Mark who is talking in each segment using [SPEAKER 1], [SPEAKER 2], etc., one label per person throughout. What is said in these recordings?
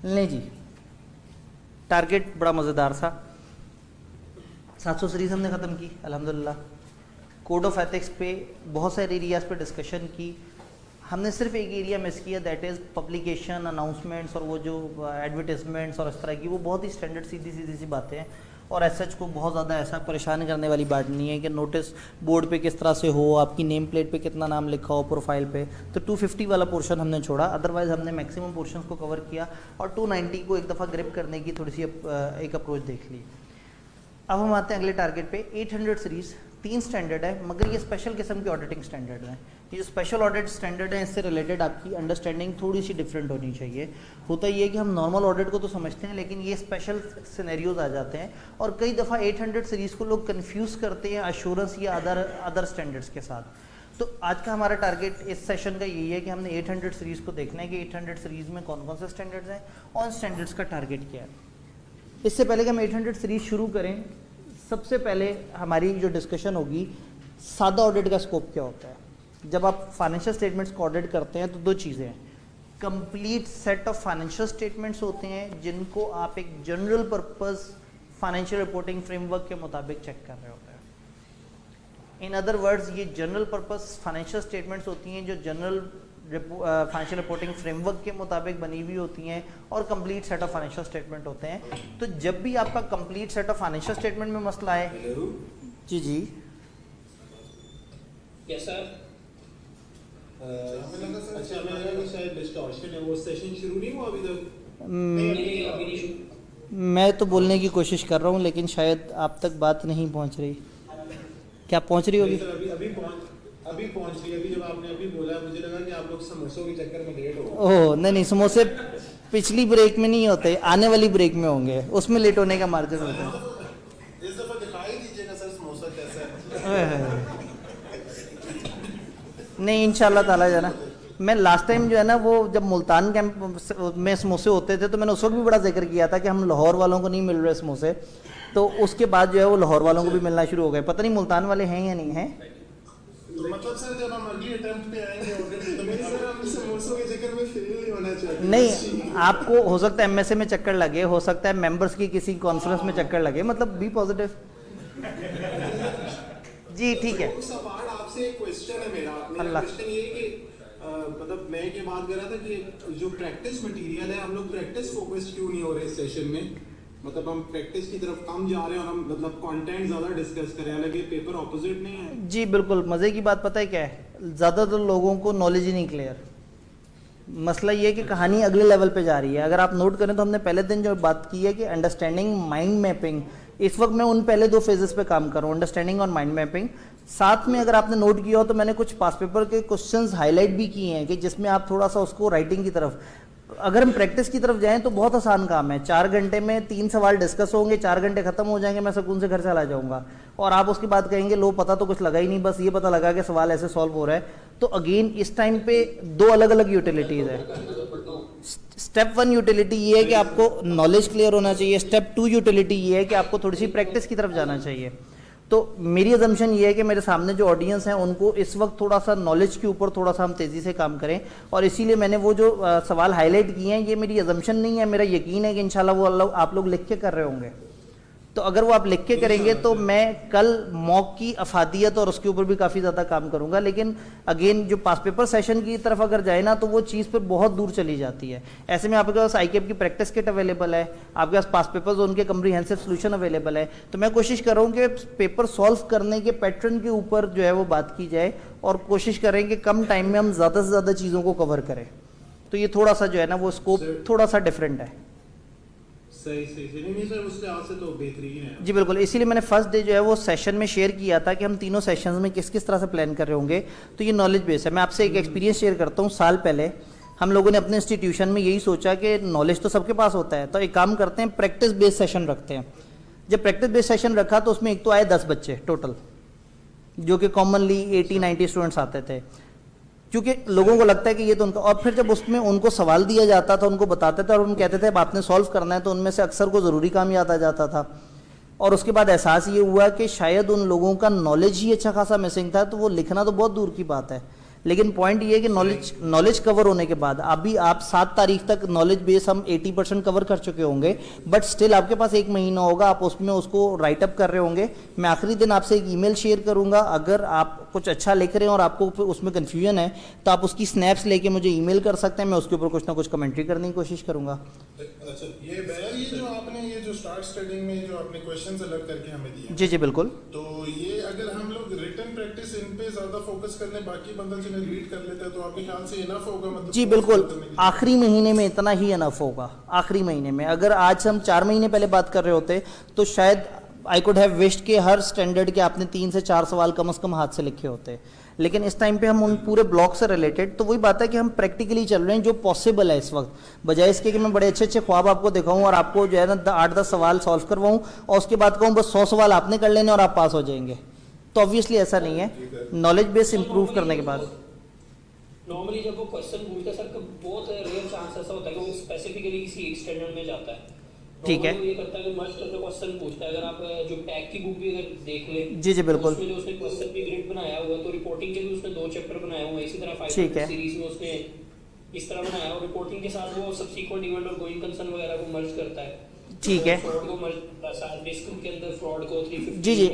[SPEAKER 1] नहीं जी, टारगेट बड़ा मज़ेदार था। 700 सीरीज हमने ख़त्म की अल्हम्दुलिल्लाह। कोड ऑफ एथिक्स पे बहुत सारे एरियाज़ पे डिस्कशन की। हमने सिर्फ एक एरिया मिस किया, दैट इज़ पब्लिकेशन, अनाउंसमेंट्स और वो जो एडवर्टाइजमेंट्स और इस तरह की, वो बहुत ही स्टैंडर्ड सीधी सीधी सी बातें हैं और एज सच को बहुत ज़्यादा ऐसा परेशान करने वाली बात नहीं है कि नोटिस बोर्ड पे किस तरह से हो, आपकी नेम प्लेट पे कितना नाम लिखा हो प्रोफाइल पे। तो 250 वाला पोर्शन हमने छोड़ा, अदरवाइज़ हमने मैक्सिमम पोर्शंस को कवर किया और 290 को एक दफ़ा ग्रिप करने की थोड़ी सी एक अप्रोच देख ली। अब हम आते हैं अगले टारगेट पे। 800 सीरीज़ 3 स्टैंडर्ड है, मगर ये स्पेशल किस्म के ऑडिटिंग स्टैंडर्ड हैं। ये जो स्पेशल ऑडिट स्टैंडर्ड है, इससे रिलेटेड आपकी अंडरस्टैंडिंग थोड़ी सी डिफरेंट होनी चाहिए। होता ये है कि हम नॉर्मल ऑडिट को तो समझते हैं, लेकिन ये स्पेशल सिनेरियोज आ जाते हैं और कई दफ़ा 800 सीरीज़ को लोग कंफ्यूज करते हैं अश्योरेंस या अदर स्टैंडर्ड्स के साथ। तो आज का हमारा टारगेट इस सेशन का यही है कि हमने 800 सीरीज़ को देखना है कि 800 सीरीज़ में कौन कौन से स्टैंडर्ड्स हैं और स्टैंडर्ड्स का टारगेट क्या है। इससे पहले कि हम 800 सीरीज़ शुरू करें, सबसे पहले हमारी जो डिस्कशन होगी, सादा ऑडिट का स्कोप क्या होता है। जब आप फाइनेंशियल स्टेटमेंट्स को ऑडिट करते हैं तो 2 चीज़ें हैं। Complete set of financial statements होते हैं जिनको आप एक general purpose financial reporting framework के मुताबिक चेक कर रहे होते हैं। इन अदर वर्ड्स, ये जनरल पर्पस फाइनेंशियल स्टेटमेंट्स होती हैं जो जनरल फाइनेंशियल रिपोर्टिंग फ्रेमवर्क के मुताबिक बनी हुई होती हैं और complete set of financial statement होते हैं। तो जब भी आपका complete set of financial statement में मसला है, जी जी
[SPEAKER 2] कैसा अच्छा, मैं लगा कि शायद डिस्टॉर्शन है, वो सेशन शुरू नहीं हुआ अभी तक। नहीं, अभी नहीं शुरू।
[SPEAKER 1] मैं तो बोलने की कोशिश कर रहा हूँ लेकिन शायद आप तक बात नहीं पहुँच रही। क्या पहुँच रही होगी?
[SPEAKER 2] अभी पहुंच रही है। अभी जब आपने अभी बोला, मुझे लगा कि आप लोग समोसों के चक्कर में लेट हो।
[SPEAKER 1] ओह नहीं, समोसे पिछली ब्रेक में नहीं होते, आने वाली ब्रेक में होंगे, उसमें लेट होने का मार्जिन होता है।
[SPEAKER 2] इस दफा दिखाई दीजिएगा सर समोसा कैसा है।
[SPEAKER 1] नहीं, इंशाल्लाह ताला जाना। मैं लास्ट टाइम जो है ना, वो जब मुल्तान कैंप में समोसे होते थे तो मैंने उस वक्त भी बड़ा जिक्र किया था कि हम लाहौर वालों को नहीं मिल रहे समोसे। तो उसके बाद जो है वो लाहौर वालों को भी मिलना शुरू हो गए। पता नहीं मुल्तान वाले हैं या नहीं हैं।
[SPEAKER 2] तो मतलब सर जब हम अगली अटेम्प्ट पे आएंगे तो मेरी सर हम समोसों के चक्कर में फेल नहीं होना चाहिए।
[SPEAKER 1] नहीं, आपको हो सकता है एमएसए में चक्कर लगे, हो सकता है मेंबर्स की किसी कॉन्फ्रेंस में चक्कर लगे, मतलब बी पॉजिटिव। जी ठीक है।
[SPEAKER 2] सवाल आपसे एक क्वेश्चन है मेरा क्वेश्चन ये है कि मतलब मैं ये बात कर रहा था कि जो प्रैक्टिस मटेरियल है, हम लोग प्रैक्टिस फोकस्ड क्यों नहीं हो रहे इस सेशन में। मतलब हम प्रैक्टिस की तरफ कम जा रहे हैं और हम मतलब कंटेंट ज़्यादा डिस्कस कर रहे हैं, हालांकि पेपर ऑपोजिट नहीं है।
[SPEAKER 1] जी बिल्कुल, मज़े की बात पता है क्या है, ज़्यादातर लोगों को नॉलेज ही नहीं क्लियर। मसला ये है कि कहानी अगले लेवल पे जा रही है। अगर आप नोट करें तो हमने पहले दिन जो बात की है कि अंडरस्टैंडिंग माइंड मैपिंग, इस वक्त मैं उन पहले 2 फेजेस पे काम कर रहा हूँ, अंडरस्टैंडिंग और माइंड मैपिंग। साथ में अगर आपने नोट किया हो तो मैंने कुछ पास पेपर के क्वेश्चंस हाईलाइट भी किए हैं कि जिसमें आप थोड़ा सा उसको राइटिंग की तरफ, अगर हम प्रैक्टिस की तरफ जाएं तो बहुत आसान काम है। 4 घंटे में 3 सवाल डिस्कस होंगे, 4 घंटे खत्म हो जाएंगे, मैं सुकून से घर चला जाऊंगा और आप उसके बाद कहेंगे लो पता तो कुछ लगा ही नहीं, बस ये पता लगा कि सवाल ऐसे सॉल्व हो रहा है। तो अगेन इस टाइम पे 2 अलग अलग यूटिलिटीज़ है। स्टेप 1 यूटिलिटी ये है कि आपको नॉलेज क्लियर होना चाहिए। स्टेप 2 यूटिलिटी ये है कि आपको थोड़ी सी प्रैक्टिस की तरफ जाना चाहिए। तो मेरी अजम्पशन ये है कि मेरे सामने जो ऑडियंस हैं उनको इस वक्त थोड़ा सा नॉलेज के ऊपर थोड़ा सा हम तेज़ी से काम करें और इसीलिए मैंने वो जो सवाल हाईलाइट किए हैं, ये मेरी अजम्पशन नहीं है, मेरा यकीन है कि इंशाल्लाह वो आप लोग लिख के कर रहे होंगे। तो अगर वो आप लिख के करेंगे तो मैं कल मॉक की अफादियत और उसके ऊपर भी काफ़ी ज़्यादा काम करूँगा। लेकिन अगेन जो पास पेपर सेशन की तरफ अगर जाए ना तो वो चीज़ पर बहुत दूर चली जाती है। ऐसे में आपके पास ICAP की प्रैक्टिस किट अवेलेबल है, आपके पास पास पेपर्स उनके कम्प्रीहेंसिव सोल्यूशन अवेलेबल है। तो मैं कोशिश कर रहा हूँ कि पेपर सॉल्व करने के पैटर्न के ऊपर जो है वो बात की जाए और कोशिश करें कि कम टाइम में हम ज़्यादा से ज़्यादा चीज़ों को कवर करें। तो ये थोड़ा सा जो है ना वो स्कोप थोड़ा सा डिफरेंट है।
[SPEAKER 2] सही नहीं सर, उस लिहाज से तो बेहतरीन है।
[SPEAKER 1] जी बिल्कुल, इसीलिए मैंने फर्स्ट डे जो है वो सेशन में शेयर किया था कि हम तीनों सेशंस में किस किस तरह से प्लान कर रहे होंगे। तो ये नॉलेज बेस है। मैं आपसे एक एक्सपीरियंस शेयर करता हूँ। साल पहले हम लोगों ने अपने इंस्टीट्यूशन में यही सोचा कि नॉलेज तो सबके पास होता है, तो एक काम करते हैं प्रैक्टिस बेस्ड सेशन रखते हैं। जब प्रैक्टिस बेस्ड सेशन रखा तो उसमें एक तो आए 10 बच्चे टोटल, जो कि कॉमनली 80-90 स्टूडेंट्स आते थे, क्योंकि लोगों को लगता है कि ये तो उनका। और फिर जब उसमें उनको सवाल दिया जाता था, उनको बताते थे और उन कहते थे अब आपने सॉल्व करना है, तो उनमें से अक्सर को ज़रूरी काम याद आ जाता था। और उसके बाद एहसास ये हुआ कि शायद उन लोगों का नॉलेज ही अच्छा खासा मिसिंग था, तो वो लिखना तो बहुत दूर की बात है, लेकिन पॉइंट ये है कि नॉलेज कवर होने के बाद अभी आप 7 तारीख तक नॉलेज बेस हम 80% कवर कर चुके होंगे, बट स्टिल आपके पास 1 महीना होगा, आप उसमें उसको राइट अप कर रहे होंगे। मैं आखिरी दिन आपसे एक ईमेल शेयर करूंगा, अगर आप कुछ अच्छा लिख रहे हैं और आपको उसमें कन्फ्यूजन है तो आप उसकी स्नैप्स लेके मुझे ईमेल कर सकते हैं, मैं उसके ऊपर कुछ ना कुछ कमेंट्री करने की कोशिश करूंगा।
[SPEAKER 3] अच्छा, ये जो आपने ये जो स्टार्ट स्टडिंग में जो आपने क्वेश्चंस अलग करके हमें दिए,
[SPEAKER 1] जी जी बिल्कुल,
[SPEAKER 3] तो ये अगर हम लोग रिटन प्रैक्टिस इन पे ज्यादा फोकस करने बाकी बंदा जिन्हें रीड कर लेते हैं तो आपके ख्याल से इनफ होगा? मतलब
[SPEAKER 1] जी बिल्कुल, आखिरी महीने में इतना ही इनफ होगा। आखिरी महीने में अगर आज हम 4 महीने पहले बात कर रहे होते तो शायद आई कुड हैव विश्ड के हर स्टैंडर्ड के आपने 3 से 4 सवाल कम से कम हाथ से लिखे होते, लेकिन इस टाइम पे हम उन पूरे ब्लॉक से रिलेटेड, तो वही बात है कि हम प्रैक्टिकली चल रहे हैं जो पॉसिबल है इस वक्त, बजाय इसके कि मैं बड़े अच्छे अच्छे ख्वाब आपको दिखाऊं और आपको जो है ना 8-10 सवाल सॉल्व करवाऊं और उसके बाद कहूं बस 100 सवाल आपने कर लेने और आप पास हो जाएंगे। तो ऑब्वियसली ऐसा नहीं है। नॉलेज बेस इंप्रूव करने के बाद
[SPEAKER 4] नॉर्मली जब वो क्वेश्चन पूछता है सर, बहुत रेयर चांस ऐसा होता है कि वो स्पेसिफिकली किसी एक स्टैंडर्ड में जाता है।
[SPEAKER 1] ठीक है,
[SPEAKER 4] वो ये करता है कि मस्ट करके क्वेश्चन पूछता है। अगर आप जो टैग की बुक भी अगर देख ले,
[SPEAKER 1] जी जी बिल्कुल,
[SPEAKER 4] उसमें जो उसने क्वेश्चन भी ग्रिड बनाया हुआ है, तो रिपोर्टिंग के भी उसने 2 चैप्टर बनाए हुए हैं। इसी तरह 5 सीरीज में उसने इस तरह बनाया और रिपोर्टिंग के साथ वो सब्सीक्वेंट इवेंट और गोइंग कंसर्न वगैरह को मर्ज करता है।
[SPEAKER 1] ठीक है,
[SPEAKER 4] फ्रॉड को मर्ज करता है, डिस्क के अंदर फ्रॉड को 350
[SPEAKER 1] जी जी,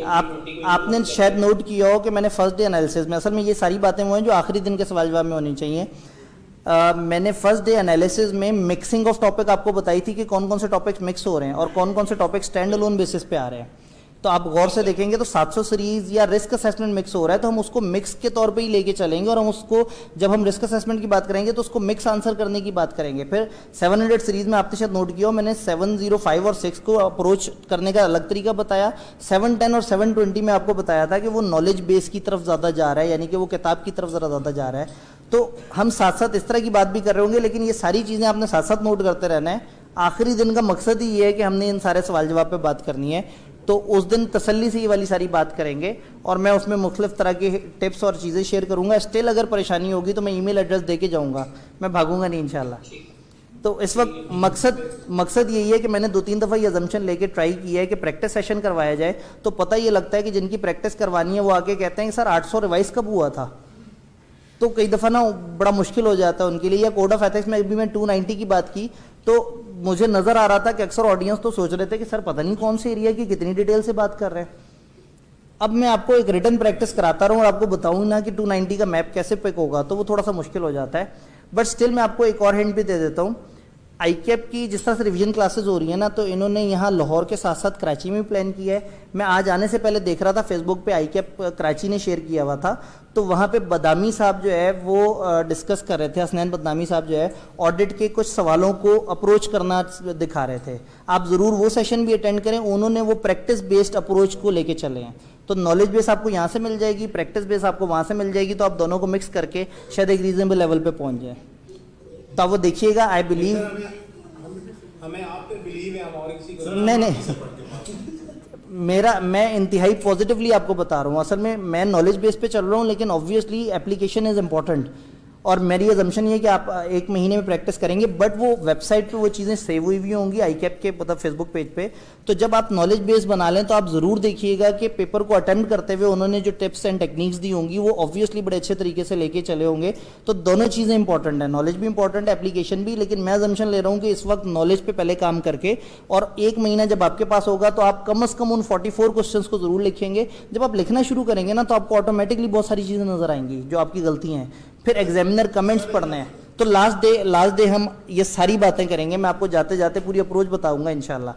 [SPEAKER 1] आपने शायद नोट किया हो कि मैंने फर्स्ट डे एनालिसिस में, असल में ये सारी बातें वो हैं जो आखिरी दिन के सवाल जवाब में होनी चाहिए। मैंने फर्स्ट डे एनालिसिस में मिक्सिंग ऑफ टॉपिक आपको बताई थी कि कौन कौन से टॉपिक्स मिक्स हो रहे हैं और कौन कौन से टॉपिक स्टैंड अलोन बेसिस पे आ रहे हैं। तो आप गौर से देखेंगे तो 700 सीरीज या रिस्क असेसमेंट मिक्स हो रहा है, तो हम उसको मिक्स के तौर पे ही लेके चलेंगे और हम उसको, जब हम रिस्क असेसमेंट की बात करेंगे तो उसको मिक्स आंसर करने की बात करेंगे। फिर 700 सीरीज में आपने शायद नोट किया हो, मैंने 705 और 6 को अप्रोच करने का अलग तरीका बताया। 710 और 720 में आपको बताया था कि वो नॉलेज बेस की तरफ ज़्यादा जा रहा है, यानी कि वो किताब की तरफ ज़रा ज़्यादा जा रहा है। तो हम साथ साथ इस तरह की बात भी कर रहे होंगे, लेकिन ये सारी चीज़ें आपने साथ साथ नोट करते रहना है। आखिरी दिन का मकसद ही ये है कि हमने इन सारे सवाल जवाब पे बात करनी है, तो उस दिन तसल्ली से ये वाली सारी बात करेंगे और मैं उसमें मुख्तलिफ तरह के टिप्स और चीज़ें शेयर करूंगा। स्टिल अगर परेशानी होगी तो मैं ईमेल एड्रेस दे के जाऊँगा, मैं भागूंगा नहीं इंशाल्लाह। तो इस वक्त मकसद यही है कि मैंने 2-3 दफ़ा ये अजम्पशन लेके ट्राई किया है कि प्रैक्टिस सेशन करवाया जाए, तो पता ये लगता है कि जिनकी प्रैक्टिस करवानी है वो आके कहते हैं कि सर 800 रिवाइज कब हुआ था, तो कई दफ़ा ना बड़ा मुश्किल हो जाता है उनके लिए। या कोड ऑफ एथिक्स में अभी मैं 290 की बात की तो मुझे नज़र आ रहा था कि अक्सर ऑडियंस तो सोच रहे थे कि सर पता नहीं कौन से एरिया की कितनी डिटेल से बात कर रहे हैं। अब मैं आपको एक रिटर्न प्रैक्टिस कराता रहूँ और आपको बताऊँ ना कि 290 का मैप कैसे पिक होगा, तो वो थोड़ा सा मुश्किल हो जाता है। बट स्टिल मैं आपको एक और हिंट भी दे देता हूँ। आईकैप की जिस तरह से रिवीजन क्लासेस हो रही है ना, तो इन्होंने यहाँ लाहौर के साथ साथ कराची में भी प्लान किया है। मैं आज आने से पहले देख रहा था फेसबुक पे आईकैप कराची ने शेयर किया हुआ था, तो वहाँ पे बदामी साहब जो है वो डिस्कस कर रहे थे, हसनैन बदामी साहब जो है ऑडिट के कुछ सवालों को अप्रोच करना दिखा रहे थे। आप ज़रूर वो सेशन भी अटेंड करें, उन्होंने वो प्रैक्टिस बेस्ड अप्रोच को लेके चले हैं। तो नॉलेज बेस आपको यहाँ से मिल जाएगी, प्रैक्टिस बेस आपको वहाँ से मिल जाएगी, तो आप दोनों को मिक्स करके शायद एक रीजनेबल लेवल पे पहुँच जाए। तो आप वो देखिएगा। आई बिलीव,
[SPEAKER 2] हमें आप पे बिलीव है, हम और किसी को
[SPEAKER 1] नहीं मैं इंतहाई पॉजिटिवली आपको बता रहा हूँ। असल में मैं नॉलेज बेस पे चल रहा हूँ, लेकिन ऑब्वियसली एप्लीकेशन इज़ इम्पॉर्टेंट। और मेरी अजम्पशन ये है कि आप 1 महीने में प्रैक्टिस करेंगे, बट वो वेबसाइट पे वो चीज़ें सेव हुई भी होंगी आईकैप के मतलब फेसबुक पेज पे। तो जब आप नॉलेज बेस बना लें तो आप ज़रूर देखिएगा कि पेपर को अटेम्प्ट करते हुए उन्होंने जो टिप्स एंड टेक्निक्स दी होंगी वो ऑब्वियसली बड़े अच्छे तरीके से लेके चले होंगे। तो दोनों चीज़ें इंपॉर्टेंट है, नॉलेज भी इंपॉर्टेंट है, एप्लीकेशन भी। लेकिन मैं अजम्पशन ले रहा हूँ कि इस वक्त नॉलेज पे पहले काम करके, और 1 महीना जब आपके पास होगा तो आप कम से कम उन 44 क्वेश्चंस को जरूर लिखेंगे। जब आप लिखना शुरू करेंगे ना तो आपको ऑटोमेटिकली बहुत सारी चीज़ें नजर आएंगी जो आपकी गलतियाँ हैं। फिर एग्जामिनर कमेंट्स पढ़ने हैं, तो लास्ट डे हम ये सारी बातें करेंगे। मैं आपको जाते जाते पूरी अप्रोच बताऊंगा इंशाल्लाह।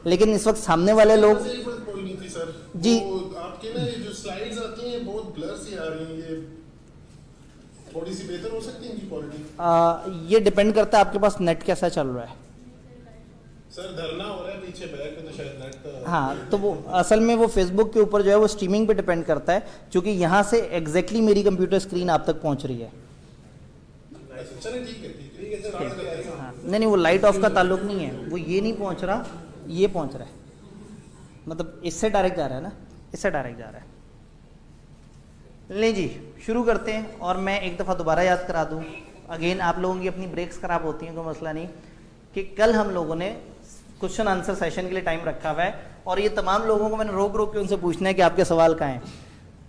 [SPEAKER 1] लेकिन इस वक्त सामने वाले लोग
[SPEAKER 3] सर
[SPEAKER 1] जी,
[SPEAKER 3] आपके ना ये जो स्लाइड्स आती हैं बहुत ब्लर सी आ रही हैं, ये थोड़ी सी बेहतर हो सकती है इनकी क्वालिटी?
[SPEAKER 1] ये डिपेंड करता है आपके पास नेट कैसा चल रहा है।
[SPEAKER 3] सर धरना हो रहा है पीछे बैक पे, तो शायद नेट का।
[SPEAKER 1] हाँ, तो वो असल में वो फेसबुक के ऊपर जो है वो स्ट्रीमिंग पे डिपेंड करता है, क्योंकि यहाँ से एग्जैक्टली मेरी कंप्यूटर स्क्रीन आप तक पहुँच रही है।
[SPEAKER 3] चलिए ठीक है सर।
[SPEAKER 1] हाँ, नहीं वो लाइट ऑफ का ताल्लुक नहीं है, वो ये नहीं पहुँच रहा, ये पहुँच रहा है, मतलब इससे डायरेक्ट जा रहा है ना, इससे डायरेक्ट जा रहा है। ले जी शुरू करते हैं। और मैं एक दफ़ा दोबारा याद करा दूँ, अगेन आप लोगों की अपनी ब्रेक्स ख़राब होती हैं, कोई मसला नहीं, कि कल हम लोगों ने क्वेश्चन आंसर सेशन के लिए टाइम रखा हुआ है और ये तमाम लोगों को मैंने रोक रोक के उनसे पूछना है कि आपके सवाल कहाँ हैं।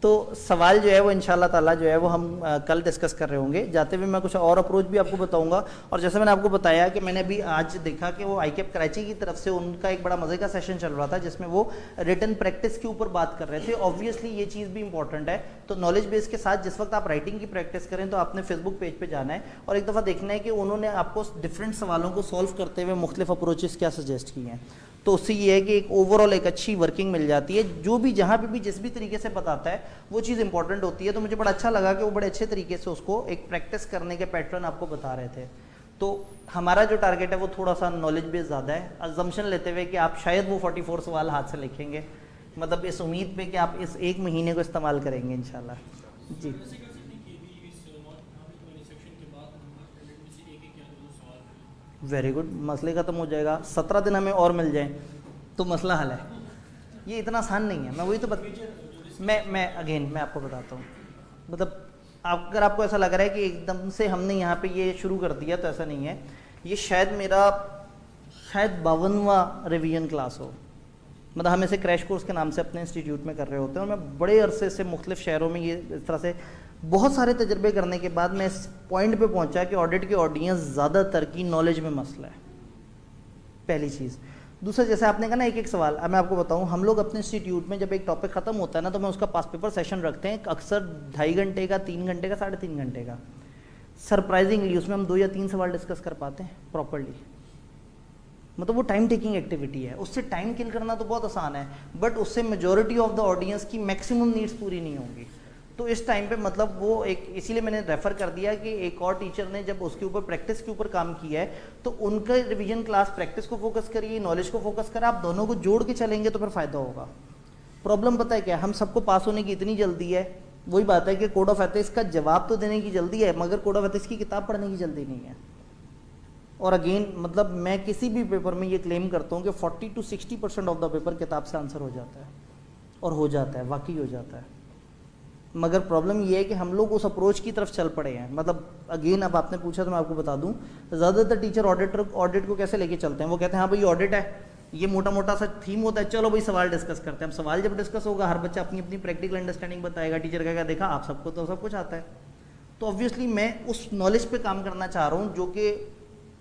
[SPEAKER 1] तो सवाल जो है वो इंशाल्लाह ताला जो है वो हम कल डिस्कस कर रहे होंगे। जाते हुए मैं कुछ और अप्रोच भी आपको बताऊंगा। और जैसे मैंने आपको बताया कि मैंने अभी आज देखा कि वो आईकेप कराची की तरफ से उनका एक बड़ा मज़े का सेशन चल रहा था जिसमें वो रिटन प्रैक्टिस के ऊपर बात कर रहे थे। ऑब्वियसली ये चीज़ भी इंपॉर्टेंट है। तो नॉलेज बेस के साथ जिस वक्त आप राइटिंग की प्रैक्टिस करें तो आपने फेसबुक पेज पर जाना है और एक दफ़ा देखना है कि उन्होंने आपको डिफरेंट सवालों को सॉल्व करते हुए मुख्तलिफ अप्रोचेस क्या सजेस्ट किए हैं। तो उससे ये है कि एक ओवरऑल एक अच्छी वर्किंग मिल जाती है। जो भी जहाँ पे भी जिस भी तरीके से बताता है वो चीज़ इंपॉर्टेंट होती है। तो मुझे बड़ा अच्छा लगा कि वो बड़े अच्छे तरीके से उसको एक प्रैक्टिस करने के पैटर्न आपको बता रहे थे। तो हमारा जो टारगेट है वो थोड़ा सा नॉलेज बेस ज़्यादा है, अजम्पशन लेते हुए कि आप शायद वो 44 सवाल हाथ से लिखेंगे, मतलब इस उम्मीद पे कि आप इस एक महीने को इस्तेमाल करेंगे इंशाल्लाह। जी वेरी गुड, मसले ख़त्म हो जाएगा। 17 दिन हमें और मिल जाएं तो मसला हल है। ये इतना आसान नहीं है। मैं वही तो मैं आपको बताता हूँ। मतलब अगर आपको ऐसा लग रहा है कि एकदम से हमने यहाँ पे ये शुरू कर दिया तो ऐसा नहीं है। ये शायद 52वां रिवीजन क्लास हो। मतलब हम इसे क्रैश कोर्स के नाम से अपने इंस्टीट्यूट में कर रहे होते हैं और मैं बड़े अरसे से मुख्तलिफ शहरों में ये इस तरह से बहुत सारे तजर्बे करने के बाद मैं इस पॉइंट पे पहुंचा कि ऑडिट की ऑडियंस ज़्यादातर की नॉलेज में मसला है, पहली चीज़। दूसरा, जैसे आपने कहा ना एक एक सवाल, अब मैं आपको बताऊं, हम लोग अपने इंस्टीट्यूट में जब एक टॉपिक ख़त्म होता है ना तो मैं उसका पास पेपर सेशन रखते हैं, अक्सर 2.5 घंटे का, 3 घंटे का, 3.5 घंटे का। सरप्राइजिंगली उसमें हम 2 या 3 सवाल डिस्कस कर पाते हैं प्रॉपरली। मतलब वो टाइम टेकिंग एक्टिविटी है, उससे टाइम किल करना तो बहुत आसान है, बट उससे मेजॉरिटी ऑफ द ऑडियंस की मैक्सिमम नीड्स पूरी नहीं होंगी। तो इस टाइम पे मतलब वो एक, इसीलिए मैंने रेफ़र कर दिया कि एक और टीचर ने जब उसके ऊपर प्रैक्टिस के ऊपर काम किया है तो उनका रिवीजन क्लास प्रैक्टिस को फोकस करिए, नॉलेज को फोकस करें। आप दोनों को जोड़ के चलेंगे तो फिर फ़ायदा होगा। प्रॉब्लम पता है क्या, हम सबको पास होने की इतनी जल्दी है, वही बात है कि कोड ऑफ एथिक्स का जवाब तो देने की जल्दी है मगर कोड ऑफ एथिक्स की किताब पढ़ने की जल्दी नहीं है। और अगेन मतलब मैं किसी भी पेपर में ये क्लेम करता हूँ कि 40 to 60% ऑफ द पेपर किताब से आंसर हो जाता है, और हो जाता है, वाकई हो जाता है। मगर प्रॉब्लम ये है कि हम लोग उस अप्रोच की तरफ चल पड़े हैं। मतलब अगेन अब आपने पूछा तो मैं आपको बता दूं, ज़्यादातर टीचर ऑडिट को कैसे लेके चलते हैं, वो कहते हैं हाँ भाई ऑडिट है, ये मोटा मोटा सा थीम होता है, चलो भाई सवाल डिस्कस करते हैं। अब सवाल जब डिस्कस होगा हर बच्चा अपनी अपनी प्रैक्टिकल अंडरस्टैंडिंग बताएगा, टीचर कहेगा देखा आप सबको तो सब कुछ आता है। तो ऑब्वियसली मैं उस नॉलेज पे काम करना चाह रहा हूँ जो कि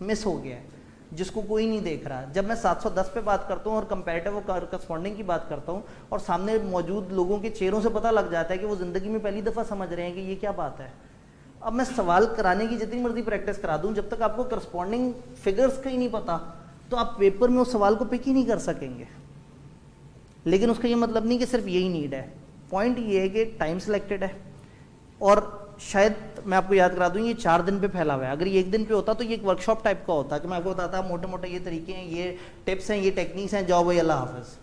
[SPEAKER 1] मिस हो गया है, जिसको कोई नहीं देख रहा। जब मैं 710 पे बात करता हूँ और कंपैरेटिव और करस्पॉन्डिंग की बात करता हूँ और सामने मौजूद लोगों के चेहरों से पता लग जाता है कि वो ज़िंदगी में पहली दफ़ा समझ रहे हैं कि ये क्या बात है। अब मैं सवाल कराने की जितनी मर्जी प्रैक्टिस करा दूँ, जब तक आपको करस्पॉन्डिंग फिगर्स का ही नहीं पता तो आप पेपर में उस सवाल को पिक ही नहीं कर सकेंगे। लेकिन उसका ये मतलब नहीं कि सिर्फ यही नीड है। पॉइंट ये है कि टाइम सिलेक्टेड है और शायद मैं आपको याद करा दूं ये 4 दिन पे फैला हुआ है। अगर ये 1 दिन पे होता तो ये एक वर्कशॉप टाइप का होता कि मैं आपको बताता मोटे मोटे ये तरीके हैं, ये टिप्स हैं, ये टेक्निक्स हैं, जाओ भाई अल्लाह हाफिज़।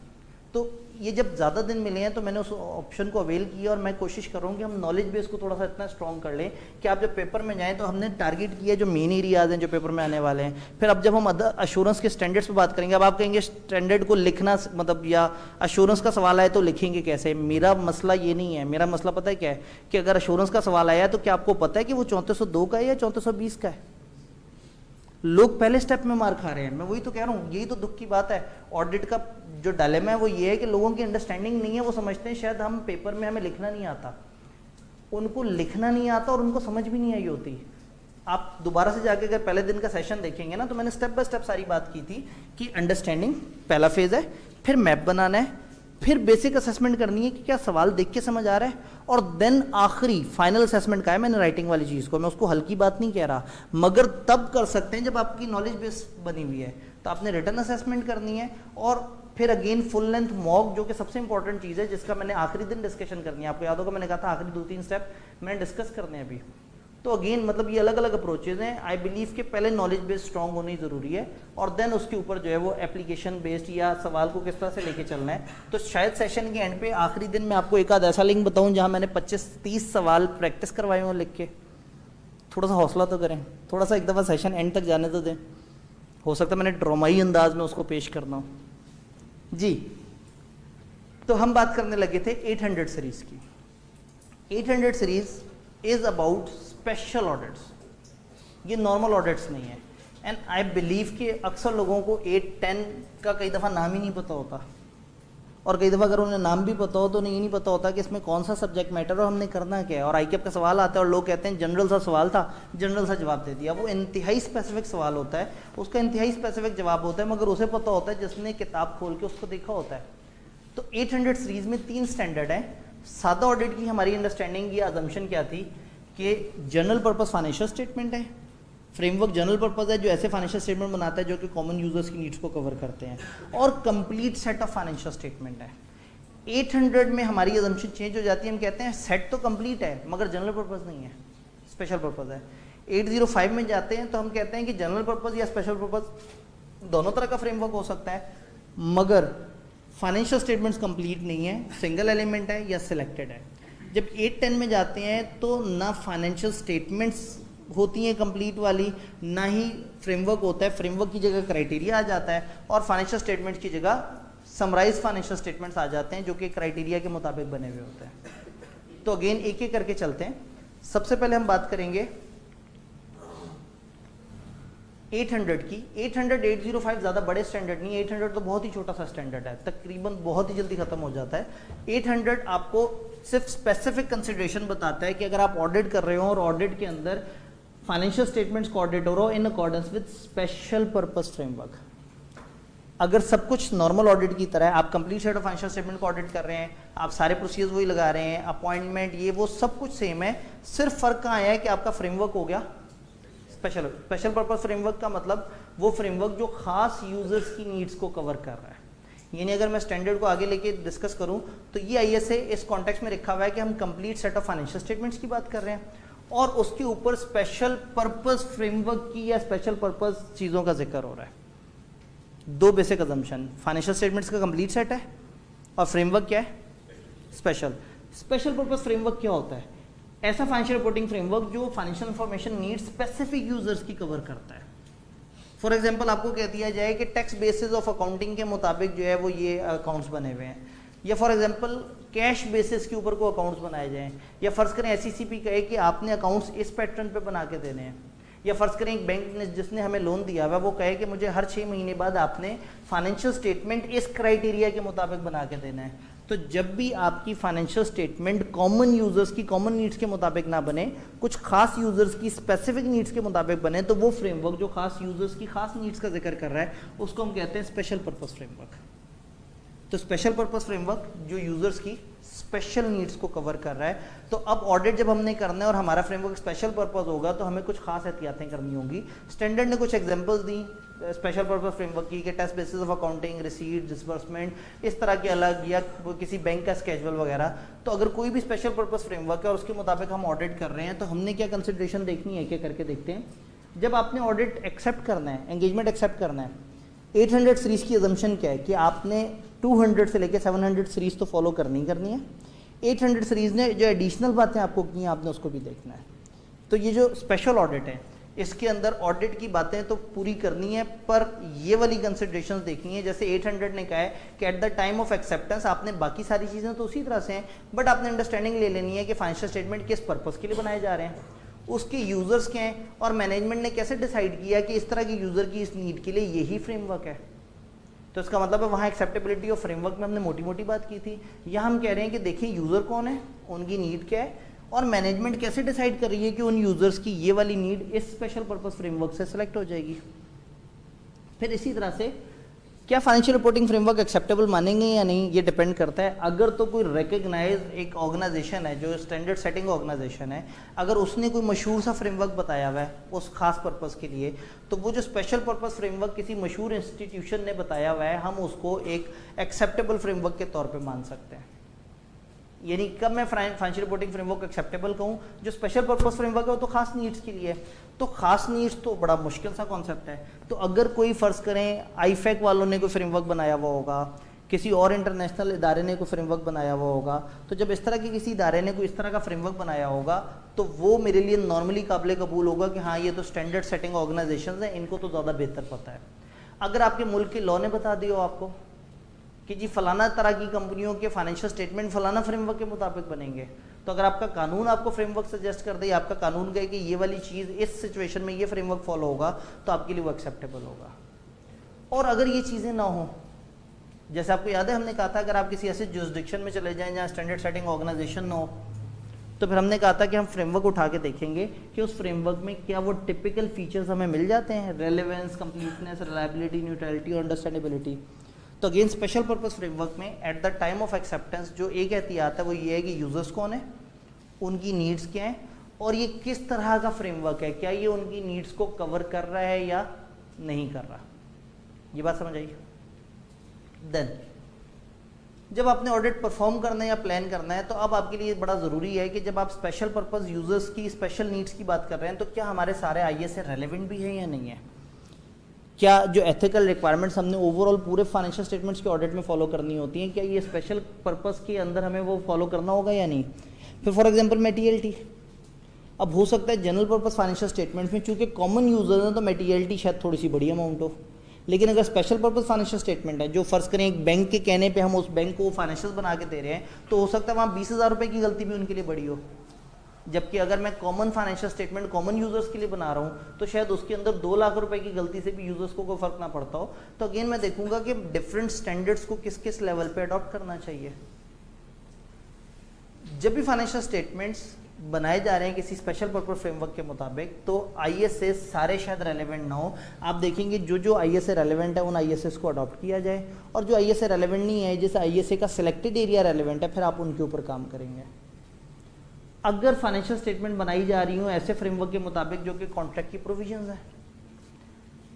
[SPEAKER 1] तो ये जब ज़्यादा दिन मिले हैं तो मैंने उस ऑप्शन को अवेल किया और मैं कोशिश कर रहा हूँ कि हम नॉलेज बेस को थोड़ा सा इतना स्ट्रॉन्ग कर लें कि आप जब पेपर में जाएँ तो हमने टारगेट किया जो मेन एरियाज हैं जो पेपर में आने वाले हैं। फिर अब जब हम अदर अश्योरेंस के स्टैंडर्ड्स पे बात करेंगे, अब आप कहेंगे स्टैंडर्ड को लिखना मतलब या अश्योरेंस का सवाल आए तो लिखेंगे कैसे। मेरा मसला ये नहीं है, मेरा मसला पता है क्या है कि अगर अश्योरेंस का सवाल आया है तो क्या आपको पता है कि वो 3402 का है या 3420 का है। लोग पहले स्टेप में मार खा रहे हैं। मैं वही तो कह रहा हूँ, यही तो दुख की बात है। ऑडिट का जो डायलेमा है वो ये है कि लोगों की अंडरस्टैंडिंग नहीं है। वो समझते हैं शायद हम पेपर में हमें लिखना नहीं आता, उनको लिखना नहीं आता और उनको समझ भी नहीं आई होती। आप दोबारा से जाके अगर पहले दिन का सेशन देखेंगे ना तो मैंने स्टेप बाय स्टेप सारी बात की थी कि अंडरस्टैंडिंग पहला फेज है, फिर मैप बनाना है, फिर बेसिक असेसमेंट करनी है कि क्या सवाल देख के समझ आ रहा है, और देन आखिरी फाइनल असेसमेंट का है मैंने राइटिंग वाली चीज़ को। मैं उसको हल्की बात नहीं कह रहा, मगर तब कर सकते हैं जब आपकी नॉलेज बेस बनी हुई है। तो आपने रिटर्न असेसमेंट करनी है और फिर अगेन फुल लेंथ मॉक, जो कि सबसे इंपॉर्टेंट चीज़ है जिसका मैंने आखिरी दिन डिस्कशन करनी है। आपको याद होगा मैंने कहा था आखिरी 2-3 स्टेप मैंने डिस्कस करने हैं अभी। तो अगेन मतलब ये अलग अलग अप्रोचेज हैं। आई बिलीव कि पहले नॉलेज बेस्ड स्ट्रॉन्ग होनी ज़रूरी है और देन उसके ऊपर जो है वो एप्लीकेशन बेस्ड या सवाल को किस तरह से लेके चलना है। तो शायद सेशन के एंड पे आखिरी दिन मैं आपको एक आध ऐसा लिंक बताऊं जहां मैंने 25-30 सवाल प्रैक्टिस करवाए हों लिख के। थोड़ा सा हौसला तो करें, थोड़ा सा एक दफ़ा सेशन एंड तक जाने तो दें। हो सकता है मैंने ड्रामाई अंदाज में उसको पेश करना हो जी। तो हम बात करने लगे थे 800 सीरीज़ की। 800 series is about special audits, ये नॉर्मल ऑडिट्स नहीं है। एंड आई बिलीव कि अक्सर लोगों को 8-10 का कई दफ़ा नाम ही नहीं पता होता। और कई दफ़ा अगर उन्हें नाम भी पता हो तो उन्हें ये नहीं पता होता कि इसमें कौन सा सब्जेक्ट मैटर और हमने करना क्या है। और ICAP का सवाल आता है और लोग कहते हैं जनरल सा सवाल था, जनरल सा जवाब दे दिया। वो इंतहाई स्पेसिफिक सवाल होता है, उसका इंतहाई स्पेसिफिक जवाब होता है, मगर उसे पता होता है जिसने किताब खोल के उसको देखा होता है। तो 800 सीरीज़ में 3 स्टैंडर्ड हैं। सादा ऑडिट की हमारी अंडरस्टैंडिंग या अजम्पशन क्या थी कि जनरल पर्पस फाइनेंशियल स्टेटमेंट है, फ्रेमवर्क जनरल पर्पस है जो ऐसे फाइनेंशियल स्टेटमेंट बनाता है जो कि कॉमन यूजर्स की नीड्स को कवर करते हैं, और complete set of financial statement है। 800 में हमारी अजम्पशन चेंज हो जाती है, हम कहते हैं सेट तो कंप्लीट है मगर जनरल पर्पस नहीं है, स्पेशल पर्पस है। 805 में जाते हैं तो हम कहते हैं कि जनरल पर्पस या स्पेशल पर्पस दोनों तरह का फ्रेमवर्क हो सकता है, मगर फाइनेंशियल स्टेटमेंट्स कंप्लीट नहीं है, सिंगल एलिमेंट है या सिलेक्टेड है। जब 810 में जाते हैं तो ना फाइनेंशियल स्टेटमेंट्स होती हैं कंप्लीट वाली, ना ही फ्रेमवर्क होता है, फ्रेमवर्क की जगह क्राइटेरिया आ जाता है, और फाइनेंशियल स्टेटमेंट्स की जगह समराइज फाइनेंशियल स्टेटमेंट्स आ जाते हैं जो कि क्राइटेरिया के मुताबिक बने हुए होते हैं। तो अगेन एक एक करके चलते हैं। सबसे पहले हम बात करेंगे 800 की। 800 805 ज़्यादा बड़े स्टैंडर्ड नहीं, 800 तो बहुत ही छोटा सा स्टैंडर्ड है, तकरीबन बहुत ही जल्दी खत्म हो जाता है। 800 आपको सिर्फ स्पेसिफिक कंसिडरेशन बताता है कि अगर आप ऑडिट कर रहे हो और ऑडिट के अंदर फाइनेंशियल स्टेटमेंट्स को ऑडिट हो रहा हो इन accordance with special purpose framework. अगर सब कुछ नॉर्मल ऑडिट की तरह है, आप complete set of financial statement को ऑडिट कर रहे हैं, आप सारे प्रोसीजर्स वही लगा रहे हैं, अपॉइंटमेंट ये वो सब कुछ सेम है, सिर्फ फर्क कहाँ आया है कि आपका फ्रेमवर्क हो गया स्पेशल। स्पेशल पर्पस फ्रेमवर्क का मतलब वो फ्रेमवर्क जो खास यूजर्स की नीड्स को कवर कर रहा है। यानी अगर मैं स्टैंडर्ड को आगे लेके डिस्कस करूं तो ये ISA इस कॉन्टेक्स्ट में रखा हुआ है कि हम complete set of financial statements की बात कर रहे हैं और उसके ऊपर स्पेशल पर्पस फ्रेमवर्क की या स्पेशल पर्पस चीज़ों का जिक्र हो रहा है। 2 बेसिक अजम्पशन, फाइनेंशियल स्टेटमेंट्स का कंप्लीट सेट है और फ्रेमवर्क क्या है स्पेशल। स्पेशल पर्पस फ्रेमवर्क क्या होता है? ऐसा फाइनेंशियल रिपोर्टिंग फ्रेमवर्क जो financial information need specific users की कवर करता है। फॉर एग्जांपल आपको कह दिया जाए कि टैक्स बेसिस ऑफ अकाउंटिंग के मुताबिक जो है वो ये अकाउंट्स बने हुए हैं, या फॉर एग्जांपल कैश बेसिस के ऊपर को अकाउंट्स बनाए जाएं, या फ़र्ज़ करें SECP कहे कि आपने अकाउंट्स इस पैटर्न पे बना के देने हैं, या फ़र्ज़ करें एक बैंक ने जिसने हमें लोन दिया हुआ वो कहे कि मुझे हर 6 महीने बाद आपने फाइनेंशियल स्टेटमेंट इस क्राइटेरिया के मुताबिक बना के देना है। तो जब भी आपकी फाइनेंशियल स्टेटमेंट कॉमन यूजर्स की कॉमन नीड्स के मुताबिक ना बने, कुछ खास यूजर्स की स्पेसिफिक नीड्स के मुताबिक बने, तो वो फ्रेमवर्क जो खास यूजर्स की खास नीड्स का जिक्र कर रहा है उसको हम कहते हैं स्पेशल पर्पस फ्रेमवर्क। तो स्पेशल पर्पस फ्रेमवर्क जो यूजर्स की स्पेशल नीड्स को कवर कर रहा है। तो अब ऑडिट जब हमने करना है और हमारा फ्रेमवर्क स्पेशल पर्पस होगा तो हमें कुछ खास एहतियातें करनी होगी। स्टैंडर्ड ने कुछ एग्जांपल्स दी स्पेशल पर्पस फ्रेमवर्क की कि test basis of accounting, receipt, disbursement, इस तरह के अलग, या किसी बैंक का स्केजुअल वगैरह। तो अगर कोई भी स्पेशल पर्पस फ्रेमवर्क है और उसके मुताबिक हम ऑडिट कर रहे हैं तो हमने क्या कंसिडरेशन देखनी है, क्या करके देखते हैं। जब आपने ऑडिट एक्सेप्ट करना है, एंगेजमेंट एक्सेप्ट करना है, 800 सीरीज की अजम्पशन क्या है कि आपने 200 से लेकर 700 सीरीज तो फॉलो करनी ही करनी है। 800 सीरीज ने जो एडिशनल बातें आपको की हैं आपने उसको भी देखना है। तो ये जो स्पेशल ऑडिट है इसके अंदर ऑडिट की बातें तो पूरी करनी है, पर ये वाली कंसिडरेशंस देखनी है। जैसे 800 ने कहा है कि at the time of acceptance आपने बाकी सारी चीज़ें तो उसी तरह से हैं, बट आपने अंडरस्टैंडिंग ले लेनी है कि फाइनेंशियल स्टेटमेंट किस पर्पज़ के लिए बनाए जा रहे हैं, उसके यूज़र्स क्या हैं, और मैनेजमेंट ने कैसे डिसाइड किया कि इस तरह की यूज़र की इस नीड के लिए यही फ्रेमवर्क है। तो इसका मतलब है वहाँ एक्सेप्टेबिलिटी ऑफ फ्रेमवर्क में हमने मोटी मोटी बात की थी। यहाँ हम कह रहे हैं कि देखिए यूज़र कौन है, उनकी नीड क्या है, और मैनेजमेंट कैसे डिसाइड कर रही है कि उन यूज़र्स की ये वाली नीड इस स्पेशल पर्पस फ्रेमवर्क से सिलेक्ट हो जाएगी। फिर इसी तरह से क्या फाइनेंशियल रिपोर्टिंग फ्रेमवर्क एक्सेप्टेबल मानेंगे या नहीं, ये डिपेंड करता है। अगर तो कोई रिकग्नाइज एक ऑर्गेनाइजेशन है जो स्टैंडर्ड सेटिंग ऑर्गेनाइजेशन है, अगर उसने कोई मशहूर सा फ्रेमवर्क बताया हुआ है उस खास पर्पस के लिए, तो वो जो स्पेशल पर्पस फ्रेमवर्क किसी मशहूर इंस्टीट्यूशन ने बताया हुआ है हम उसको एक एक्सेप्टेबल फ्रेमवर्क के तौर पर मान सकते हैं। यानी कब मैं फाइनेंशियल रिपोर्टिंग फ्रेमवर्क एक्सेप्टेबल कहूँ, जो स्पेशल पर्पस फ्रेमवर्क है वो तो खास नीड्स के लिए। तो खास नीड्स तो बड़ा मुश्किल सा कॉन्सेप्ट है। तो अगर कोई फ़र्ज़ करें IFAC वालों ने कोई फ्रेमवर्क बनाया हुआ होगा, किसी और इंटरनेशनल इदारे ने कोई फ्रेमवर्क बनाया हुआ होगा, तो जब इस तरह के किसी इदारे ने कोई इस तरह का फ्रेमवर्क बनाया होगा तो वो मेरे लिए नॉर्मली काबिल कबूल होगा कि हाँ ये तो स्टैंडर्ड सेटिंग ऑर्गेनाइजेशन हैं, इनको तो ज़्यादा बेहतर पता है। अगर आपके मुल्क के लॉ ने बता दिया हो आपको कि जी फलाना तरह की कंपनियों के फाइनेंशियल स्टेटमेंट फलाना फ्रेमवर्क के मुताबिक बनेंगे, तो अगर आपका कानून आपको फ्रेमवर्क सजेस्ट कर दे, आपका कानून कहे कि ये वाली चीज़ इस सिचुएशन में ये फ्रेमवर्क फॉलो होगा, तो आपके लिए वो एक्सेप्टेबल होगा। और अगर ये चीज़ें ना हो जैसे आपको याद है हमने कहा था अगर आप किसी ऐसे जुरिसडिक्शन में चले जाएं जहाँ स्टैंडर्ड सेटिंग ऑर्गेनाइजेशन हो, तो फिर हमने कहा था कि हम फ्रेमवर्क उठा के देखेंगे कि उस फ्रेमवर्क में क्या वो टिपिकल फीचर्स हमें मिल जाते हैं, रेलेवेंस, कंप्लीटनेस, रिलायबिलिटी, न्यूट्रलिटी और अंडरस्टैंडेबिलिटी। तो अगेन स्पेशल पर्पस फ्रेमवर्क में at the time of acceptance जो एक एहतियात है वो ये है कि यूजर्स कौन है, उनकी नीड्स क्या है और ये किस तरह का फ्रेमवर्क है, क्या ये उनकी नीड्स को कवर कर रहा है या नहीं कर रहा। ये बात समझ आई। देन जब आपने ऑडिट परफॉर्म करना है या प्लान करना है तो अब आपके लिए बड़ा ज़रूरी है कि जब आप स्पेशल पर्पस यूजर्स की स्पेशल नीड्स की बात कर रहे हैं तो क्या हमारे सारे आईए से रेलेवेंट भी है या नहीं है, क्या जो एथिकल रिक्वायरमेंट्स हमने ओवरऑल पूरे फाइनेंशियल स्टेटमेंट्स के ऑडिट में फॉलो करनी होती हैं, क्या ये स्पेशल पर्पस के अंदर हमें वो फॉलो करना होगा या नहीं। फिर फॉर एग्जांपल मटेरियलिटी, अब हो सकता है जनरल पर्पस फाइनेंशियल स्टेटमेंट्स में चूंकि कॉमन यूजर्स हैं तो मटेरियलिटी शायद थोड़ी सी बड़ी अमाउंट हो, लेकिन अगर स्पेशल पर्पस फाइनेंशियल स्टेटमेंट है जो फर्ज करें एक बैंक के कहने पे हम उस बैंक को फाइनेंशियल बना के दे रहे हैं तो हो सकता है वहाँ 20,000 रुपये की गलती भी उनके लिए बड़ी हो, जबकि अगर मैं common financial statement common users के लिए बना रहा हूँ तो शायद उसके अंदर 2 लाख रुपए की गलती से भी यूजर्स को कोई फर्क ना पड़ता हो। तो अगेन मैं देखूंगा कि डिफरेंट स्टैंडर्ड्स को किस किस लेवल पे अडॉप्ट करना चाहिए। जब भी फाइनेंशियल स्टेटमेंट्स बनाए जा रहे हैं किसी स्पेशल पर्पस फ्रेमवर्क के मुताबिक तो आईएसए सारे शायद रेलेवेंट ना हो, आप देखेंगे जो आईएसए रेलेवेंट है उन आईएसएस को अडॉप्ट किया जाए और जो आईएसए रेलेवेंट नहीं है जैसे आईएसए का सिलेक्टेड एरिया रेलेवेंट है फिर आप उनके ऊपर काम करेंगे। अगर फाइनेंशियल स्टेटमेंट बनाई जा रही हो ऐसे फ्रेमवर्क के मुताबिक जो कि कॉन्ट्रैक्ट की प्रोविजंस है,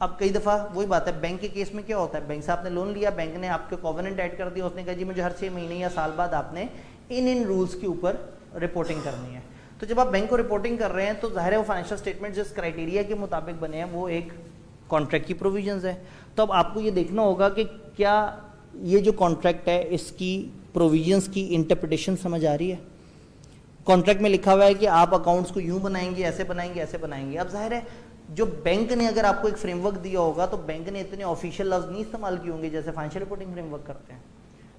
[SPEAKER 1] अब कई दफ़ा वही बात है बैंक के केस में क्या होता है, बैंक से आपने लोन लिया, बैंक ने आपके कॉवेनेंट ऐड कर दिया, उसने कहा जी मुझे हर 6 महीने या साल बाद आपने इन रूल्स के ऊपर रिपोर्टिंग करनी है। तो जब आप बैंक को रिपोर्टिंग कर रहे हैं तो जाहिर है वो फाइनेंशियल स्टेटमेंट जिस क्राइटेरिया के मुताबिक बने हैं वो एक कॉन्ट्रैक्ट की प्रोविजंस है। तो अब आपको ये देखना होगा कि क्या ये जो कॉन्ट्रैक्ट है इसकी प्रोविजंस की इंटरप्रिटेशन समझ आ रही है। कॉन्ट्रैक्ट में लिखा हुआ है कि आप अकाउंट्स को यूं बनाएंगे, ऐसे बनाएंगे, ऐसे बनाएंगे। अब जाहिर है जो बैंक ने अगर आपको एक फ्रेमवर्क दिया होगा तो बैंक ने इतने ऑफिशियल लफ्ज नहीं इस्तेमाल किए होंगे जैसे फाइनेंशियल रिपोर्टिंग फ्रेमवर्क करते हैं।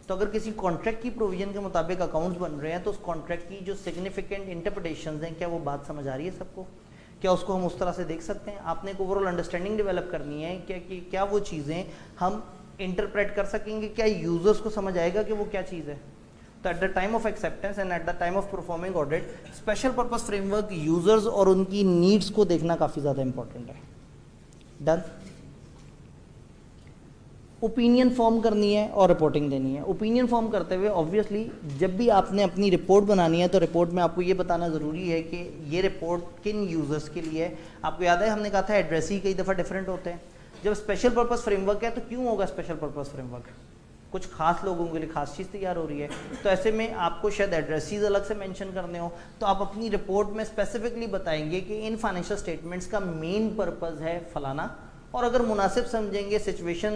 [SPEAKER 1] तो अगर किसी कॉन्ट्रैक्ट की प्रोविजन के मुताबिक अकाउंट्स बन रहे हैं तो उस कॉन्ट्रैक्ट की जो सिग्निफिकेंट इंटरप्रिटेशंस हैं क्या वो बात समझ आ रही है सबको, क्या उसको हम उस तरह से देख सकते हैं। आपने एक ओवरऑल अंडरस्टैंडिंग डेवलप करनी है क्या वो चीज़ें हम इंटरप्रेट कर सकेंगे, क्या यूजर्स को समझ आएगा कि वो क्या चीज़ है। तो at the time of acceptance and at the time of performing audit special purpose framework users और उनकी नीड्स को देखना काफ़ी ज़्यादा इंपॉर्टेंट है। डन। ओपिनियन फॉर्म करनी है और रिपोर्टिंग देनी है। ओपिनियन फॉर्म करते हुए ऑब्वियसली जब भी आपने अपनी रिपोर्ट बनानी है तो रिपोर्ट में आपको ये बताना ज़रूरी है कि ये रिपोर्ट किन यूज़र्स के लिए है। आपको याद है हमने कहा था एड्रेस ही कई दफ़ा डिफरेंट होते हैं। जब स्पेशल पर्पस फ्रेमवर्क है तो क्यों होगा स्पेशल पर्पस फ्रेमवर्क, कुछ खास लोगों के लिए खास चीज़ तैयार हो रही है, तो ऐसे में आपको शायद एड्रेसेस अलग से मेंशन करने हो तो आप अपनी रिपोर्ट में स्पेसिफिकली बताएंगे कि इन फाइनेंशियल स्टेटमेंट्स का मेन पर्पस है फलाना, और अगर मुनासिब समझेंगे, सिचुएशन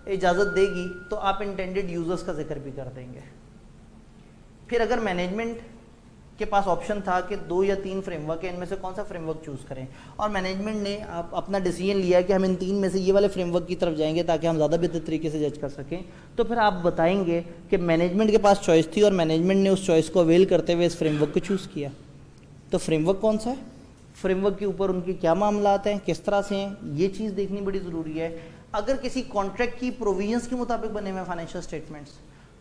[SPEAKER 1] इजाज़त देगी तो आप इंटेंडेड यूज़र्स का जिक्र भी कर देंगे। फिर अगर मैनेजमेंट के पास ऑप्शन था कि 2 या 3 फ्रेमवर्क है, इनमें से कौन सा फ्रेमवर्क चूज़ करें, और मैनेजमेंट ने अपना डिसीजन लिया कि हम इन 3 में से ये वाले फ्रेमवर्क की तरफ जाएंगे ताकि हम ज़्यादा बेहतर तरीके से जज कर सकें, तो फिर आप बताएंगे कि मैनेजमेंट के पास चॉइस थी और मैनेजमेंट ने उस चॉइस को अवेल करते हुए इस फ्रेमवर्क को चूज़ किया। तो फ्रेमवर्क कौन सा है, फ्रेमवर्क के ऊपर उनके क्या मामलात हैं, किस तरह से हैं, ये चीज़ देखनी बड़ी ज़रूरी है। अगर किसी कॉन्ट्रैक्ट की प्रोविजंस के मुताबिक बने हुए फाइनेंशियल स्टेटमेंट्स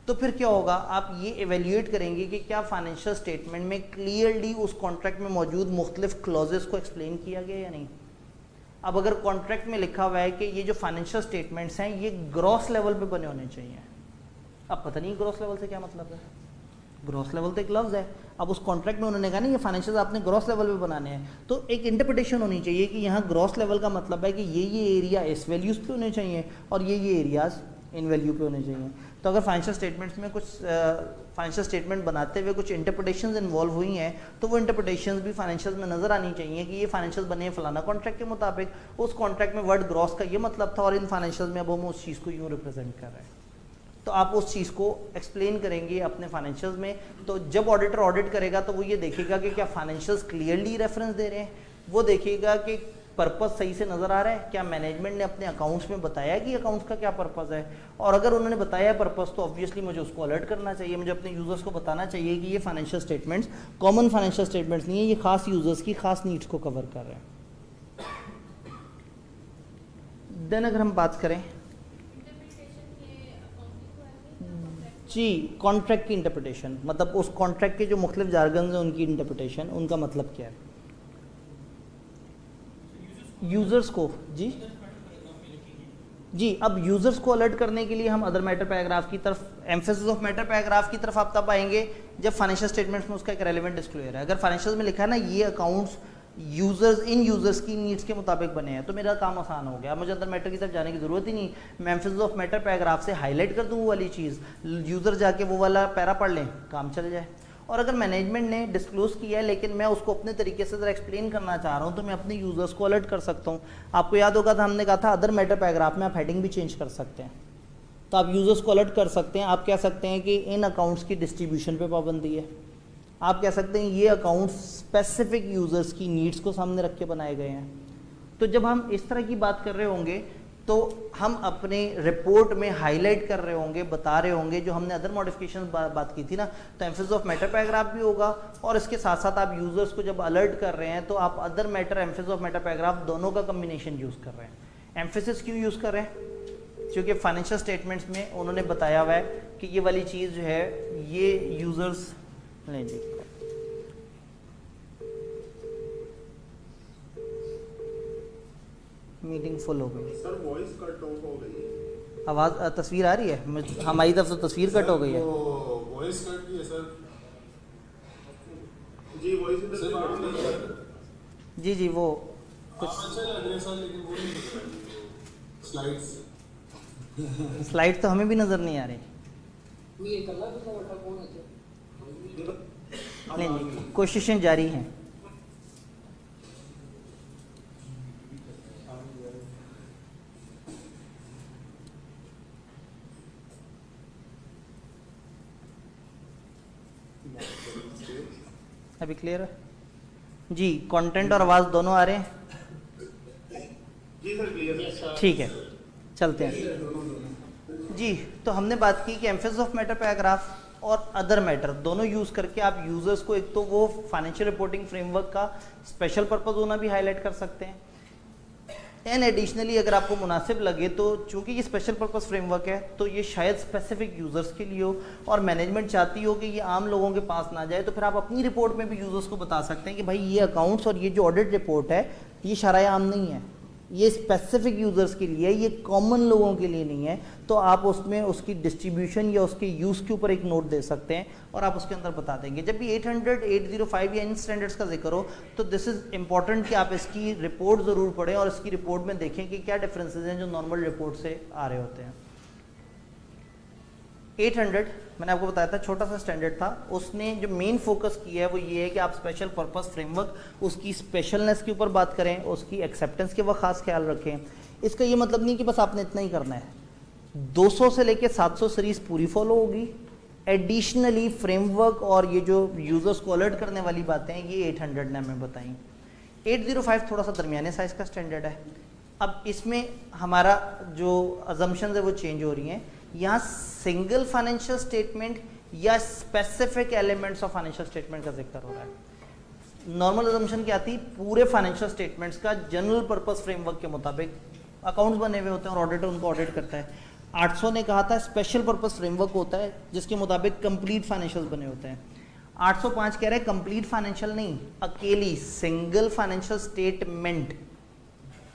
[SPEAKER 1] तो फिर क्या होगा, आप ये एवेल्यूएट करेंगे कि क्या फाइनेंशियल स्टेटमेंट में क्लियरली उस कॉन्ट्रैक्ट में मौजूद मुख्तलिफ क्लॉजेस को एक्सप्लेन किया गया या नहीं। अब अगर कॉन्ट्रैक्ट में लिखा हुआ है कि ये जो फाइनेंशियल स्टेटमेंट्स हैं ये ग्रॉस लेवल पे बने होने चाहिए, अब पता नहीं ग्रॉस लेवल से क्या मतलब है, ग्रॉस लेवल तो एक लफ्ज़ है। अब उस कॉन्ट्रैक्ट में उन्होंने कहा नहीं ये फाइनेंशियल आपने ग्रॉस लेवल पे बनाने हैं, तो एक इंटरप्रिटेशन होनी चाहिए कि यहाँ ग्रॉस लेवल का मतलब है कि ये एरिया इस वैल्यूज़ पे होने चाहिए और ये एरियाज़ इन वैल्यू पे होने चाहिए। तो अगर फाइनेंशियल स्टेटमेंट्स में कुछ फाइनेंशियल स्टेटमेंट बनाते हुए कुछ इंटरप्रिटेशंस इन्वॉल्व हुई हैं तो वो इंटरप्रिटेशंस भी फाइनेंशियल में नज़र आनी चाहिए कि ये फाइनेंशियल बने हैं फलाना कॉन्ट्रैक्ट के मुताबिक, उस कॉन्ट्रैक्ट में वर्ड ग्रॉस का ये मतलब था और इन फाइनेंशियल में अब हम उस चीज़ को यूँ रिप्रेजेंट कर रहे हैं। तो आप उस चीज़ को एक्सप्लेन करेंगे अपने फाइनेंशियल्स में। तो जब ऑडिटर ऑडिट करेगा तो वो ये देखेगा कि क्या फाइनेंशियल्स क्लियरली रेफरेंस दे रहे हैं, वो देखेगा कि पर्पस सही से नज़र आ रहा है, क्या मैनेजमेंट ने अपने अकाउंट्स में बताया कि अकाउंट्स का क्या पर्पस है, और अगर उन्होंने बताया पर्पस तो ऑब्वियसली मुझे उसको अलर्ट करना चाहिए, मुझे अपने यूज़र्स को बताना चाहिए कि ये financial statements common financial statements नहीं है, ये खास यूज़र्स की खास नीड्स को कवर कर रहे हैं। देन अगर हम बात करें जी, कॉन्ट्रैक्ट की इंटरप्रिटेशन, मतलब उस कॉन्ट्रैक्ट के जो मुख्तलिफ जार्गन्स हैं उनकी इंटरप्रिटेशन, उनका मतलब क्या है यूज़र्स को। जी, अब यूज़र्स को अलर्ट करने के लिए हम अदर मैटर पैराग्राफ की तरफ, एम्फेसिस ऑफ मैटर पैराग्राफ की तरफ आप तब आएंगे जब फाइनेंशियल स्टेटमेंट्स में उसका एक रेलेवेंट डिस्क्लोजर है। अगर फाइनेंशियल में लिखा है ना ये अकाउंट्स यूजर्स इन यूजर्स की नीड्स के मुताबिक बने हैं, तो मेरा काम आसान हो गया, मुझे अंदर मैटर की तरफ जाने की जरूरत ही नहीं। मैं एम्फेसिस ऑफ मैटर पैराग्राफ से हाईलाइट कर दूँ वो वाली चीज़, यूज़र जाके वो वाला पैरा पढ़ लें, काम चल जाए। और अगर मैनेजमेंट ने डिस्क्लोज किया है लेकिन मैं उसको अपने तरीके से ज़रा एक्सप्लेन करना चाह रहा हूँ, तो मैं अपने यूज़र्स को अलर्ट कर सकता हूँ। आपको याद होगा था हमने कहा था अदर मैटर पैराग्राफ में आप हेडिंग भी चेंज कर सकते हैं, तो आप यूज़र्स को अलर्ट कर सकते हैं। आप कह सकते हैं कि इन अकाउंट्स की डिस्ट्रीब्यूशन पे पाबंदी है, आप कह सकते हैं ये अकाउंट्स स्पेसिफिक यूज़र्स की नीड्स को सामने रख के बनाए गए हैं। तो जब हम इस तरह की बात कर रहे होंगे तो हम अपने रिपोर्ट में हाईलाइट कर रहे होंगे, बता रहे होंगे जो हमने अदर मॉडिफिकेशन बात की थी ना, तो एम्फेसिस ऑफ मैटर पैराग्राफ भी होगा और इसके साथ साथ आप यूज़र्स को जब अलर्ट कर रहे हैं तो आप other matter, emphasis of matter paragraph दोनों का कम्बिनेशन यूज़ कर रहे हैं। एम्फेसिस क्यों यूज़ कर रहे हैं? क्योंकि फाइनेंशियल स्टेटमेंट्स में उन्होंने बताया हुआ है कि ये वाली चीज़ जो है ये यूज़र्स नहीं जी मीटिंग फुल हो गई
[SPEAKER 3] सर वॉइस कट ऑफ हो गई है।
[SPEAKER 1] आवाज़ तस्वीर आ रही है, हमारी तरफ से तस्वीर कट हो गई है।
[SPEAKER 3] वॉइस कट की है सर जी, वॉइस इधर से बात नहीं कर रहे।
[SPEAKER 1] जी वो
[SPEAKER 3] कुछ अच्छा लग रहा है सर, लेकिन वो नहीं दिख रहा स्लाइड्स।
[SPEAKER 1] स्लाइड तो हमें भी नज़र नहीं आ रही।
[SPEAKER 4] ये कल्ला भी बैठा कौन है?
[SPEAKER 1] नहीं, कोशिशें जारी हैं। अभी क्लियर है जी? कंटेंट और आवाज़ दोनों आ रहे हैं?
[SPEAKER 2] जी सर क्लियर।
[SPEAKER 1] ठीक है, चलते हैं जी। तो हमने बात की कि एम्फेसिस ऑफ मैटर पैराग्राफ और अदर मैटर दोनों यूज़ करके आप यूज़र्स को एक तो वो फाइनेंशियल रिपोर्टिंग फ्रेमवर्क का स्पेशल पर्पस होना भी हाईलाइट कर सकते हैं, एंड एडिशनली अगर आपको मुनासिब लगे तो चूंकि ये स्पेशल पर्पस फ्रेमवर्क है तो ये शायद स्पेसिफिक यूज़र्स के लिए हो और मैनेजमेंट चाहती हो कि ये आम लोगों के पास ना जाए, तो फिर आप अपनी रिपोर्ट में भी यूज़र्स को बता सकते हैं कि भाई ये अकाउंट्स और ये जो ऑडिट रिपोर्ट है ये शराय आम नहीं है, ये स्पेसिफिक यूज़र्स के लिए, ये कॉमन लोगों के लिए नहीं है। तो आप उसमें उसकी डिस्ट्रीब्यूशन या उसके यूज़ के ऊपर एक नोट दे सकते हैं और आप उसके अंदर बता देंगे। जब भी 800, 805 या इन स्टैंडर्ड्स का जिक्र हो तो दिस इज़ इंपॉर्टेंट कि आप इसकी रिपोर्ट ज़रूर पढ़ें और इसकी रिपोर्ट में देखें कि क्या डिफरेंसेस हैं जो नॉर्मल रिपोर्ट से आ रहे होते हैं। 800 मैंने आपको बताया था छोटा सा स्टैंडर्ड था, उसने जो मेन फोकस किया है वो ये है कि आप स्पेशल पर्पस फ्रेमवर्क उसकी स्पेशलनेस के ऊपर बात करें, उसकी एक्सेप्टेंस के वक्त खास ख्याल रखें। इसका ये मतलब नहीं कि बस आपने इतना ही करना है, 200 से लेके 700 सीरीज पूरी फॉलो होगी। एडिशनली फ्रेमवर्क और ये जो यूज़र्स को अलर्ट करने वाली बातें हैं ये 800 ने हमें बताई। 805 थोड़ा सा दरमियाने साइज़ का स्टैंडर्ड है। अब इसमें हमारा जो अजम्पशंस है वो चेंज हो रही हैं। यहाँ सिंगल फाइनेंशियल स्टेटमेंट या specific elements of financial statement का जिक्र हो रहा है। नॉर्मल अजम्पशन क्या थी, पूरे फाइनेंशियल स्टेटमेंट्स का जनरल पर्पस फ्रेमवर्क के मुताबिक अकाउंट्स बने हुए होते हैं और ऑडिटर उनको ऑडिट करता है। 800 ने कहा था स्पेशल पर्पस फ्रेमवर्क होता है जिसके मुताबिक कंप्लीट फाइनेंशियल्स बने होते हैं। 805 कह रहे हैं कंप्लीट फाइनेंशियल नहीं, अकेली सिंगल फाइनेंशियल स्टेटमेंट,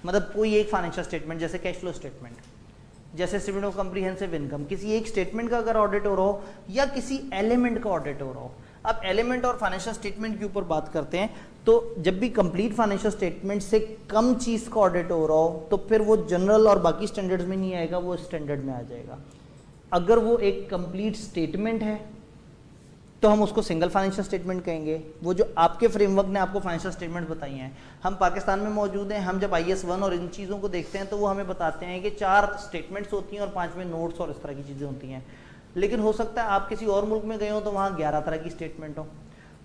[SPEAKER 1] मतलब कोई एक फाइनेंशियल स्टेटमेंट जैसे कैश फ्लो स्टेटमेंट, जैसे स्टेटमेंट ऑफ कॉम्प्रिहेंसिव इनकम, किसी एक स्टेटमेंट का अगर ऑडिट हो रहा हो या किसी एलिमेंट का ऑडिट हो रहा हो। अब एलिमेंट और फाइनेंशियल स्टेटमेंट के ऊपर बात करते हैं तो जब भी कंप्लीट फाइनेंशियल स्टेटमेंट से कम चीज़ का ऑडिट हो रहा हो तो फिर वो जनरल और बाकी स्टैंडर्ड्स में नहीं आएगा, वो स्टैंडर्ड में आ जाएगा। अगर वो एक कंप्लीट स्टेटमेंट है तो हम उसको सिंगल फाइनेंशियल स्टेटमेंट कहेंगे। वो जो आपके फ्रेमवर्क ने आपको फाइनेंशियल स्टेटमेंट बताई हैं, हम पाकिस्तान में मौजूद हैं, हम जब IS 1 और इन चीज़ों को देखते हैं तो वो हमें बताते हैं कि 4 स्टेटमेंट्स होती हैं और 5 में नोट्स और इस तरह की चीज़ें होती हैं। लेकिन हो सकता है आप किसी और मुल्क में गए हो तो वहाँ 11 तरह की स्टेटमेंट हो।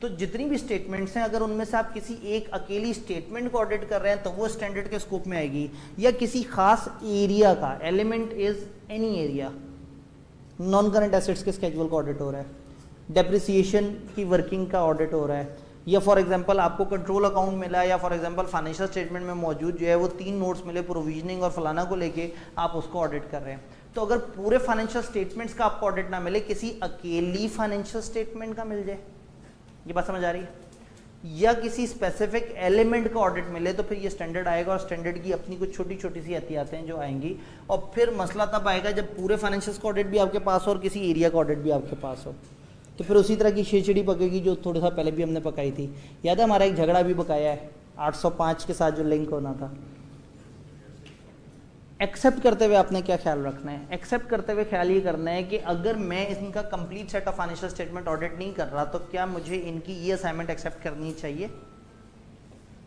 [SPEAKER 1] तो जितनी भी स्टेटमेंट्स हैं अगर उनमें से आप किसी एक अकेली स्टेटमेंट को ऑडिट कर रहे हैं तो वो स्टैंडर्ड के स्कोप में आएगी, या किसी खास एरिया का, element is any area, non current assets के स्केड्यूल का ऑडिट हो रहा है, डेप्रिसिएशन की वर्किंग का ऑडिट हो रहा है, या फॉर एग्जांपल आपको कंट्रोल अकाउंट मिला, या फॉर एग्जांपल फाइनेंशियल स्टेटमेंट में मौजूद जो है वो 3 नोट्स मिले प्रोविजनिंग और फलाना को लेके आप उसको ऑडिट कर रहे हैं। तो अगर पूरे फाइनेंशियल स्टेटमेंट्स का आपको ऑडिट ना मिले, किसी अकेली फाइनेंशियल स्टेटमेंट का मिल जाए, ये बात समझ आ रही है, या किसी स्पेसिफिक एलिमेंट का ऑडिट मिले, तो फिर ये स्टैंडर्ड आएगा और स्टैंडर्ड की अपनी कुछ छोटी छोटी सी एहतियातें हैं जो आएंगी। और फिर मसला तब आएगा जब पूरे फाइनेंशियल का ऑडिट भी आपके पास हो और किसी एरिया का ऑडिट भी आपके पास हो, तो फिर उसी तरह की खिचड़ी पकेगी जो थोड़ा सा पहले भी हमने पकाई थी। याद है हमारा एक झगड़ा भी पकाया है 805 के साथ जो लिंक होना था। एक्सेप्ट करते हुए आपने क्या ख्याल रखना है? एक्सेप्ट करते हुए ख्याल ये करना है कि अगर मैं इनका complete set of financial statement audit नहीं कर रहा तो क्या मुझे इनकी ये असाइनमेंट एक्सेप्ट करनी चाहिए?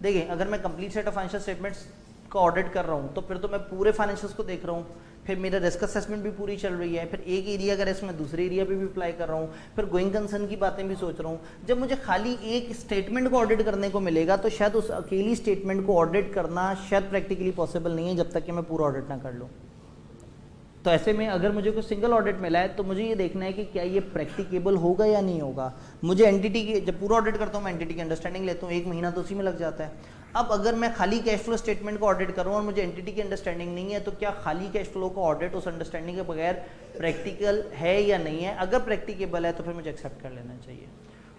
[SPEAKER 1] देखिए, अगर मैं complete set of financial statements का ऑडिट कर रहा हूँ तो फिर तो मैं पूरे फाइनेंशियल्स को देख रहा हूँ, फिर मेरा रिस्क असेसमेंट भी पूरी चल रही है, फिर एक एरिया का रिस्क मैं दूसरे एरिया पे भी अप्लाई कर रहा हूँ, फिर गोइंग कंसर्न की बातें भी सोच रहा हूँ। जब मुझे खाली एक स्टेटमेंट को ऑडिट करने को मिलेगा तो शायद उस अकेली स्टेटमेंट को ऑडिट करना शायद प्रैक्टिकली पॉसिबल नहीं है जब तक कि मैं पूरा ऑडिट ना कर लूँ। तो ऐसे में अगर मुझे कोई सिंगल ऑडिट मिला है तो मुझे ये देखना है कि क्या ये प्रैक्टिकेबल होगा या नहीं होगा। मुझे एंटिटी की, जब पूरा ऑडिट करता हूँ मैं एंटिटी की अंडरस्टैंडिंग लेता हूँ, 1 महीना तो उसी में लग जाता है। अब अगर मैं खाली कैश फ्लो स्टेटमेंट को ऑडिट करूँ और मुझे एंटिटी की अंडरस्टैंडिंग नहीं है तो क्या खाली कैश फ्लो का ऑडिट उस अंडरस्टैंडिंग के बगैर प्रैक्टिकल है या नहीं है? अगर प्रैक्टिकेबल है तो फिर मुझे एक्सेप्ट कर लेना चाहिए।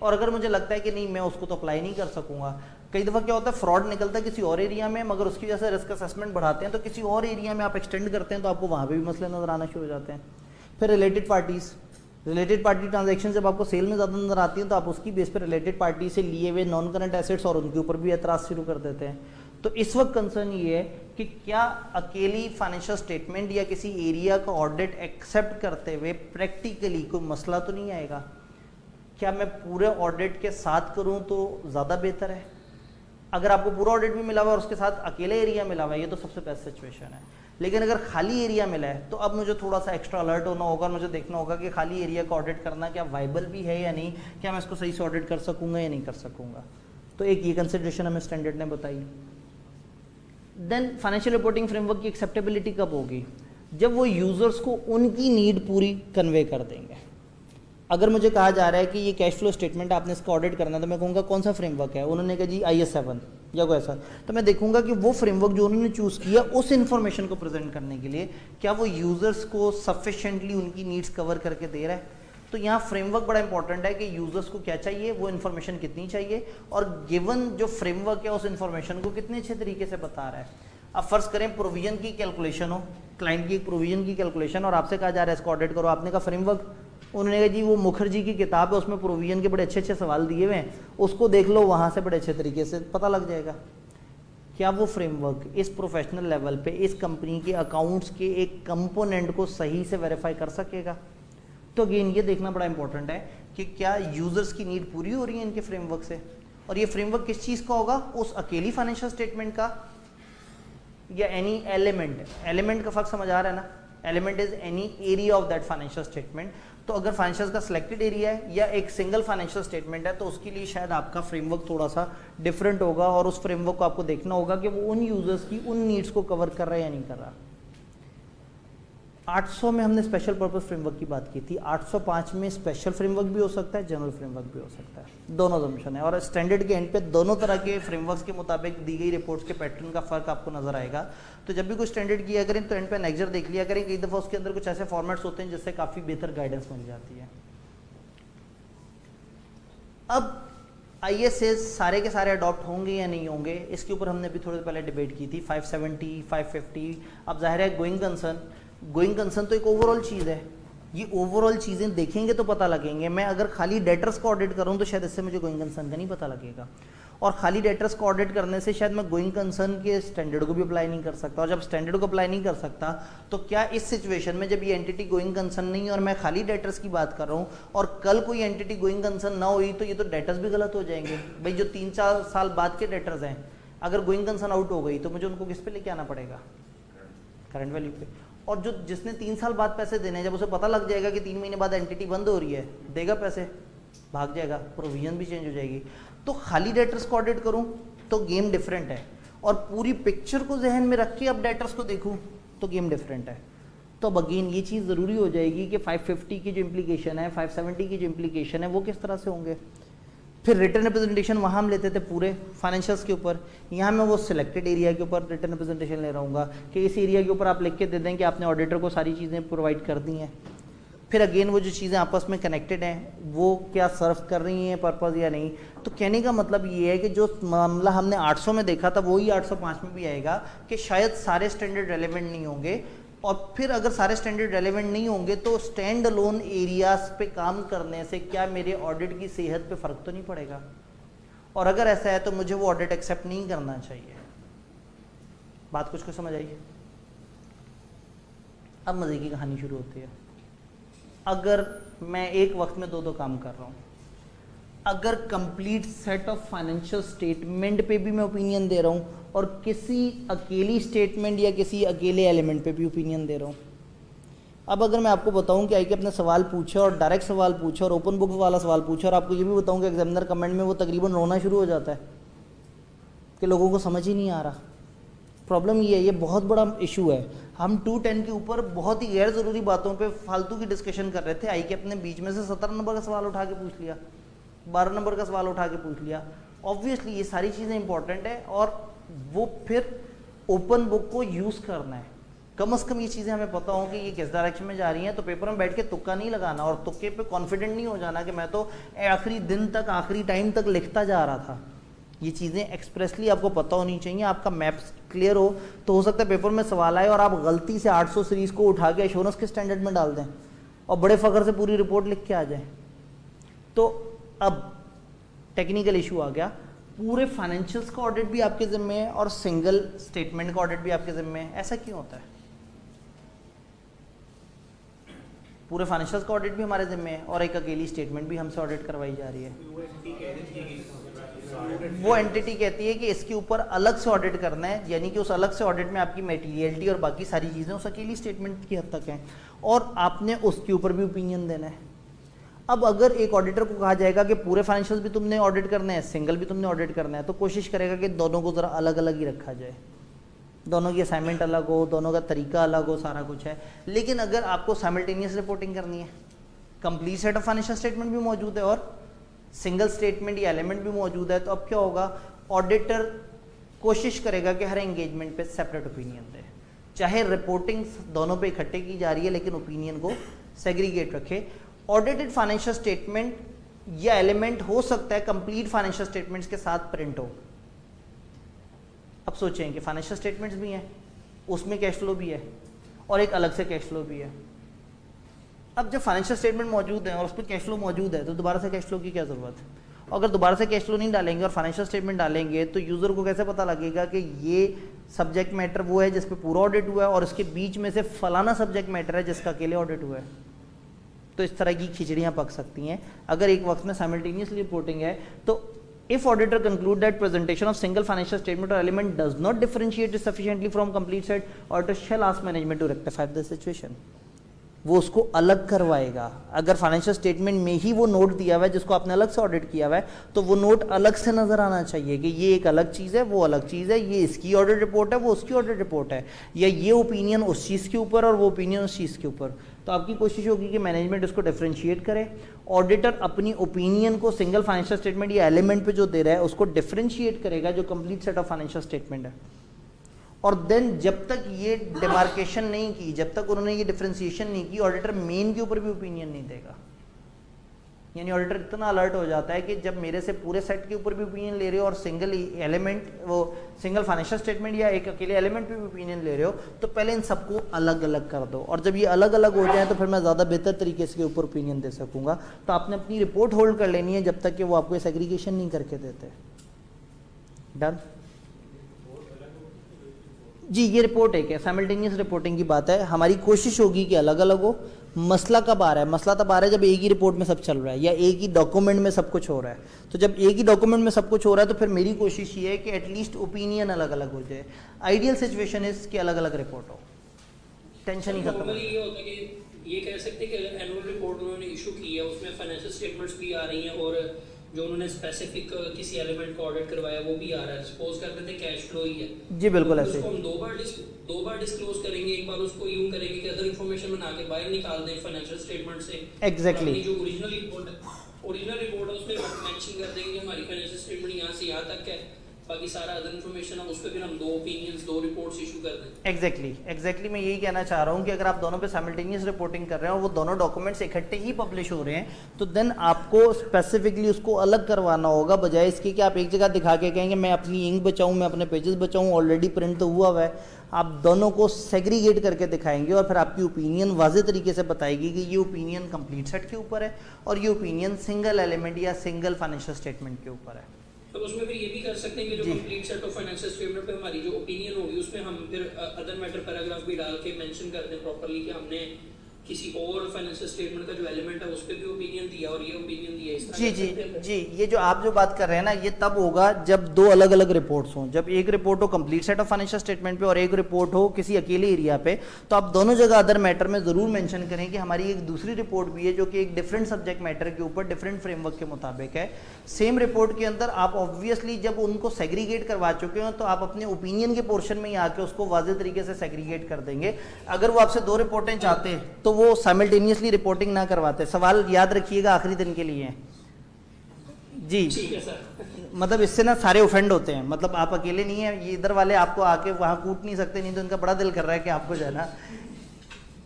[SPEAKER 1] और अगर मुझे लगता है कि नहीं मैं उसको तो अप्लाई नहीं कर सकूंगा, कई दफ़ा क्या होता है फ्रॉड निकलता है किसी और एरिया में, मगर उसकी वजह से रिस्क असेसमेंट बढ़ाते हैं तो किसी और एरिया में आप एक्सटेंड करते हैं तो आपको वहाँ पे भी मसले नजर आना शुरू हो जाते हैं। फिर रिलेटेड पार्टी ट्रांजैक्शन जब आपको सेल में ज़्यादा नजर आती है तो आप उसकी बेस पर रिलेटेड पार्टी से लिए हुए नॉन करंट एसेट्स और उनके ऊपर भी एतराज़ शुरू कर देते हैं। तो इस वक्त कंसर्न ये है कि क्या अकेली फाइनेंशियल स्टेटमेंट या किसी एरिया का ऑडिट एक्सेप्ट करते हुए प्रैक्टिकली कोई मसला तो नहीं आएगा? क्या मैं पूरे ऑडिट के साथ करूं तो ज़्यादा बेहतर है? अगर आपको पूरा ऑडिट भी मिला हुआ है और उसके साथ अकेले एरिया मिला हुआ है, ये तो सबसे बेस्ट सिचुएशन है। लेकिन अगर खाली एरिया मिला है तो अब मुझे थोड़ा सा एक्स्ट्रा अलर्ट होना होगा और मुझे देखना होगा कि खाली एरिया का ऑडिट करना क्या वाइबल भी है या नहीं, क्या मैं इसको सही से ऑडिट कर सकूंगा या नहीं कर सकूंगा। तो एक ये कंसिडरेशन हमें स्टैंडर्ड ने बताई। देन फाइनेंशियल रिपोर्टिंग फ्रेमवर्क की एक्सेप्टेबिलिटी कब होगी? जब वो यूजर्स को उनकी नीड पूरी कन्वे कर देंगे। अगर मुझे कहा जा रहा है कि ये कैश फ्लो स्टेटमेंट आपने इसका ऑडिट करना है तो मैं कहूँगा कौन सा फ्रेमवर्क है? उन्होंने कहा जी IS 7 या कोई ऐसा, तो मैं देखूंगा कि वो फ्रेमवर्क जो उन्होंने चूज़ किया उस इन्फॉर्मेशन को प्रेजेंट करने के लिए क्या वो यूजर्स को सफिशिएंटली उनकी नीड्स कवर करके दे रहा है। तो यहाँ फ्रेमवर्क बड़ा इंपॉर्टेंट है कि यूजर्स को क्या चाहिए, वो इन्फॉर्मेशन कितनी चाहिए और गिवन जो फ्रेमवर्क है उस इन्फॉर्मेशन को कितने अच्छे तरीके से बता रहा है। अब फर्ज करें प्रोविजन की कैलकुलेशन हो, क्लाइंट की एक प्रोविजन की कैलकुलेशन और आपसे कहा जा रहा है इसको ऑडिट करो, आपने कहा फ्रेमवर्क, उन्होंने कहा जी वो मुखर्जी की किताब है उसमें प्रोविजन के बड़े अच्छे अच्छे सवाल दिए हुए हैं, उसको देख लो, वहाँ से बड़े अच्छे तरीके से पता लग जाएगा। क्या वो फ्रेमवर्क इस प्रोफेशनल लेवल पे इस कंपनी के अकाउंट्स के एक कंपोनेंट को सही से वेरीफाई कर सकेगा? तो अगेन ये देखना बड़ा इंपॉर्टेंट है कि क्या यूजर्स की नीड पूरी हो रही है इनके फ्रेमवर्क से। और ये फ्रेमवर्क किस चीज़ का होगा? उस अकेली फाइनेंशियल स्टेटमेंट का या एनी एलिमेंट। एलिमेंट का फर्क समझ आ रहा है ना? Element is any area of that financial statement. तो अगर फाइनेंशियल का सिलेक्टेड एरिया है या एक सिंगल फाइनेंशियल स्टेटमेंट है तो उसके लिए शायद आपका फ्रेमवर्क थोड़ा सा डिफरेंट होगा और उस फ्रेमवर्क को आपको देखना होगा कि वो उन यूजर्स की उन नीड्स को कवर कर रहा है या नहीं कर रहा। 800 में हमने स्पेशल पर्पस फ्रेमवर्क की बात की थी, 805 में स्पेशल फ्रेमवर्क भी हो सकता है, जनरल फ्रेमवर्क भी हो सकता है, दोनों असम्पशन है। और स्टैंडर्ड के एंड पे दोनों तरह के फ्रेमवर्क्स के मुताबिक दी गई रिपोर्ट्स के पैटर्न का फर्क आपको नजर आएगा। तो जब भी कोई स्टैंडर्ड किया करें तो एंड पे नेक्जर देख लिया करें, कई दफ़ा उसके अंदर कुछ ऐसे फॉर्मेट्स होते हैं जिससे काफ़ी बेहतर गाइडेंस मिल जाती है। अब ISAs सारे के सारे अडॉप्ट होंगे या नहीं होंगे, इसके ऊपर हमने भी थोड़ी देर पहले डिबेट की थी। 570, 550। अब जाहिर है गोइंग कंसर्न तो एक ओवरऑल चीज़ है, ये ओवरऑल चीज़ें देखेंगे तो पता लगेंगे। मैं अगर खाली डेटर्स को ऑडिट करूं तो शायद इससे मुझे गोइंग कंसर्न का नहीं पता लगेगा, और खाली डेटर्स को ऑडिट करने से शायद मैं गोइंग कंसर्न के स्टैंडर्ड को भी अप्लाई नहीं कर सकता। और जब स्टैंडर्ड को अप्लाई नहीं कर सकता तो क्या इस सिचुएशन में जब ये एंटिटी गोइंग कंसर्न नहीं है और मैं खाली डेटर्स की बात कर रहा हूँ और कल कोई एंटिटी गोइंग कंसर्न ना हुई तो ये तो डेटर्स भी गलत हो जाएंगे। भाई जो 3-4 साल बाद के डेटर्स हैं, अगर गोइंग कंसर्न आउट हो गई तो मुझे उनको किस पे लेके आना पड़ेगा? करंट वैल्यू पे। और जो जिसने 3 साल बाद पैसे देने हैं, जब उसे पता लग जाएगा कि 3 महीने बाद एंटिटी बंद हो रही है, देगा पैसे? भाग जाएगा, प्रोविजन भी चेंज हो जाएगी। तो खाली डेटर्स को ऑडिट करूं तो गेम डिफरेंट है, और पूरी पिक्चर को जहन में रख के अब डेटर्स को देखूं तो गेम डिफरेंट है। तो अब अगेन ये चीज़ ज़रूरी हो जाएगी कि 550 की जो इम्प्लीकेशन है, 570 की जो इम्प्लीकेशन है, वो किस तरह से होंगे। फिर रिटर्न रिप्रेजेंटेशन वहाँ हम लेते थे पूरे फाइनेंशियल्स के ऊपर, यहाँ मैं वो सिलेक्टेड एरिया के ऊपर रिटर्न रिप्रेजेंटेशन ले रहा हूँ कि इस एरिया के ऊपर आप लिख के दे दें कि आपने ऑडिटर को सारी चीज़ें प्रोवाइड कर दी हैं। फिर अगेन वो जो चीज़ें आपस में कनेक्टेड हैं वो क्या सर्व कर रही हैं पर्पज़ या नहीं। तो कहने का मतलब ये है कि जो मामला हमने 800 में देखा था वही 805 में भी आएगा कि शायद सारे स्टैंडर्ड रेलेवेंट नहीं होंगे, और फिर अगर सारे स्टैंडर्ड रेलेवेंट नहीं होंगे तो स्टैंड अलोन एरियाज पे काम करने से क्या मेरे ऑडिट की सेहत पे फ़र्क तो नहीं पड़ेगा, और अगर ऐसा है तो मुझे वो ऑडिट एक्सेप्ट नहीं करना चाहिए। बात कुछ को समझ आई? अब मज़े की कहानी शुरू होती है। अगर मैं एक वक्त में दो काम कर रहा हूँ, अगर complete set of financial statement पे भी मैं ओपिनियन दे रहा हूँ और किसी अकेली स्टेटमेंट या किसी अकेले एलिमेंट पे भी ओपिनियन दे रहा हूँ। अब अगर मैं आपको बताऊं कि आई के अपने सवाल पूछे और डायरेक्ट सवाल पूछे और ओपन बुक वाला सवाल पूछे, और आपको ये भी बताऊं कि एग्जामिनर कमेंट में वो तकरीबन रोना शुरू हो जाता है कि लोगों को समझ ही नहीं आ रहा। प्रॉब्लम ये है, ये बहुत बड़ा इशू है। हम 210 के ऊपर बहुत ही गैर ज़रूरी बातों पे फालतू की डिस्कशन कर रहे थे, आई के अपने बीच में से 17 नंबर का सवाल उठा के पूछ लिया, 12 नंबर का सवाल उठा के पूछ लिया। ऑब्वियसली ये सारी चीज़ें इंपॉर्टेंट है और वो फिर ओपन बुक को यूज़ करना है। कम से कम ये चीज़ें हमें पता हो कि ये किस डायरेक्शन में जा रही हैं, तो पेपर में बैठ के तुक्का नहीं लगाना और तुक्के पे कॉन्फिडेंट नहीं हो जाना कि मैं तो आखिरी दिन तक आखिरी टाइम तक लिखता जा रहा था। ये चीज़ें एक्सप्रेसली आपको पता होनी चाहिए। आपका मैप्स क्लियर हो तो हो सकता है पेपर में सवाल आए और आप गलती से 800 सीरीज़ को उठा के एश्योरेंस के स्टैंडर्ड में डाल दें और बड़े फ़ख्र से पूरी रिपोर्ट लिख के आ जाए। तो अब टेक्निकल इशू आ गया, पूरे फाइनेंशियल्स का ऑडिट भी आपके ज़िम्मे है और सिंगल स्टेटमेंट का ऑडिट भी आपके ज़िम्मे है। ऐसा क्यों होता है? पूरे फाइनेंशियल्स का ऑडिट भी हमारे ज़िम्मे है और एक अकेली स्टेटमेंट भी हमसे ऑडिट करवाई जा रही है। वो एंटिटी कहती है कि इसके ऊपर अलग से ऑडिट करना है, यानी कि उस अलग से ऑडिट में आपकी मटेरियलिटी और बाकी सारी चीज़ें उस अकेली स्टेटमेंट की हद तक हैं और आपने उसके ऊपर भी ओपिनियन देना है। अब अगर एक ऑडिटर को कहा जाएगा कि पूरे फाइनेंशियल्स भी तुमने ऑडिट करने हैं, सिंगल भी तुमने ऑडिट करना है, तो कोशिश करेगा कि दोनों को ज़रा अलग अलग ही रखा जाए, दोनों की असाइनमेंट अलग हो, दोनों का तरीका अलग हो, सारा कुछ है। लेकिन अगर आपको साइमल्टेनियस रिपोर्टिंग करनी है, complete set of financial statement भी मौजूद है और सिंगल स्टेटमेंट या एलिमेंट भी मौजूद है, तो अब क्या होगा, ऑडिटर कोशिश करेगा कि हर एंगेजमेंट पे सेपरेट ओपिनियन दे, चाहे रिपोर्टिंग दोनों पे इकट्ठे की जा रही है लेकिन ओपिनियन को सेग्रीगेट रखे। ऑडिटेड फाइनेंशियल स्टेटमेंट या एलिमेंट हो सकता है कंप्लीट फाइनेंशियल स्टेटमेंट्स के साथ प्रिंट हो। अब सोचें कि फाइनेंशियल स्टेटमेंट्स भी हैं, उसमें कैश फ्लो भी है और एक अलग से कैश फ्लो भी है। अब जब फाइनेंशियल स्टेटमेंट मौजूद है और उसमें कैश फ्लो मौजूद है तो दोबारा से कैश फ्लो की क्या ज़रूरत है? अगर दोबारा से कैश फ्लो नहीं डालेंगे और फाइनेंशियल स्टेटमेंट डालेंगे तो यूज़र को कैसे पता लगेगा कि ये सब्जेक्ट मैटर वो है जिस पे पूरा ऑडिट हुआ है और इसके बीच में से फलाना सब्जेक्ट मैटर है जिसका अकेले ऑडिट हुआ है? तो इस तरह की खिचड़ियाँ पक सकती हैं अगर एक वक्त में साइमल्टेनियसली रिपोर्टिंग है। तो if auditor conclude that presentation of single financial statement or element does not differentiate it sufficiently from complete set, auditor shall ask management to rectify the situation. वो उसको अलग करवाएगा। अगर फाइनेंशियल स्टेटमेंट में ही वो note दिया हुआ है जिसको आपने अलग से ऑडिट किया हुआ है तो वो नोट अलग से नजर आना चाहिए कि ये एक अलग चीज़ है, वो अलग चीज़ है, ये इसकी ऑडिट रिपोर्ट है, वो उसकी ऑडिट रिपोर्ट है, या ये ओपिनियन उस चीज़ के ऊपर और वो ओपिनियन उस चीज़ के ऊपर। तो आपकी कोशिश होगी कि मैनेजमेंट इसको डिफरेंशिएट करे, ऑडिटर अपनी ओपिनियन को सिंगल फाइनेंशियल स्टेटमेंट या एलिमेंट पे जो दे रहा है उसको डिफरेंशिएट करेगा जो complete set of financial statement है। और देन जब तक ये डिमार्केशन नहीं की, जब तक उन्होंने ये डिफरेंशिएशन नहीं की, ऑडिटर मेन के ऊपर भी ओपिनियन नहीं देगा। यानी ऑडिटर इतना अलर्ट हो जाता है कि जब मेरे से पूरे सेट के ऊपर भी ओपिनियन ले रहे हो और सिंगल एलिमेंट, वो सिंगल फाइनेंशियल स्टेटमेंट या एक अकेले एलिमेंट पे भी ओपिनियन ले रहे हो, तो पहले इन सबको अलग अलग कर दो और जब ये अलग अलग हो जाए तो फिर मैं ज़्यादा बेहतर तरीके से ऊपर ओपिनियन दे सकूँगा। तो आपने अपनी रिपोर्ट होल्ड कर लेनी है जब तक कि वो आपको सेग्रीगेशन नहीं करके देते। डन जी, ये रिपोर्ट है क्या साइमल्टेनियस रिपोर्टिंग की बात है। हमारी कोशिश होगी कि अलग अलग हो। मसला कब आ रहा है? मसला तब आ रहा है जब एक ही रिपोर्ट में सब चल रहा है या एक ही डॉक्यूमेंट में सब कुछ हो रहा है। तो जब एक ही डॉक्यूमेंट में सब कुछ हो रहा है तो फिर मेरी कोशिश ये है कि एटलीस्ट ओपिनियन अलग अलग हो जाए। आइडियल सिचुएशन इज कि अलग अलग रिपोर्ट हो, टेंशन ही खत्म।
[SPEAKER 4] ये होता है कि ये कह सकते हैं कि एनुअल रिपोर्ट उन्होंने इशू की है, उसमें फाइनेंशियल स्टेटमेंट्स भी आ रही हैं और जो उन्होंने स्पेसिफिक किसी एलिमेंट को ऑडिट करवाया वो भी आ रहा है। सपोज करते थे कैश फ्लो ही है
[SPEAKER 1] जी, बिल्कुल ऐसे।
[SPEAKER 4] उसको हम दो बार डिस्क्लोज करेंगे। एक बार उसको यूं करेंगे कि अदर इंफॉर्मेशन बना के बाहर निकाल दें फाइनेंशियल स्टेटमेंट से।
[SPEAKER 1] एग्जैक्टली
[SPEAKER 4] जो ओरिजिनल रिपोर्ट है ओरिजिनल रिपोर्ट है उसमें मेंशन कर देंगे कि हमारी फाइनेंशियल स्टेटमेंट यहाँ से यहाँ तक है, बाकी सारा अदर इन्फॉर्मेशन हम उस पर फिर हम 2 ओपिनियंस 2 रिपोर्ट्स इशू कर दें।
[SPEAKER 1] एग्जैक्टली मैं यही कहना चाह रहा हूँ कि अगर आप दोनों पे साइमल्टेनियस रिपोर्टिंग कर रहे हैं और वो दोनों डॉक्यूमेंट्स इकट्ठे ही पब्लिश हो रहे हैं, तो देन आपको स्पेसिफिकली उसको अलग करवाना होगा, बजाय इसके कि आप एक जगह दिखा के कहेंगे मैं अपनी इंक बचाऊँ, मैं अपने पेजेस बचाऊँ, ऑलरेडी प्रिंट तो हुआ हुआ है। आप दोनों को सेग्रीगेट करके दिखाएंगे और फिर आपकी ओपिनियन वाज़ेह तरीके से बताएगी कि ये ओपिनियन कंप्लीट सेट के ऊपर है और ये ओपिनियन सिंगल एलिमेंट या सिंगल फाइनेंशियल स्टेटमेंट के ऊपर है।
[SPEAKER 4] तो उसमें फिर ये भी कर सकते हैं कि जो complete set of financial statement पे हमारी जो ओपिनियन होगी उसमें हम फिर अदर मैटर पैराग्राफ भी डाल के मेंशन कर दें प्रॉपर्ली कि हमने किसी और फाइनेंशियल स्टेटमेंट का जो एलिमेंट है उस पे भी ओपिनियन दिया और ये ओपिनियन दिया, इस तरह
[SPEAKER 1] जी, ये जो आप जो बात कर रहे हैं ना, ये तब होगा जब 2 अलग अलग रिपोर्ट्स हों। जब एक रिपोर्ट हो complete set of financial statement पे और एक रिपोर्ट हो किसी अकेले एरिया पे, तो आप दोनों जगह अदर मैटर में ज़रूर मेंशन करें कि हमारी एक दूसरी रिपोर्ट भी है जो कि एक डिफरेंट सब्जेक्ट मैटर के ऊपर डिफरेंट फ्रेमवर्क के मुताबिक है। सेम रिपोर्ट के अंदर आप ऑब्वियसली जब उनको सेग्रीगेट करवा चुके हो तो आप अपने ओपिनियन के पोर्शन में ही आके उसको वाज़ेह तरीके से सेग्रीगेट कर देंगे। अगर वो आपसे 2 रिपोर्टें चाहते हैं तो वो साइमल्टेनियसली रिपोर्टिंग ना करवाते। सवाल याद रखिएगा आखिरी दिन के लिए जी।
[SPEAKER 4] ठीक है सर।
[SPEAKER 1] मतलब इससे ना सारे ऑफेंड होते हैं, मतलब आप अकेले नहीं है, ये इधर वाले आपको आके वहाँ कूट नहीं सकते, नहीं तो इनका बड़ा दिल कर रहा है कि आपको जो है ना,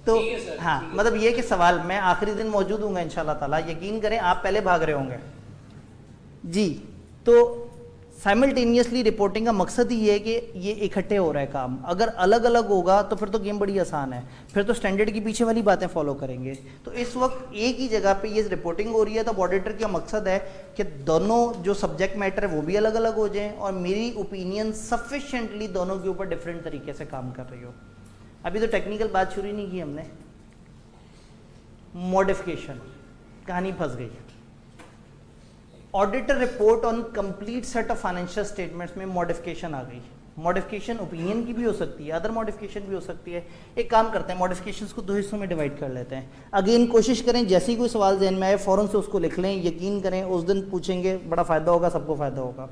[SPEAKER 1] तो हाँ मतलब ये कि सवाल मैं आखिरी दिन मौजूद हूँगा इंशाल्लाह ताला, यकीन करें आप पहले भाग रहे होंगे जी। तो साइमल्टेनियसली रिपोर्टिंग का मकसद ही है कि ये इकट्ठे हो रहा है काम। अगर अलग अलग होगा तो फिर तो गेम बड़ी आसान है, फिर तो स्टैंडर्ड की पीछे वाली बातें फॉलो करेंगे। तो इस वक्त एक ही जगह पे ये रिपोर्टिंग हो रही है, तो ऑडिटर का मकसद है कि दोनों जो सब्जेक्ट मैटर है वो भी अलग अलग हो जाएं और मेरी ओपिनियन सफिशेंटली दोनों के ऊपर डिफरेंट तरीके से काम कर रही हो। अभी तो टेक्निकल बात शुरू ही नहीं की हमने, मॉडिफिकेशन, कहानी फंस गई। Auditor report on complete set of financial statements में मॉडिफिकेशन आ गई। मॉडिफिकेशन ओपिनियन की भी हो सकती है, अदर मॉडिफिकेशन भी हो सकती है। एक काम करते हैं, मॉडिफिकेशंस को 2 हिस्सों में डिवाइड कर लेते हैं। अगेन कोशिश करें जैसे ही कोई सवाल जहन में आए फ़ौरन से उसको लिख लें, यकीन करें उस दिन पूछेंगे बड़ा फ़ायदा होगा, सबको फ़ायदा होगा,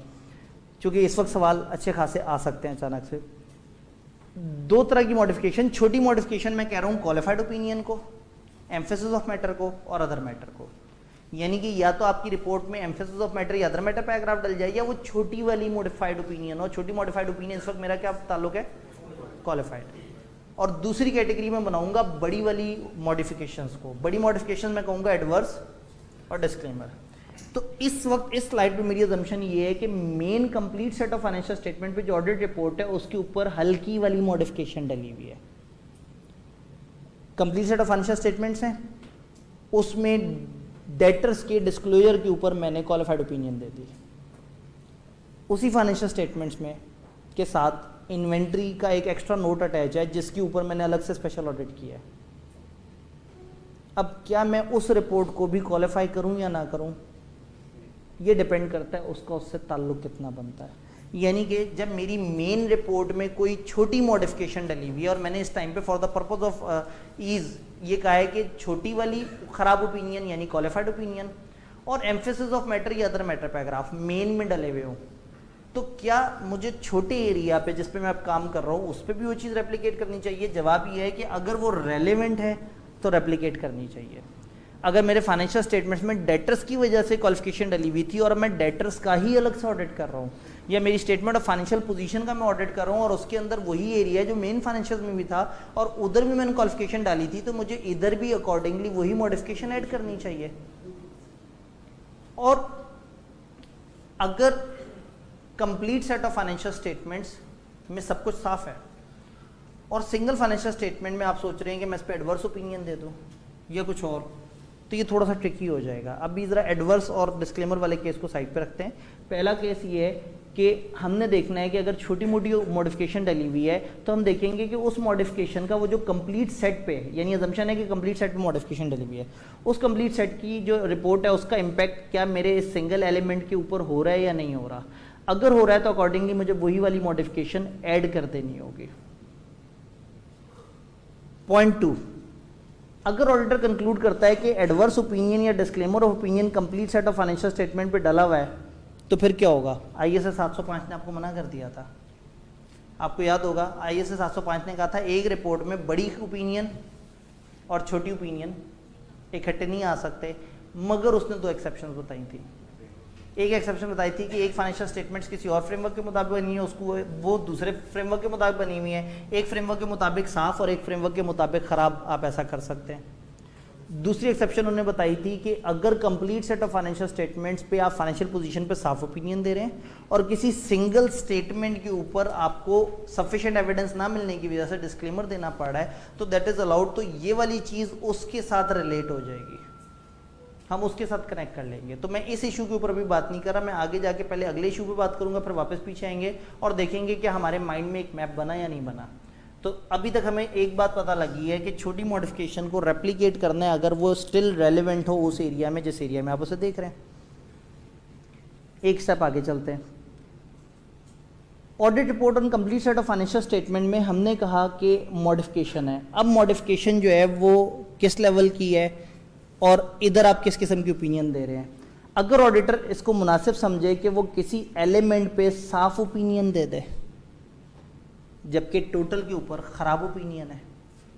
[SPEAKER 1] क्योंकि इस वक्त सवाल अच्छे खासे आ सकते हैं अचानक से। 2 तरह की मॉडिफिकेशन, छोटी मॉडिफिकेशन मैं कह रहा हूँ क्वालिफाइड ओपिनियन को, एम्फेसिस ऑफ मैटर को और अदर मैटर को, यानी कि या तो आपकी रिपोर्ट में एम्फेसिस ऑफ मैटर या अदर मैटर पैराग्राफ डल जाए, या वो छोटी वाली मॉडिफाइड ओपिनियन हो। छोटी मॉडिफाइड ओपिनियन इस वक्त मेरा क्या ताल्लुक है, क्वालिफाइड। और दूसरी कैटेगरी में बनाऊंगा बड़ी वाली मॉडिफिकेशंस को। बड़ी मॉडिफिकेशन मैं कहूँगा एडवर्स और डिस्क्लेमर। तो इस वक्त इस स्लाइड पे मेरी अजम्पशन ये है कि main complete set of financial statement पे जो ऑडिट रिपोर्ट है उसके ऊपर हल्की वाली मॉडिफिकेशन डली हुई है। Complete set of financial statements हैं, उसमें डेटर्स के डिस्क्लोजर के ऊपर मैंने क्वालिफाइड ओपिनियन दे दी। उसी फाइनेंशियल स्टेटमेंट्स में के साथ इन्वेंट्री का एक एक्स्ट्रा नोट अटैच है जिसके ऊपर मैंने अलग से स्पेशल ऑडिट किया है। अब क्या मैं उस रिपोर्ट को भी क्वालिफाई करूं या ना करूं, ये डिपेंड करता है उसका उससे ताल्लुक कितना बनता है। यानी कि जब मेरी मेन रिपोर्ट में कोई छोटी मॉडिफिकेशन डली हुई है और मैंने इस टाइम पे for the purpose of ease ये कहा है कि छोटी वाली खराब ओपिनियन यानी क्वालिफाइड ओपिनियन और एम्फेसिस ऑफ मैटर या अदर मैटर पैराग्राफ मेन में डले हुए हों, तो क्या मुझे छोटे एरिया पे जिस पे मैं अब काम कर रहा हूँ उस पर भी वो चीज़ रेप्लिकेट करनी चाहिए? जवाब ये है कि अगर वो रेलेवेंट है तो रेप्लिकेट करनी चाहिए। अगर मेरे फाइनेंशियल स्टेटमेंट्स में डेटर्स की वजह से क्वालिफिकेशन डली हुई थी और मैं डेटर्स का ही अलग से ऑडिट कर रहा हूँ, या मेरी स्टेटमेंट ऑफ फाइनेंशियल पोजीशन का मैं ऑडिट कर रहा हूँ और उसके अंदर वही एरिया है जो मेन फाइनेंशियल में भी था और उधर भी मैंने क्वालिफिकेशन डाली थी, तो मुझे इधर भी अकॉर्डिंगली वही मॉडिफिकेशन ऐड करनी चाहिए। और अगर complete set of financial statements में सब कुछ साफ है और सिंगल फाइनेंशियल स्टेटमेंट में आप सोच रहे हैं कि मैं इस पर एडवर्स ओपिनियन दे दूँ या कुछ और, तो ये थोड़ा सा ट्रिकी हो जाएगा। अभी ज़रा एडवर्स और डिस्क्लेमर वाले केस को साइड पे रखते हैं। पहला केस ये है कि हमने देखना है कि अगर छोटी मोटी मॉडिफिकेशन डली हुई है तो हम देखेंगे कि उस मॉडिफिकेशन का वो जो कंप्लीट सेट पे, यानी अजम्पशन है कि कंप्लीट सेट पे मॉडिफिकेशन डली हुई है, उस कंप्लीट सेट की जो रिपोर्ट है उसका इम्पैक्ट क्या मेरे इस सिंगल एलिमेंट के ऊपर हो रहा है या नहीं हो रहा। अगर हो रहा है तो अकॉर्डिंगली मुझे वही वाली मॉडिफिकेशन ऐड कर देनी होगी। पॉइंट 2, अगर ऑडिटर कंक्लूड करता है कि एडवर्स ओपिनियन या disclaimer of opinion complete set of financial statement पे डला हुआ है, तो फिर क्या होगा? ISA 705 ने आपको मना कर दिया था। आपको याद होगा ISA 705 ने कहा था एक रिपोर्ट में बड़ी ओपिनियन और छोटी ओपिनियन इकट्ठे नहीं आ सकते। मगर उसने 2 एक्सेप्शन बताई थी। एक एक्सेप्शन बताई थी कि एक फाइनेंशियल स्टेटमेंट्स किसी और फ्रेमवर्क के मुताबिक बनी है, उसको वो दूसरे फ्रेमवर्क के मुताबिक बनी हुई है, एक फ्रेमवर्क के मुताबिक साफ और एक फ्रेमवर्क के मुताबिक ख़राब, आप ऐसा कर सकते हैं। दूसरी एक्सेप्शन उन्होंने बताई थी कि अगर complete set of financial statements पे आप फाइनेंशियल पोजीशन पे साफ ओपिनियन दे रहे हैं और किसी सिंगल स्टेटमेंट के ऊपर आपको सफिशिएंट एविडेंस ना मिलने की वजह से डिस्क्लेमर देना पड़ रहा है, तो दैट इज अलाउड। तो ये वाली चीज़ उसके साथ रिलेट हो जाएगी, हम उसके साथ कनेक्ट कर लेंगे। तो मैं इस इशू के ऊपर अभी बात नहीं कर रहा, मैं आगे जाके पहले अगले इशू पे बात करूंगा, फिर वापस पीछे आएंगे और देखेंगे कि हमारे माइंड में एक मैप बना या नहीं बना। तो अभी तक हमें एक बात पता लगी है कि छोटी मॉडिफिकेशन को रेप्लिकेट करना है अगर वो स्टिल रेलिवेंट हो उस एरिया में जिस एरिया में आप उसे देख रहे हैं। एक स्टेप आगे चलते हैं। Audit report on complete set of financial statement में हमने कहा कि मॉडिफिकेशन है। अब मॉडिफिकेशन जो है वो किस लेवल की है और इधर आप किस किस्म की ओपिनियन दे रहे हैं। अगर ऑडिटर इसको मुनासिब समझे कि वो किसी एलिमेंट पे साफ ओपिनियन दे दे जबकि टोटल के ऊपर ख़राब ओपिनियन है।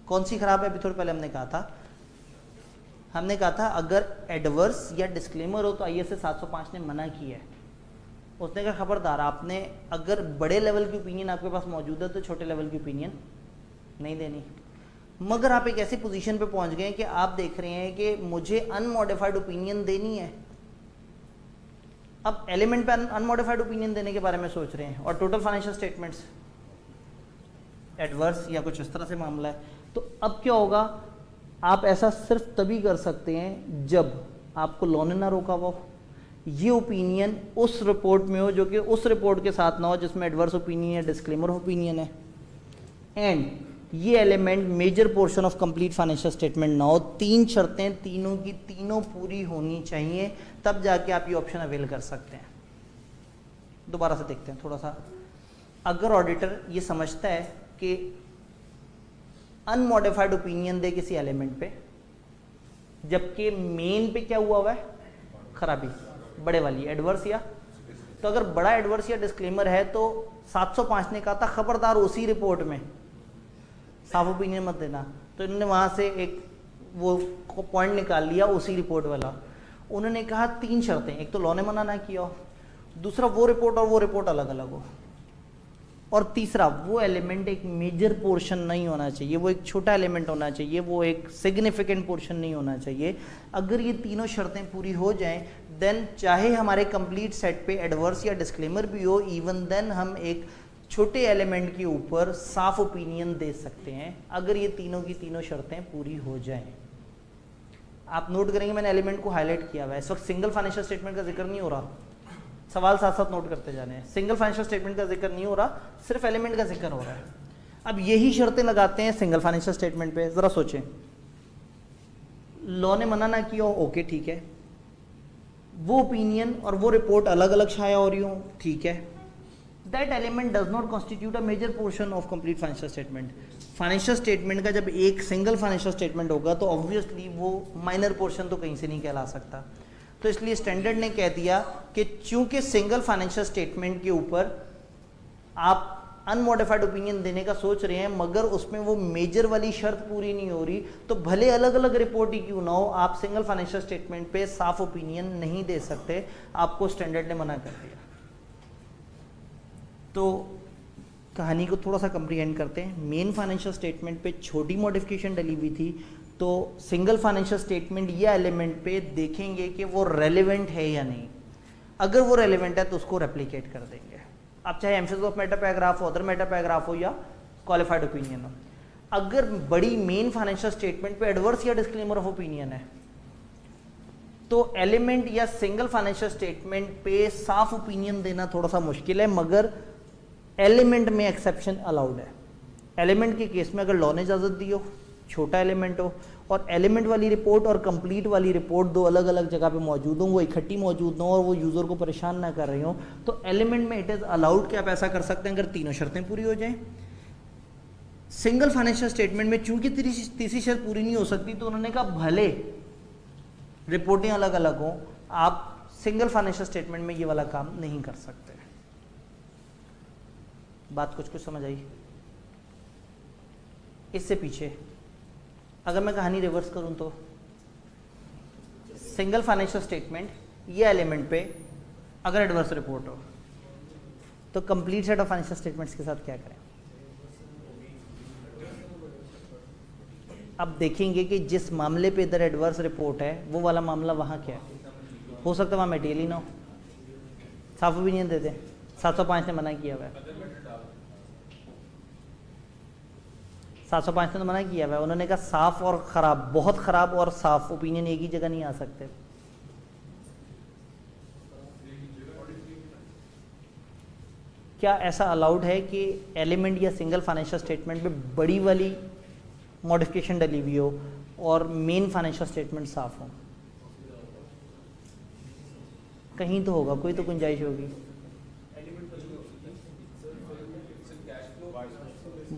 [SPEAKER 1] कौन सी ख़राब है? अभी थोड़ी पहले हमने कहा था अगर एडवर्स या डिस्क्लेमर हो तो ISA 705 ने मना किया है। उसने कहा खबरदार, आपने अगर बड़े लेवल की ओपिनियन आपके पास मौजूद है तो छोटे लेवल की ओपिनियन नहीं देनी। मगर आप एक ऐसी पोजीशन पे पहुंच गए कि आप देख रहे हैं कि मुझे अनमॉडिफाइड ओपिनियन देनी है। अब एलिमेंट पे अनमॉडिफाइड ओपिनियन देने के बारे में सोच रहे हैं और टोटल फाइनेंशियल स्टेटमेंट्स एडवर्स या कुछ इस तरह से मामला है। तो अब क्या होगा? आप ऐसा सिर्फ तभी कर सकते हैं जब आपको लॉ ने ना रोका हुआ हो, ये ओपिनियन उस रिपोर्ट में हो जो कि उस रिपोर्ट के साथ ना हो जिसमें एडवर्स ओपिनियन या डिस्क्लेमर ओपिनियन है, एंड ये element major portion of complete financial statement ना हो। 3 शर्तें तीनों की तीनों पूरी होनी चाहिए, तब जाके आप ये ऑप्शन अवेल कर सकते हैं। दोबारा से देखते हैं थोड़ा सा। अगर ऑडिटर ये समझता है कि अनमॉडिफाइड ओपिनियन दे किसी एलिमेंट पे जबकि मेन पे क्या हुआ है खराबी, बड़े वाली एडवर्स, या तो अगर बड़ा एडवर्स या डिस्क्लेमर है तो 705 ने कहा था खबरदार उसी रिपोर्ट में साफ ओपिनियन मत देना। तो इन्होंने वहां से एक वो पॉइंट निकाल लिया उसी रिपोर्ट वाला। उन्होंने कहा 3 शर्तें, एक तो लॉ ने मना ना किया हो, दूसरा वो रिपोर्ट और वो रिपोर्ट अलग अलग हो, और तीसरा वो एलिमेंट एक मेजर पोर्शन नहीं होना चाहिए, वो एक छोटा एलिमेंट होना चाहिए, वो एक सिग्निफिकेंट पोर्शन नहीं होना चाहिए। अगर ये तीनों शर्तें पूरी हो जाएं देन चाहे हमारे कंप्लीट सेट पे एडवर्स या डिस्क्लेमर भी हो, इवन देन हम एक छोटे एलिमेंट के ऊपर साफ ओपिनियन दे सकते हैं अगर ये तीनों की तीनों शर्तें पूरी हो जाएं। आप नोट करेंगे मैंने एलिमेंट को हाईलाइट किया हुआ है। इस वक्त सिंगल फाइनेंशियल स्टेटमेंट का जिक्र नहीं हो रहा, सवाल साथ साथ नोट करते जाने हैं। सिंगल फाइनेंशियल स्टेटमेंट का जिक्र नहीं हो रहा, सिर्फ एलिमेंट का जिक्र हो रहा है। अब यही शर्तें लगाते हैं सिंगल फाइनेंशियल स्टेटमेंट पे। जरा सोचें, लॉ ने मना ना किया हो, ओके ठीक है, वो ओपिनियन और वो रिपोर्ट अलग अलग छाया हो रही हो, ठीक है, that element does not constitute a major portion of complete financial statement. Financial statement का जब एक सिंगल फाइनेंशियल स्टेटमेंट होगा तो ऑब्वियसली वो माइनर पोर्शन तो कहीं से नहीं कहला सकता। तो इसलिए स्टैंडर्ड ने कह दिया कि चूंकि सिंगल फाइनेंशियल स्टेटमेंट के ऊपर आप अनमॉडिफाइड ओपिनियन देने का सोच रहे हैं मगर उसमें वो मेजर वाली शर्त पूरी नहीं हो रही, तो भले अलग अलग रिपोर्ट ही क्यों ना हो, आप सिंगल फाइनेंशियल स्टेटमेंट पे साफ ओपिनियन नहीं दे सकते, आपको स्टैंडर्ड ने मना कर दिया। तो कहानी को थोड़ा सा कंप्रीहेंड करते हैं। मेन फाइनेंशियल स्टेटमेंट पे छोटी मॉडिफिकेशन डली हुई थी, तो सिंगल फाइनेंशियल स्टेटमेंट या एलिमेंट पे देखेंगे कि वो रेलेवेंट है या नहीं। अगर वो रेलेवेंट है तो उसको रेप्लिकेट कर देंगे, अब चाहे एम्फेसिस ऑफ मैटर पैराग्राफ हो, अदर मैटर पैराग्राफ हो या क्वालिफाइड ओपिनियन हो। अगर बड़ी मेन फाइनेंशियल स्टेटमेंट पे एडवर्स या डिस्क्लेमर ऑफ ओपिनियन है तो एलिमेंट या सिंगल फाइनेंशियल स्टेटमेंट पे साफ ओपिनियन देना थोड़ा सा मुश्किल है, मगर एलिमेंट में एक्सेप्शन अलाउड है। एलिमेंट के केस में अगर लॉ ने इजाज़त दी हो, छोटा एलिमेंट हो और एलिमेंट वाली रिपोर्ट और कंप्लीट वाली रिपोर्ट दो अलग अलग जगह पे मौजूद हो, वो इकट्ठी मौजूद ना हो और वो यूज़र को परेशान ना कर रही हो, तो एलिमेंट में इट इज़ अलाउड कि आप ऐसा कर सकते हैं अगर तीनों शर्तें पूरी हो जाएं। सिंगल फाइनेंशियल स्टेटमेंट में चूंकि तीसरी शर्त पूरी नहीं हो सकती तो उन्होंने कहा भले रिपोर्टें अलग अलग हों, आप सिंगल फाइनेंशियल स्टेटमेंट में ये वाला काम नहीं कर सकते। बात कुछ समझ आई? इससे पीछे अगर मैं कहानी रिवर्स करूं तो सिंगल फाइनेंशियल स्टेटमेंट या एलिमेंट पे अगर एडवर्स रिपोर्ट हो तो complete set of financial statements के साथ क्या करें? अब देखेंगे कि जिस मामले पे इधर एडवर्स रिपोर्ट है वो वाला मामला वहाँ क्या है। हो सकता है वहाँ मटेरियल ही ना हो, साफ ओपिनियन देते हैं। 705 ने मना किया हुआ है, 705 ने तो मना किया हुआ है। उन्होंने कहा साफ और ख़राब, बहुत ख़राब और साफ ओपिनियन एक ही जगह नहीं आ सकते। क्या ऐसा अलाउड है कि एलिमेंट या सिंगल फाइनेंशियल स्टेटमेंट में बड़ी वाली मॉडिफिकेशन डली हुई हो और मेन फाइनेंशियल स्टेटमेंट साफ हो? कहीं तो होगा, कोई तो गुंजाइश होगी।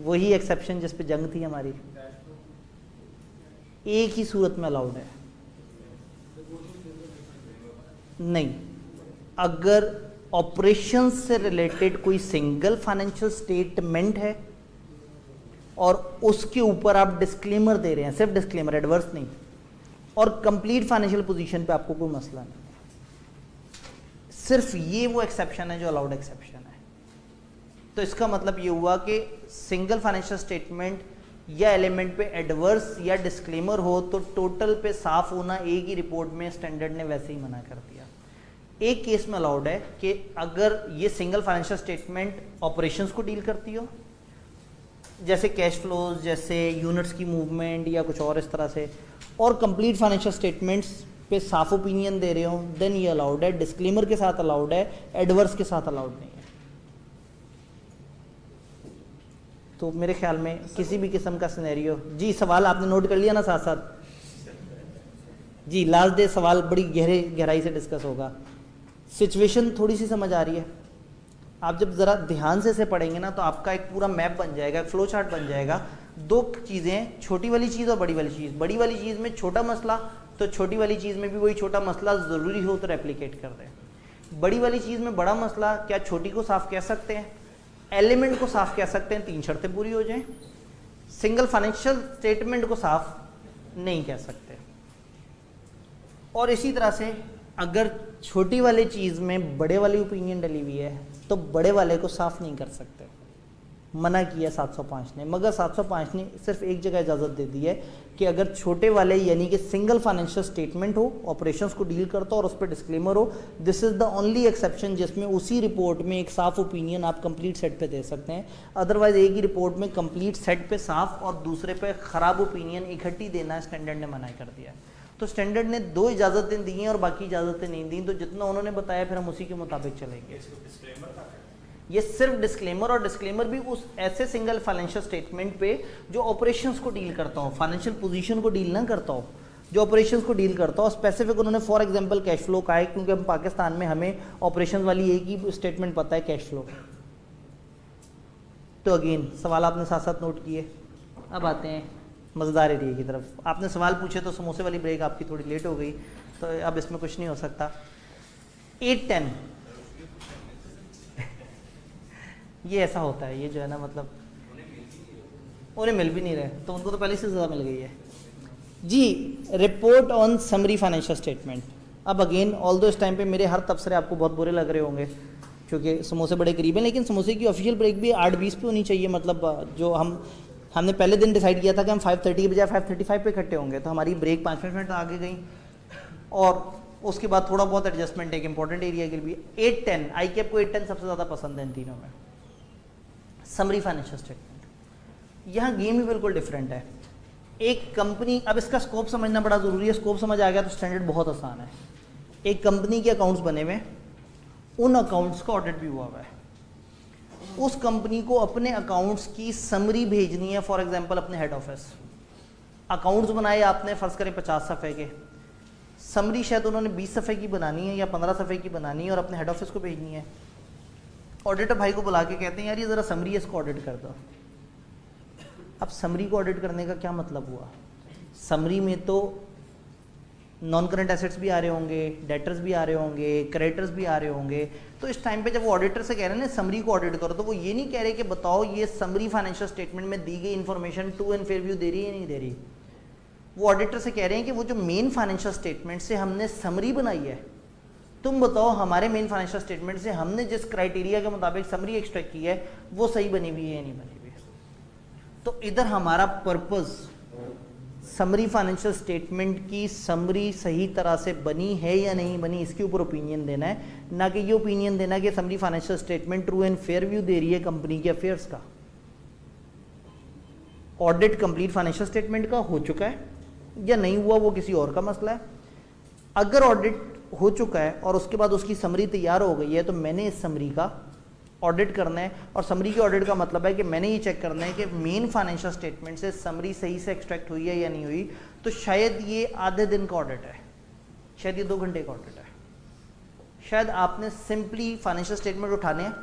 [SPEAKER 1] वही एक्सेप्शन जिस पे जंग थी हमारी, एक ही सूरत में अलाउड है। नहीं, अगर ऑपरेशंस से रिलेटेड कोई सिंगल फाइनेंशियल स्टेटमेंट है और उसके ऊपर आप डिस्क्लेमर दे रहे हैं, सिर्फ डिस्क्लेमर, एडवर्स नहीं, और कंप्लीट फाइनेंशियल पोजीशन पे आपको कोई मसला नहीं है, सिर्फ ये वो एक्सेप्शन है जो अलाउड एक्सेप्शन है। तो इसका मतलब ये हुआ कि सिंगल फाइनेंशियल स्टेटमेंट या एलिमेंट पे एडवर्स या डिस्क्लेमर हो तो टोटल पे साफ होना एक ही रिपोर्ट में स्टैंडर्ड ने वैसे ही मना कर दिया। एक केस में अलाउड है कि अगर ये सिंगल फाइनेंशियल स्टेटमेंट ऑपरेशंस को डील करती हो, जैसे कैश फ्लोज, जैसे यूनिट्स की मूवमेंट या कुछ और इस तरह से, और कंप्लीट फाइनेंशियल स्टेटमेंट्स पे साफ ओपिनियन दे रहे हो, देन ये अलाउड है। डिस्क्लेमर के साथ अलाउड है, एडवर्स के साथ अलाउड नहीं है। तो मेरे ख्याल में किसी भी किस्म का सिनेरियो, जी सवाल आपने नोट कर लिया ना साथ साथ? जी लास्ट डे सवाल बड़ी गहराई से डिस्कस होगा। सिचुएशन थोड़ी सी समझ आ रही है? आप जब ज़रा ध्यान से पढ़ेंगे ना तो आपका एक पूरा मैप बन जाएगा, एक फ्लो चार्ट बन जाएगा। दो चीज़ें, छोटी वाली चीज़ और बड़ी वाली चीज़। बड़ी वाली चीज़ में छोटा मसला, तो छोटी वाली चीज़ में भी वही छोटा मसला ज़रूरी हो तो रेप्लिकेट कर दें। बड़ी वाली चीज़ में बड़ा मसला, क्या छोटी को साफ कह सकते हैं, एलिमेंट को साफ कह सकते हैं, 3 शर्तें पूरी हो जाएं। सिंगल फाइनेंशियल स्टेटमेंट को साफ नहीं कह सकते। और इसी तरह से अगर छोटी वाली चीज़ में बड़े वाली ओपिनियन डली हुई है तो बड़े वाले को साफ नहीं कर सकते, मना किया 705 ने। मगर 705 ने सिर्फ एक जगह इजाज़त दे दी है कि अगर छोटे वाले यानी कि सिंगल फाइनेंशियल स्टेटमेंट हो, ऑपरेशंस को डील करता हो और उस पर डिस्क्लेमर हो, this is the only exception जिसमें उसी रिपोर्ट में एक साफ ओपिनियन आप कंप्लीट सेट पे दे सकते हैं। अदरवाइज एक ही रिपोर्ट में कंप्लीट सेट पे साफ और दूसरे पे ख़राब ओपिनियन इकट्ठी देना स्टैंडर्ड ने मना कर दिया। तो स्टैंडर्ड ने 2 इजाज़तें दी हैं और बाकी इजाज़तें नहीं दी, तो जितना उन्होंने बताया फिर हम उसी के मुताबिक चलेंगे। ये सिर्फ डिस्क्लेमर, और डिस्क्लेमर भी उस ऐसे सिंगल फाइनेंशियल स्टेटमेंट पे जो ऑपरेशंस को डील करता हो, फाइनेंशियल पोजीशन को डील ना करता हो, जो ऑपरेशंस को डील करता हो। स्पेसिफिक उन्होंने फॉर एग्जांपल कैश फ्लो का है, क्योंकि हम पाकिस्तान में हमें ऑपरेशंस वाली एक ही स्टेटमेंट पता है, कैश फ्लो। तो अगेन सवाल आपने साथ साथ नोट किए। अब आते हैं मज़ेदार एरिया की तरफ। आपने सवाल पूछे तो समोसे वाली ब्रेक आपकी थोड़ी लेट हो गई, तो अब इसमें कुछ नहीं हो सकता। 8-10 ये ऐसा होता है, ये जो है ना, मतलब उन्हें मिल भी नहीं रहे, तो उनको तो पहले से ज़्यादा मिल गई है। जी report on summary financial statement. अब अगेन ऑल दो इस टाइम पे मेरे हर तबसरे आपको बहुत बुरे लग रहे होंगे क्योंकि समोसे बड़े करीब हैं, लेकिन समोसे की ऑफिशियल ब्रेक भी 8:20 पे होनी चाहिए। मतलब जो हमने पहले दिन डिसाइड किया था कि हम 5:30 के बजाय 5:35 पे इकट्ठे होंगे, तो हमारी ब्रेक 5 मिनट आगे गई और उसके बाद थोड़ा बहुत एडजस्टमेंट एक इंपॉर्टेंट एरिया के लिए। 8-10 आई कैप को 8-10 सबसे ज़्यादा पसंद है इन तीनों में। समरी फाइनेंशियल स्टेटमेंट, यहाँ गेम ही बिल्कुल डिफरेंट है। एक कंपनी, अब इसका स्कोप समझना बड़ा ज़रूरी है। स्कोप समझ आ गया तो स्टैंडर्ड बहुत आसान है। एक कंपनी के अकाउंट्स बने हुए, उन अकाउंट्स का ऑडिट भी हुआ हुआ है, उस कंपनी को अपने अकाउंट्स की समरी भेजनी है। फॉर एग्जांपल अपने हेड ऑफिस, अकाउंट्स बनाए आपने, फ़र्ज़ करें 50 सफ़े के, समरी शायद उन्होंने 20 सफ़े की बनानी है या 15 सफ़े की बनानी है और अपने हेड ऑफिस को भेजनी है। ऑडिटर भाई को बुला के कहते हैं यार ये ज़रा समरी है, इसको ऑडिट कर दो। अब समरी को ऑडिट करने का क्या मतलब हुआ? समरी में तो नॉन करंट एसेट्स भी आ रहे होंगे, डेटर्स भी आ रहे होंगे, क्रेडिटर्स भी आ रहे होंगे। तो इस टाइम पे जब वो ऑडिटर से कह रहे हैं ना समरी को ऑडिट करो, तो वो ये नहीं कह रहे कि बताओ ये समरी फाइनेंशियल स्टेटमेंट में दी गई information true and fair view दे रही है नहीं दे रही। वो ऑडिटर से कह रहे हैं कि वो जो मेन फाइनेंशियल स्टेटमेंट से हमने समरी बनाई है, तुम बताओ हमारे मेन फाइनेंशियल स्टेटमेंट से हमने जिस क्राइटेरिया के मुताबिक समरी एक्सट्रैक्ट की है वो सही बनी हुई है या नहीं बनी हुई है। तो इधर हमारा पर्पस समरी फाइनेंशियल स्टेटमेंट की समरी सही तरह से बनी है या नहीं बनी इसके ऊपर ओपिनियन देना है, ना कि ये ओपिनियन देना कि summary financial statement true and fair view दे रही है कंपनी के अफेयर्स का। ऑडिट कंप्लीट फाइनेंशियल स्टेटमेंट का हो चुका है या नहीं हुआ वो किसी और का मसला है। अगर ऑडिट हो चुका है और उसके बाद उसकी समरी तैयार हो गई है तो मैंने इस समरी का ऑडिट करना है, और समरी के ऑडिट का मतलब है कि मैंने ये चेक करना है कि मेन फाइनेंशियल स्टेटमेंट से समरी सही से एक्सट्रैक्ट हुई है या नहीं हुई। तो शायद ये आधे दिन का ऑडिट है, शायद ये 2 घंटे का ऑडिट है, शायद आपने सिंपली फाइनेंशियल स्टेटमेंट उठाने हैं,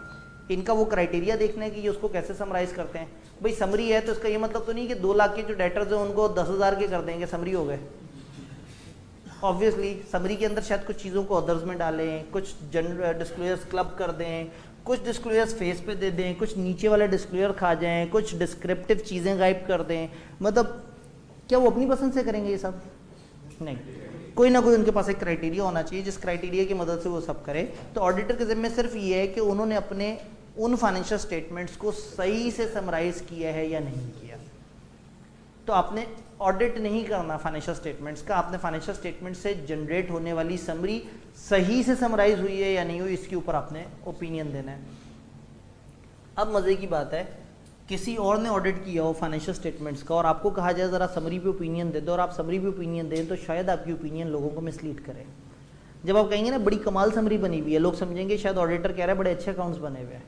[SPEAKER 1] इनका वो क्राइटेरिया देखना है कि ये उसको कैसे समराइज करते हैं। भाई समरी है तो इसका ये मतलब तो नहीं कि 2 लाख के जो डेटर्स हैं उनको 10,000 के कर देंगे, समरी हो गए। ऑब्वियसली समरी के अंदर शायद कुछ चीज़ों को अदर्स में डालें, कुछ जनरल डिस्क्लोजर्स क्लब कर दें, कुछ डिस्क्लोजर्स फेस पे दे दें, कुछ नीचे वाले डिस्क्लोजर खा जाएं, कुछ डिस्क्रिप्टिव चीज़ें गायब कर दें। मतलब क्या वो अपनी पसंद से करेंगे ये सब? नहीं, कोई ना कोई उनके पास एक क्राइटेरिया होना चाहिए जिस क्राइटेरिया की मदद से वो सब करे। तो ऑडिटर के ज़िम्मे सिर्फ ये है कि उन्होंने अपने उन फाइनेंशियल स्टेटमेंट्स को सही से समराइज किया है या नहीं किया। तो आपने ऑडिट नहीं करना फाइनेंशियल स्टेटमेंट्स का, आपने फाइनेंशियल स्टेटमेंट से जनरेट होने वाली समरी सही से समराइज हुई है या नहीं हुई इसके ऊपर आपने ओपिनियन देना है। अब मज़े की बात है, किसी और ने ऑडिट किया हो फाइनेंशियल स्टेटमेंट्स का और आपको कहा जाए ज़रा समरी पे ओपिनियन दे दो, और आप समरी पे ओपिनियन दें तो शायद आपकी ओपिनियन लोगों को मिसलीड करे। जब आप कहेंगे ना बड़ी कमाल समरी बनी हुई है, लोग समझेंगे शायद ऑडिटर कह रहा है बड़े अच्छे अकाउंट्स बने हुए हैं।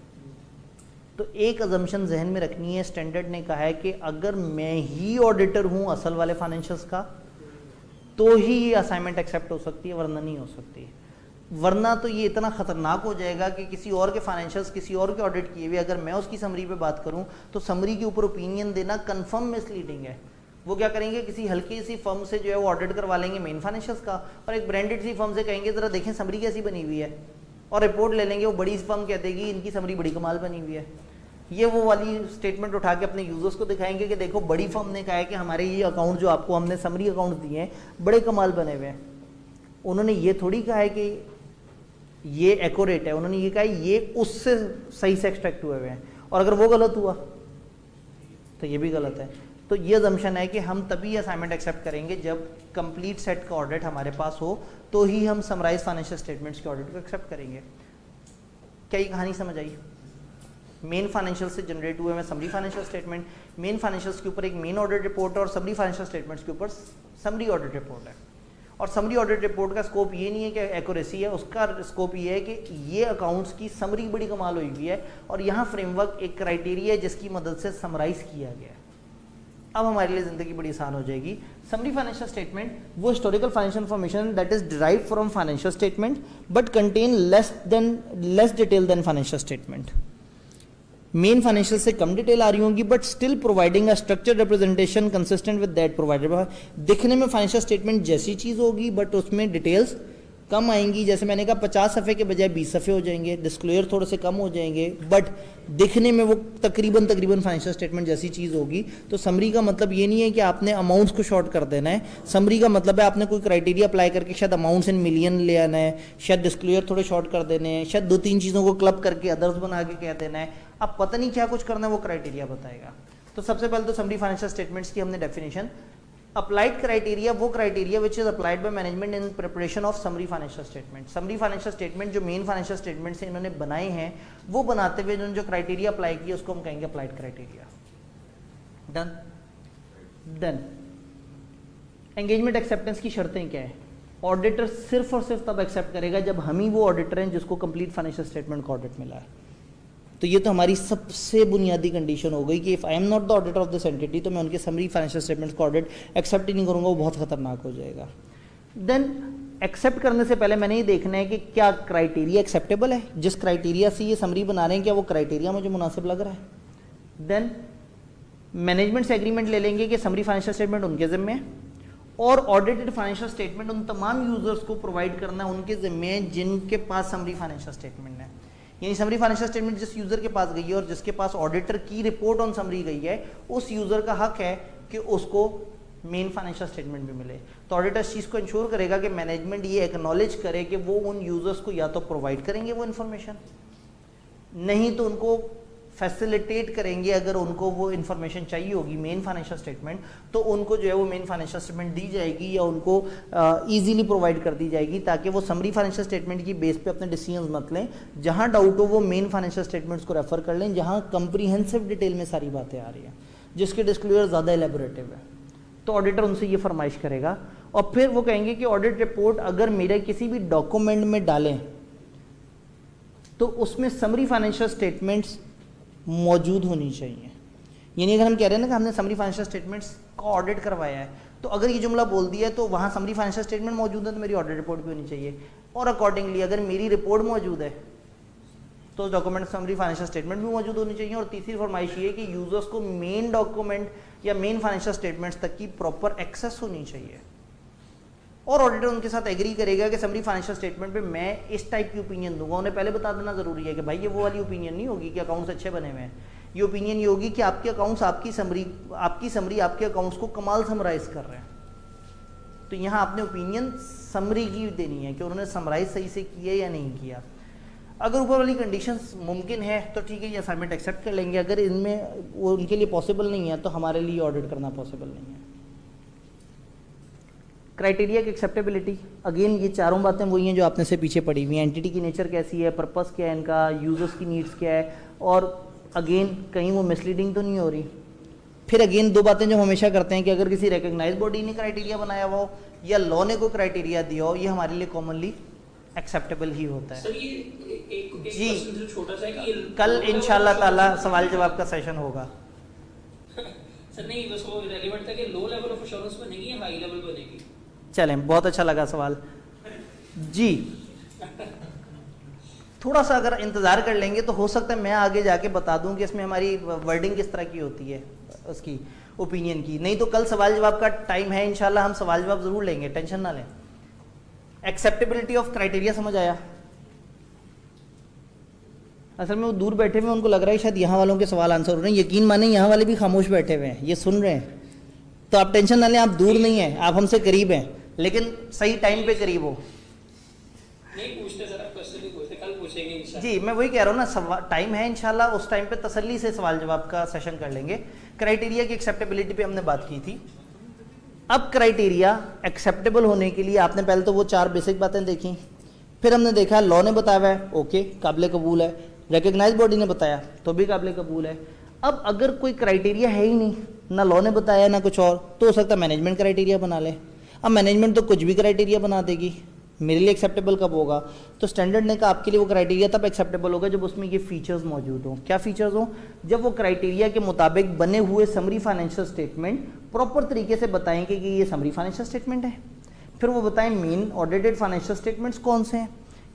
[SPEAKER 1] तो एक अजम्पशन जहन में रखनी है, स्टैंडर्ड ने कहा है कि अगर मैं ही ऑडिटर हूँ असल वाले फाइनेंशियल्स का तो ही ये असाइनमेंट एक्सेप्ट हो सकती है, वरना नहीं हो सकती। वरना तो ये इतना ख़तरनाक हो जाएगा कि किसी और के फाइनेंशियल्स किसी और के ऑडिट किए हुए अगर मैं उसकी समरी पे बात करूं तो समरी के ऊपर ओपिनियन देना कंफर्म मिसलीडिंग है। वो क्या करेंगे, किसी हल्की सी फर्म से जो है वो ऑडिट करवा लेंगे मेन फाइनेंशियल्स का, और एक ब्रांडेड सी फर्म से कहेंगे ज़रा देखें समरी कैसी बनी हुई है, और रिपोर्ट ले लेंगे। वो बड़ी फर्म कह देगी इनकी समरी बड़ी कमाल बनी हुई है। ये वो वाली स्टेटमेंट उठा के अपने यूजर्स को दिखाएंगे कि देखो बड़ी फर्म ने कहा है कि हमारे ये अकाउंट जो आपको हमने समरी अकाउंट दिए हैं बड़े कमाल बने हुए हैं। उन्होंने ये थोड़ी कहा है कि ये एक्यूरेट है, उन्होंने ये कहा है ये उससे सही से एक्सट्रैक्ट हुए हुए हैं, और अगर वो गलत हुआ तो ये भी गलत है। तो ये अजम्पशन है कि हम तभी असाइनमेंट एक्सेप्ट करेंगे जब कंप्लीट सेट का ऑडिट हमारे पास हो, तो ही हम समराइज फाइनेंशियल स्टेटमेंट्स के ऑडिट को एक्सेप्ट करेंगे। क्या ये कहानी समझ आई? मेन फाइनेंशियल से जनरेट हुए में summary financial statement, main financials के ऊपर एक मेन ऑडिट रिपोर्ट है और समरी फाइनेंशियल स्टेटमेंट्स के ऊपर समरी ऑडिट रिपोर्ट है। और समरी ऑडिट रिपोर्ट का स्कोप ये नहीं है कि एक्यूरेसी है, उसका स्कोप ये है कि ये अकाउंट्स की समरी बड़ी कमाल हुई हुई है और यहाँ फ्रेमवर्क एक क्राइटेरिया है जिसकी मदद से समराइज किया गया है। अब हमारे लिए ज़िंदगी बड़ी आसान हो जाएगी। समरी फाइनेंशियल स्टेटमेंट वो historical financial information that is derived from financial statement but contain less detail than financial statement. Main financial से कम डिटेल आ रही होंगी but still providing a structured representation consistent with that provided. दिखने में financial statement जैसी चीज़ होगी but उसमें डिटेल्स कम आएंगी। जैसे मैंने कहा 50 सफ़े के बजाय 20 सफ़े हो जाएंगे, डिस्क्लोजर थोड़े से कम हो जाएंगे, बट दिखने में वो तकरीबन फाइनेंशियल स्टेटमेंट जैसी चीज़ होगी। तो समरी का मतलब ये नहीं है कि आपने अमाउंट्स को शॉर्ट कर देना है। समरी का मतलब है आपने कोई क्राइटेरिया अप्लाई करके शायद अमाउंट्स इन मिलियन ले आना है, शायद डिस्क्लोजर थोड़े शॉर्ट कर देने हैं, शायद 2-3 चीज़ों को क्लब करके अदर्स बना के कह देना है। अब पता नहीं क्या कुछ करना है, वो क्राइटेरिया बताएगा। तो सबसे पहले तो समरी फाइनेंशियल स्टेटमेंट्स की हमने डेफिनेशन, अप्लाइड क्राइटेरिया वो criteria which is applied by management in preparation of summary financial statement. Summary financial statement जो मेन फाइनेंशियल स्टेटमेंट से इन्होंने बनाए हैं वो बनाते हुए जो क्राइटेरिया अप्लाई किया उसको हम कहेंगे applied criteria. Done. Engagement acceptance की शर्तें क्या है? ऑडिटर सिर्फ और सिर्फ तब एक्सेप्ट करेगा जब हम ही वो ऑडिटर हैं जिसको कंप्लीट फाइनेंशियल स्टेटमेंट का ऑडिट मिला है। तो ये तो हमारी सबसे बुनियादी कंडीशन हो गई कि if I am not the auditor of this entity तो मैं उनके समरी फाइनेंशियल स्टेटमेंट्स का ऑडिट एक्सेप्ट ही नहीं करूँगा, वो बहुत खतरनाक हो जाएगा। देन एक्सेप्ट करने से पहले मैंने ये देखना है कि क्या क्राइटेरिया एक्सेप्टेबल है, जिस क्राइटेरिया से ये समरी बना रहे हैं क्या वो क्राइटेरिया मुझे मुनासिब लग रहा है। देन मैनेजमेंट से एग्रीमेंट ले लेंगे कि समरी फाइनेंशियल स्टेटमेंट उनके ज़िम्मे है और ऑडिटेड फाइनेंशियल स्टेटमेंट उन तमाम यूजर्स को प्रोवाइड करना उनके ज़िम्मे है जिनके पास समरी फाइनेंशियल स्टेटमेंट है। यानी समरी फाइनेंशियल स्टेटमेंट जिस यूज़र के पास गई है और जिसके पास ऑडिटर की रिपोर्ट ऑन समरी गई है उस यूज़र का हक है कि उसको मेन फाइनेंशियल स्टेटमेंट भी मिले। तो ऑडिटर इस चीज़ को इंश्योर करेगा कि मैनेजमेंट ये एक्नॉलेज करे कि वो उन यूजर्स को या तो प्रोवाइड करेंगे वो इन्फॉर्मेशन, नहीं तो उनको फैसिलिटेट करेंगे। अगर उनको वो इन्फॉर्मेशन चाहिए होगी मेन फाइनेंशियल स्टेटमेंट, तो उनको जो है वो मेन फाइनेंशियल स्टेटमेंट दी जाएगी या उनको इजीली प्रोवाइड कर दी जाएगी, ताकि वो समरी फाइनेंशियल स्टेटमेंट की बेस पे अपने डिसीजंस मत लें। जहां डाउट हो वो मेन फाइनेंशियल स्टेटमेंट्स को रेफर कर लें, जहां कंप्रीहेंसिव डिटेल में सारी बातें आ रही हैं, जिसके डिस्क्लोजर ज़्यादा एलेबोरेटिव है। तो ऑडिटर उनसे ये फरमाइश करेगा और फिर वो कहेंगे कि ऑडिट रिपोर्ट अगर मेरे किसी भी डॉक्यूमेंट में डालें तो उसमें समरी फाइनेंशियल स्टेटमेंट्स मौजूद होनी चाहिए। यानी अगर हम कह रहे हैं ना कि हमने समरी फाइनेंशियल स्टेटमेंट्स का ऑडिट करवाया है, तो अगर ये जुमला बोल दिया है तो वहाँ समरी फाइनेंशियल स्टेटमेंट मौजूद है तो मेरी ऑडिट रिपोर्ट भी होनी चाहिए। और अकॉर्डिंगली अगर मेरी रिपोर्ट मौजूद है तो डॉक्यूमेंट समरी फाइनेंशियल स्टेटमेंट भी मौजूद होनी चाहिए। और तीसरी फरमाइश ये कि यूजर्स को मेन डॉक्यूमेंट या मेन फाइनेंशियल स्टेटमेंट्स तक की प्रॉपर एक्सेस होनी चाहिए। और ऑडिटर उनके साथ एग्री करेगा कि समरी फाइनेंशियल स्टेटमेंट पे मैं इस टाइप की ओपिनियन दूंगा। उन्हें पहले बता देना जरूरी है कि भाई ये वो वाली ओपिनियन नहीं होगी कि अकाउंट्स अच्छे बने हुए हैं। ये ओपिनियन ये होगी कि आपके अकाउंट्स आपकी समरी आपके अकाउंट्स को कमाल समराइज कर रहे हैं। तो यहाँ आपने ओपिनियन समरी की देनी है कि उन्होंने समराइज सही से किया या नहीं किया। अगर ऊपर वाली कंडीशंस मुमकिन है तो ठीक है, ये असाइनमेंट एक्सेप्ट कर लेंगे। अगर इनमें वो उनके लिए पॉसिबल नहीं है तो हमारे लिए ऑडिट करना पॉसिबल नहीं है। क्राइटेरिया की एक्सेप्टेबिलिटी, अगेन ये चारों बातें वही हैं जो आपने से पीछे पढ़ी हुई हैं। एंटिटी की नेचर कैसी है, पर्पस क्या है इनका, यूजर्स की नीड्स क्या है, और अगेन कहीं वो मिसलीडिंग तो नहीं हो रही। फिर अगेन दो बातें जो हमेशा करते हैं कि अगर किसी रिकग्नाइज बॉडी ने क्राइटेरिया बनाया हुआ हो या लॉ ने कोई क्राइटेरिया दिया हो, ये हमारे लिए कॉमनली एक्सेप्टेबल ही होता है।
[SPEAKER 4] सर ये एक
[SPEAKER 1] जी,
[SPEAKER 4] क्वेश्चन छोटा सा है कि ये
[SPEAKER 1] कल इंशाल्लाह ताला सवाल जवाब का सेशन होगा।
[SPEAKER 4] सर नहीं, बस वो रेलेवेंट था कि लो लेवल ऑफ एश्योरेंस बनेगी या हाई लेवल बनेगी।
[SPEAKER 1] चलें, बहुत अच्छा लगा सवाल जी। थोड़ा सा अगर इंतज़ार कर लेंगे तो हो सकता है मैं आगे जाके बता दूं कि इसमें हमारी वर्डिंग किस तरह की होती है उसकी ओपिनियन की। नहीं तो कल सवाल जवाब का टाइम है, इंशाल्लाह हम सवाल जवाब ज़रूर लेंगे, टेंशन ना लें। एक्सेप्टेबिलिटी ऑफ क्राइटेरिया समझ आया? असल में वो दूर बैठे हुए उनको लग रहा है शायद यहाँ वालों के सवाल आंसर हो रहे हैं। यकीन माने यहाँ वाले भी खामोश बैठे हुए हैं, ये सुन रहे हैं। तो आप टेंशन ना लें, आप दूर नहीं हैं, आप हमसे करीब हैं, लेकिन सही टाइम पे करीब हो।
[SPEAKER 4] नहीं पूछते सर, आप क्वेश्चन नहीं पूछते, कल पूछेंगे इंशाल्लाह।
[SPEAKER 1] जी मैं वही कह रहा हूँ ना, टाइम है इंशाल्लाह, उस टाइम पे तसल्ली से सवाल जवाब का सेशन कर लेंगे। क्राइटेरिया की एक्सेप्टेबिलिटी पे हमने बात की थी। अब क्राइटेरिया एक्सेप्टेबल होने के लिए आपने पहले तो वो 4 बेसिक बातें देखी, फिर हमने देखा लॉ ने बताया हुआ है, ओके काबिल कबूल है, रिकग्नाइज बॉडी ने बताया तो भी काबिल कबूल है। अब अगर कोई क्राइटेरिया है ही नहीं, ना लॉ ने बताया ना कुछ और, तो हो सकता है मैनेजमेंट क्राइटेरिया बना ले। अब मैनेजमेंट तो कुछ भी क्राइटेरिया बना देगी, मेरे लिए एक्सेप्टेबल कब होगा? तो स्टैंडर्ड ने कहा आपके लिए वो क्राइटेरिया तब एक्सेप्टेबल होगा जब उसमें ये फीचर्स मौजूद हों। क्या फीचर्स हों? जब वो क्राइटेरिया के मुताबिक बने हुए समरी फाइनेंशियल स्टेटमेंट प्रॉपर तरीके से बताएंगे कि ये समरी फाइनेंशियल स्टेटमेंट है। फिर वो बताएं मेन ऑडिटेड फाइनेंशियल स्टेटमेंट्स कौन से हैं,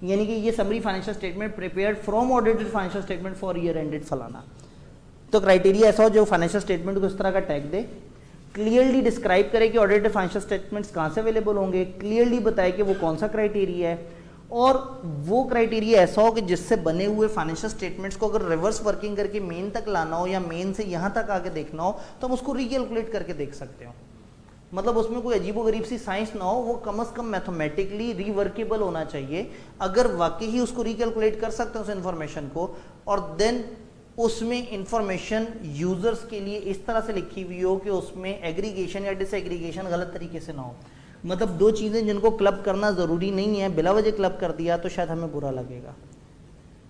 [SPEAKER 1] यानी कि ये summary financial statement prepared from audited financial statement for year ended फलाना। तो क्राइटेरिया ऐसा हो जो फाइनेंशियल स्टेटमेंट को इस तरह का टैग दे, क्लियरली डिस्क्राइब करे कि ऑडिटेड फाइनेंशियल स्टेटमेंट्स कहाँ से अवेलेबल होंगे, क्लियरली बताए कि वो कौन सा क्राइटेरिया है, और वो क्राइटेरिया ऐसा हो कि जिससे बने हुए फाइनेंशियल स्टेटमेंट्स को अगर रिवर्स वर्किंग करके मेन तक लाना हो या मेन से यहाँ तक आके देखना हो तो हम उसको रिकैलकुलेट करके देख सकते हो। मतलब उसमें कोई अजीबोगरीब सी साइंस ना हो, वो कम से कम मैथमेटिकली रिवर्केबल होना चाहिए। अगर वाकई ही उसको रिकैलकुलेट कर सकते हैं उस इन्फॉर्मेशन को, और देन उसमें इंफॉर्मेशन यूजर्स के लिए इस तरह से लिखी हुई हो कि उसमें एग्रीगेशन या डिसएग्रीगेशन गलत तरीके से ना हो। मतलब दो चीज़ें जिनको क्लब करना ज़रूरी नहीं है, बिला वजह क्लब कर दिया तो शायद हमें बुरा लगेगा।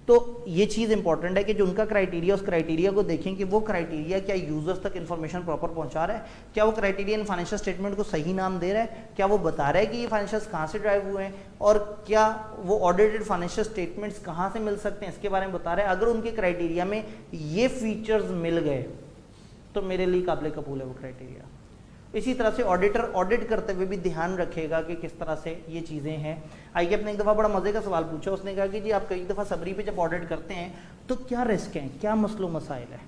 [SPEAKER 1] तो ये चीज़ इंपॉर्टेंट है कि जो उनका क्राइटेरिया, उस क्राइटेरिया को देखें कि वो क्राइटेरिया क्या यूजर्स तक इन्फॉर्मेशन प्रॉपर पहुंचा रहा है, क्या वो क्राइटेरिया इन फाइनेंशियल स्टेटमेंट को सही नाम दे रहा है, क्या वो बता रहा है कि ये फाइनेंशियल्स कहाँ से ड्राइव हुए हैं, और क्या वो ऑडिटेड फाइनेंशियल स्टेटमेंट्स कहाँ से मिल सकते हैं इसके बारे में बता रहा है। अगर उनके क्राइटेरिया में ये फीचर्स मिल गए तो मेरे लिए काबिल कबूल है वो क्राइटेरिया। इसी तरह से ऑडिटर ऑडिट करते हुए भी ध्यान रखेगा कि किस तरह से ये चीज़ें हैं। आइए अपने एक दफ़ा बड़ा मज़े का सवाल पूछा, उसने कहा कि जी आप कई दफ़ा सबरी पे जब ऑडिट करते हैं तो क्या रिस्क हैं, क्या मसलो मसाइल है।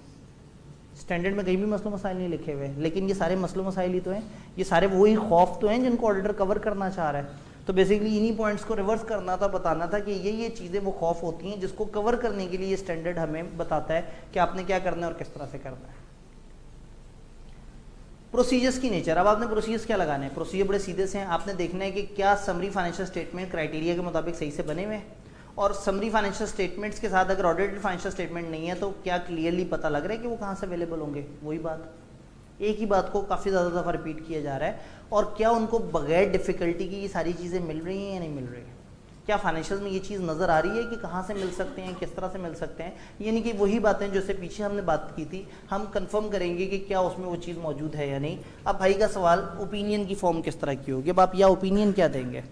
[SPEAKER 1] स्टैंडर्ड में कहीं भी मसलो मसाइल नहीं लिखे हुए, लेकिन ये सारे मसलो मसाइल ही तो हैं, ये सारे वही खौफ तो हैं जिनको ऑडिटर कवर करना चाह रहा है। तो बेसिकली इन्हीं पॉइंट्स को रिवर्स करना था, बताना था कि ये चीज़ें वो खौफ होती हैं जिसको कवर करने के लिए ये स्टैंडर्ड हमें बताता है कि आपने क्या करना है और किस तरह से करना है। प्रोसीजर्स की नेचर, अब आपने प्रोसीजर्स क्या लगाने हैं? प्रोसीजर बड़े सीधे से हैं, आपने देखना है कि क्या समरी फाइनेंशियल स्टेटमेंट क्राइटेरिया के मुताबिक सही से बने हुए हैं, और समरी फाइनेंशियल स्टेटमेंट्स के साथ अगर ऑडिटेड फाइनेंशियल स्टेटमेंट नहीं है तो क्या क्लियरली पता लग रहा है कि वो कहाँ से अवेलेबल होंगे? वही बात, एक ही बात को काफ़ी ज़्यादा दफ़ा रिपीट किया जा रहा है। और क्या उनको बगैर डिफ़िकल्टी की ये सारी चीज़ें मिल रही हैं या नहीं मिल रही हैं? क्या फाइनेंशियल में ये चीज़ नज़र आ रही है कि कहाँ से मिल सकते हैं, किस तरह से मिल सकते हैं? यानी कि वही बातें जो से पीछे हमने बात की थी, हम कंफर्म करेंगे कि क्या उसमें वो चीज़ मौजूद है या नहीं। अब भाई का सवाल, ओपिनियन की फॉर्म किस तरह की होगी? अब आप या ओपिनियन क्या देंगे?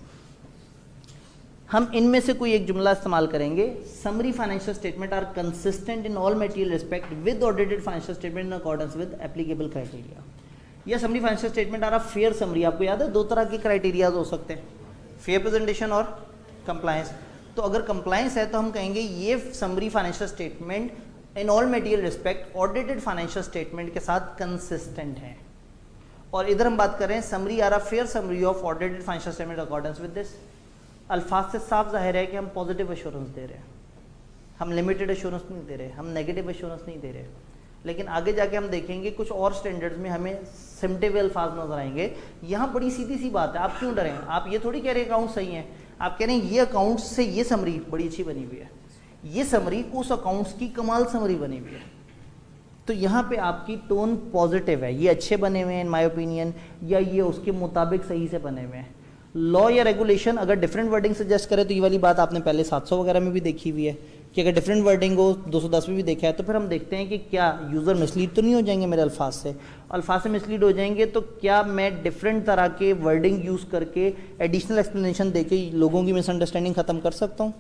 [SPEAKER 1] हम इनमें से कोई एक जुमला इस्तेमाल करेंगे, summary financial statement are consistent in all material respect with audited financial statement in accordance with applicable criteria. या summary financial statement are a fair summary. आपको याद है 2 तरह के क्राइटेरियाज हो सकते हैं, फेयर प्रेजेंटेशन और कंप्लायंस। तो अगर कंप्लायंस है तो हम कहेंगे ये summary financial statement in all material respect audited financial statement के साथ कंसिस्टेंट है। और इधर हम बात करें summary are a fair summary of audited financial statement accordance with this. अल्फाज से साफ जाहिर है कि हम पॉजिटिव एश्योरेंस दे रहे हैं, हम लिमिटेड एश्योरेंस नहीं दे रहे, हम नेगेटिव एश्योरेंस नहीं दे रहे। लेकिन आगे जाके हम देखेंगे कुछ और स्टैंडर्ड्स में हमें सिम्पटिव अल्फाज नजर आएंगे। यहाँ बड़ी सीधी सी बात है, आप क्यों डरें? आप ये थोड़ी कह रहे अकाउंट सही हैं, आप कह रहे हैं ये अकाउंट्स से ये समरी बड़ी अच्छी बनी हुई है, ये समरी उस अकाउंट्स की कमाल समरी बनी हुई है। तो यहाँ पे आपकी टोन पॉजिटिव है, ये अच्छे बने हुए हैं इन माय ओपिनियन, या ये उसके मुताबिक सही से बने हुए हैं। लॉ या रेगुलेशन अगर डिफरेंट वर्डिंग सजेस्ट करे तो ये वाली बात आपने पहले 700 वगैरह में भी देखी हुई है कि अगर डिफरेंट वर्डिंग हो, 210 में भी देखा है। तो फिर हम देखते हैं कि क्या यूज़र मिसलीड तो नहीं हो जाएंगे मेरे अल्फाज से? अल्फाज से मिसलीड हो जाएंगे तो क्या मैं डिफरेंट तरह के वर्डिंग यूज़ करके एडिशनल एक्सप्लेनेशन देके लोगों की मिसअंडरस्टैंडिंग ख़त्म कर सकता हूँ?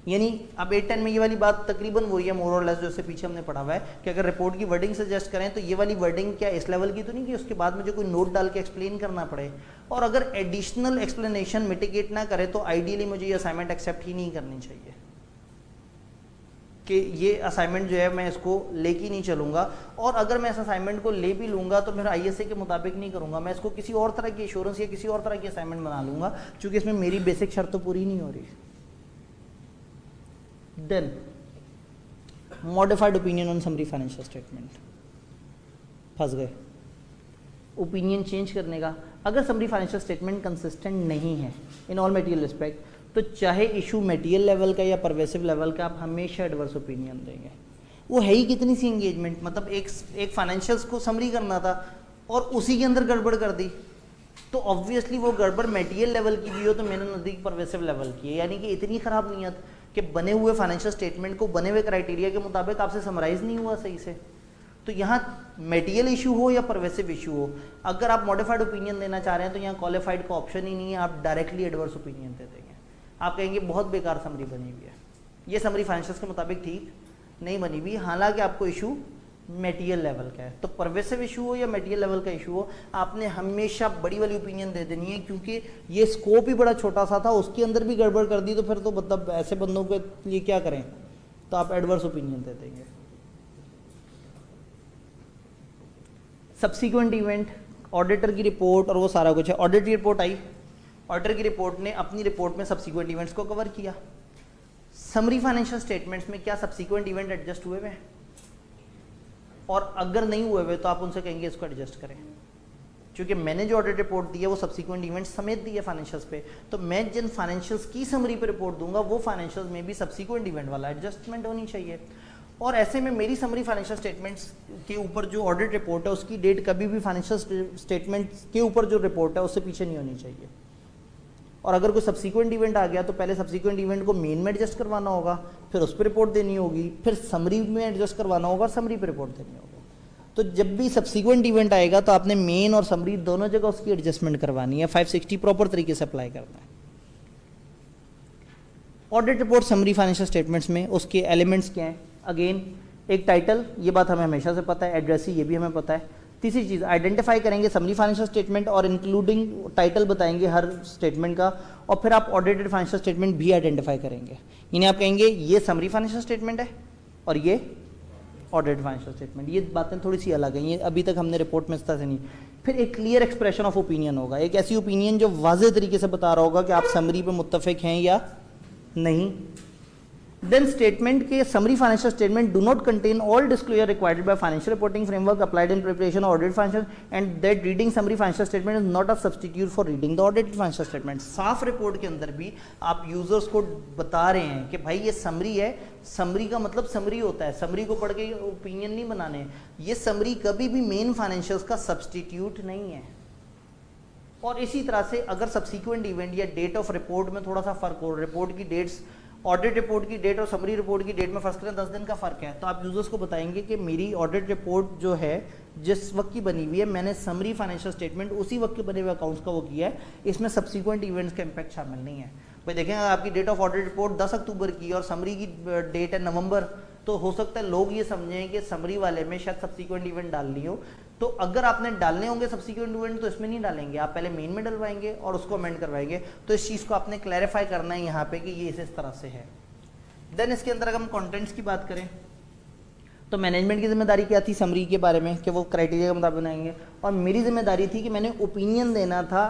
[SPEAKER 1] यानी अब 8-10 में ये वाली बात तकरीबन वही है, मोर और लेस, जो से पीछे हमने पढ़ा हुआ है कि अगर रिपोर्ट की वर्डिंग सजेस्ट करें तो ये वाली वर्डिंग क्या इस लेवल की तो नहीं कि उसके बाद मुझे कोई नोट डाल के एक्सप्लेन करना पड़े। और अगर एडिशनल एक्सप्लेनेशन मिटिगेट ना करे तो आइडियली मुझे ये असाइनमेंट एक्सेप्ट ही नहीं करनी चाहिए कि ये असाइनमेंट जो है मैं इसको लेके नहीं चलूँगा। और अगर मैं इस असाइनमेंट को ले भी लूँगा तो मेरा ISA के मुताबिक नहीं करूँगा, मैं इसको किसी और तरह की एश्योरेंस या किसी और तरह की असाइनमेंट बना लूँगा, क्योंकि इसमें मेरी बेसिक शर्त तो पूरी नहीं हो रही। Then modified opinion on summary financial statement, फंस गए। ओपिनियन चेंज करने का, अगर समरी फाइनेंशियल स्टेटमेंट कंसिस्टेंट नहीं है इन ऑल मटेरियल रिस्पेक्ट, तो चाहे इशू मटेरियल लेवल का या परवेसिव लेवल का, आप हमेशा एडवर्स ओपिनियन देंगे। वो है ही कितनी सी एंगेजमेंट, मतलब एक फाइनेंशियल्स को समरी करना था और उसी के अंदर गड़बड़ कर दी, तो ऑब्वियसली वो गड़बड़ मटेरियल लेवल की भी हो तो मेरे नज़दीक परवेसिव लेवल की है। यानी कि इतनी ख़राब नीयत कि बने हुए फाइनेंशियल स्टेटमेंट को बने हुए क्राइटेरिया के मुताबिक आपसे समराइज़ नहीं हुआ सही से। तो यहाँ मटेरियल इशू हो या परवेसिव इशू हो, अगर आप मॉडिफाइड ओपिनियन देना चाह रहे हैं तो यहाँ क्वालिफाइड का ऑप्शन ही नहीं है, आप डायरेक्टली एडवर्स ओपिनियन दे देंगे। आप कहेंगे बहुत बेकार समरी बनी हुई है, ये समरी फाइनेंशियल्स के मुताबिक ठीक नहीं बनी हुई, हालांकि आपको इशू मटेरियल लेवल का है। तो परवेसिव इशू हो या मटेरियल लेवल का इशू हो, आपने हमेशा बड़ी वाली ओपिनियन दे देनी है, क्योंकि ये स्कोप ही बड़ा छोटा सा था, उसके अंदर भी गड़बड़ कर दी तो फिर तो मतलब ऐसे बंदों के लिए क्या करें, तो आप एडवर्स ओपिनियन दे देंगे। सब्सिक्वेंट इवेंट, ऑडिटर की रिपोर्ट और वो सारा कुछ है। ऑडिट की रिपोर्ट आई, ऑडिटर की रिपोर्ट ने अपनी रिपोर्ट में सब्सिक्वेंट इवेंट्स को कवर किया। समरी फाइनेंशियल स्टेटमेंट्स में क्या सब्सिक्वेंट इवेंट एडजस्ट हुए हुए हैं? और अगर नहीं हुए हुए तो आप उनसे कहेंगे इसको एडजस्ट करें, क्योंकि मैंने जो ऑडिट रिपोर्ट दी है वो सब्सिक्वेंट इवेंट्स समेत दी है फाइनेंशियल्स पे, तो मैं जिन फाइनेंशियल्स की समरी पे रिपोर्ट दूंगा वो फाइनेंशियल्स में भी सब्सिक्वेंट इवेंट वाला एडजस्टमेंट होनी चाहिए। और ऐसे में मेरी समरी फाइनेंशियल स्टेटमेंट्स के ऊपर जो ऑडिट रिपोर्ट है उसकी डेट कभी भी फाइनेंशियल स्टेटमेंट्स के ऊपर जो रिपोर्ट है उससे पीछे नहीं होनी चाहिए। और अगर कोई सब्सिक्वेंट इवेंट आ गया तो पहले सब्सिक्वेंट इवेंट को मेन में एडजस्ट करवाना होगा, फिर उस पर रिपोर्ट देनी होगी, फिर समरी में एडजस्ट करवाना होगा, समरी पर रिपोर्ट देनी होगी। तो जब भी सब्सिक्वेंट इवेंट आएगा तो आपने मेन और समरी दोनों जगह उसकी एडजस्टमेंट करवानी है, 560 प्रॉपर तरीके से अप्लाई करना है। Audit report summary financial statements में उसके एलिमेंट्स क्या हैं? अगेन एक टाइटल, ये बात हमें हमेशा से पता है, एड्रेसी ये भी हमें पता है। तीसरी चीज़ आइडेंटिफाई करेंगे समरी फाइनेंशियल स्टेटमेंट और इंक्लूडिंग टाइटल बताएंगे हर स्टेटमेंट का, और फिर आप ऑडिटेड फाइनेंशियल स्टेटमेंट भी आइडेंटिफाई करेंगे। यानी आप कहेंगे ये समरी फाइनेंशियल स्टेटमेंट है और ये ऑडिटेड फाइनेंशियल स्टेटमेंट। ये बातें थोड़ी सी अलग हैं, ये अभी तक हमने रिपोर्ट में इस तरह से नहीं। फिर एक क्लियर एक्सप्रेशन ऑफ ओपिनियन होगा, एक ऐसी ओपिनियन जो वाज़ेह तरीके से बता रहा होगा कि आप समरी पे मुत्तफिक हैं या नहीं। देन स्टेटमेंट के summary financial statement do not contain all disclosure required by financial reporting framework applied in preparation audit financial and that reading summary financial statement is not a substitute for reading the audited financial statement. साफ report के अंदर भी आप users को बता रहे हैं कि भाई ये समरी है, समरी का मतलब समरी होता है, समरी को पढ़ के ओपिनियन नहीं बनाने, ये समरी कभी भी मेन फाइनेंशियल्स का सब्स्टिट्यूट नहीं है। और इसी तरह से अगर सब्सिक्वेंट इवेंट या डेट ऑफ रिपोर्ट में थोड़ा सा फर्क हो, रिपोर्ट की डेट्स, ऑडिट रिपोर्ट की डेट और समरी रिपोर्ट की डेट में फर्स्ट करें 10 दिन का फर्क है, तो आप यूजर्स को बताएंगे कि मेरी ऑडिट रिपोर्ट जो है जिस वक्त की बनी हुई है, मैंने समरी फाइनेंशियल स्टेटमेंट उसी वक्त के बने हुए अकाउंट्स का वो किया है, इसमें सब्सिक्वेंट इवेंट्स का इम्पैक्ट शामिल नहीं है। भाई देखें आपकी डेट ऑफ ऑडिट रिपोर्ट 10 अक्टूबर की और समरी की डेट है नवंबर, तो हो सकता है लोग ये समझें कि समरी वाले में शायद सब्सिक्वेंट इवेंट डालनी हो। तो अगर आपने डालने होंगे सब्सिक्वेंट इवेंट तो इसमें नहीं डालेंगे, आप पहले मेन में डलवाएंगे और उसको अमेंड करवाएंगे। तो इस चीज़ को आपने क्लैरिफाई करना है यहाँ पे कि ये इस तरह से है। देन इसके अंदर अगर हम कंटेंट्स की बात करें तो मैनेजमेंट की जिम्मेदारी क्या थी समरी के बारे में कि वो क्राइटेरिया के मुताबिक बनाएंगे, और मेरी जिम्मेदारी थी कि मैंने ओपिनियन देना था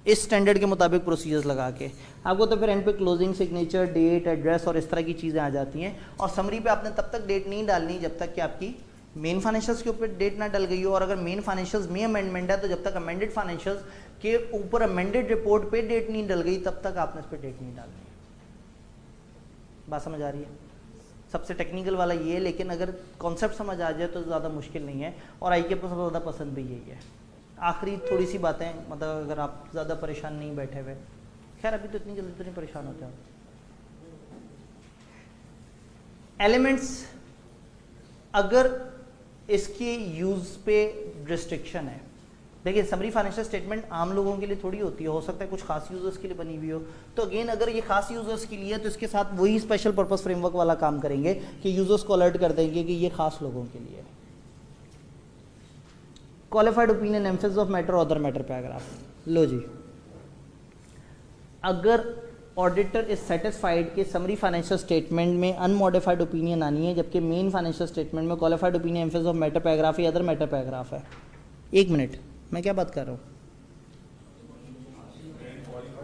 [SPEAKER 1] इस स्टैंडर्ड के मुताबिक प्रोसीजर्स लगा के आपको। तो फिर एंड पे क्लोजिंग, सिग्नेचर, डेट, एड्रेस और इस तरह की चीज़ें आ जाती हैं। और समरी पे आपने तब तक डेट नहीं डालनी जब तक कि आपकी मेन फाइनेंशियल्स के ऊपर डेट ना डल गई हो, और अगर मेन फाइनेंशियल्स में अमेंडमेंट है तो जब तक अमेंडेड फाइनेंशियल्स के ऊपर अमेंडेड रिपोर्ट पे डेट नहीं डल गई तब तक आपने इस पर डेट नहीं डालनी। बात समझ आ रही है? सबसे टेक्निकल वाला ये है, लेकिन अगर कॉन्सेप्ट समझ आ जाए तो ज़्यादा मुश्किल नहीं है, और आई के सबसे ज़्यादा पसंद भी यही है। आखिरी थोड़ी सी बातें, मतलब अगर आप ज़्यादा परेशान नहीं बैठे हुए, खैर अभी तो इतनी जल्दी तो नहीं परेशान होते आप। एलिमेंट्स, अगर इसके यूज़ पे रिस्ट्रिक्शन है, देखिए समरी फाइनेंशियल स्टेटमेंट आम लोगों के लिए थोड़ी होती है, हो सकता है कुछ खास यूजर्स के लिए बनी हुई हो। तो अगेन अगर ये खास यूजर्स के लिए है तो इसके साथ वही स्पेशल पर्पस फ्रेमवर्क वाला काम करेंगे कि यूजर्स को अलर्ट कर देंगे कि ये खास लोगों के लिए है। Qualified opinion, emphasis of matter, other matter paragraph. लो जी, अगर ऑडिटर इज सेटिस्फाइड कि समरी फाइनेंशियल स्टेटमेंट में अनमॉडिफाइड ओपिनियन आनी है, जबकि मेन फाइनेंशियल स्टेटमेंट में qualified opinion, emphasis of matter paragraph या अदर मैटर पैराग्राफ है। एक मिनट, मैं क्या बात कर रहा हूँ?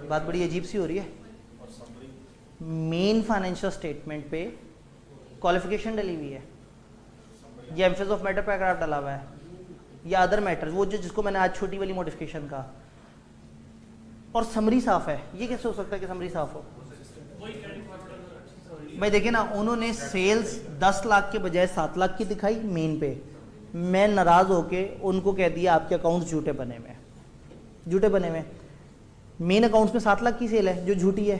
[SPEAKER 1] बात बड़ी अजीब सी हो रही है। मेन फाइनेंशियल स्टेटमेंट पे क्वालिफिकेशन डली हुई है, या एम्फेसिस ऑफ मैटर पैराग्राफ डला हुआ है, या अदर मैटर, वो जिसको मैंने आज छोटी वाली मॉडिफिकेशन कहा, और समरी साफ है। ये कैसे हो सकता है कि समरी साफ हो? भाई देखिए ना, उन्होंने सेल्स 10 लाख के बजाय 7 लाख की दिखाई मेन पे, मैं नाराज होके उनको कह दिया आपके अकाउंट्स झूठे बने हुए, झूठे बने हुए। मेन अकाउंट्स में 7 लाख की सेल है जो झूठी है।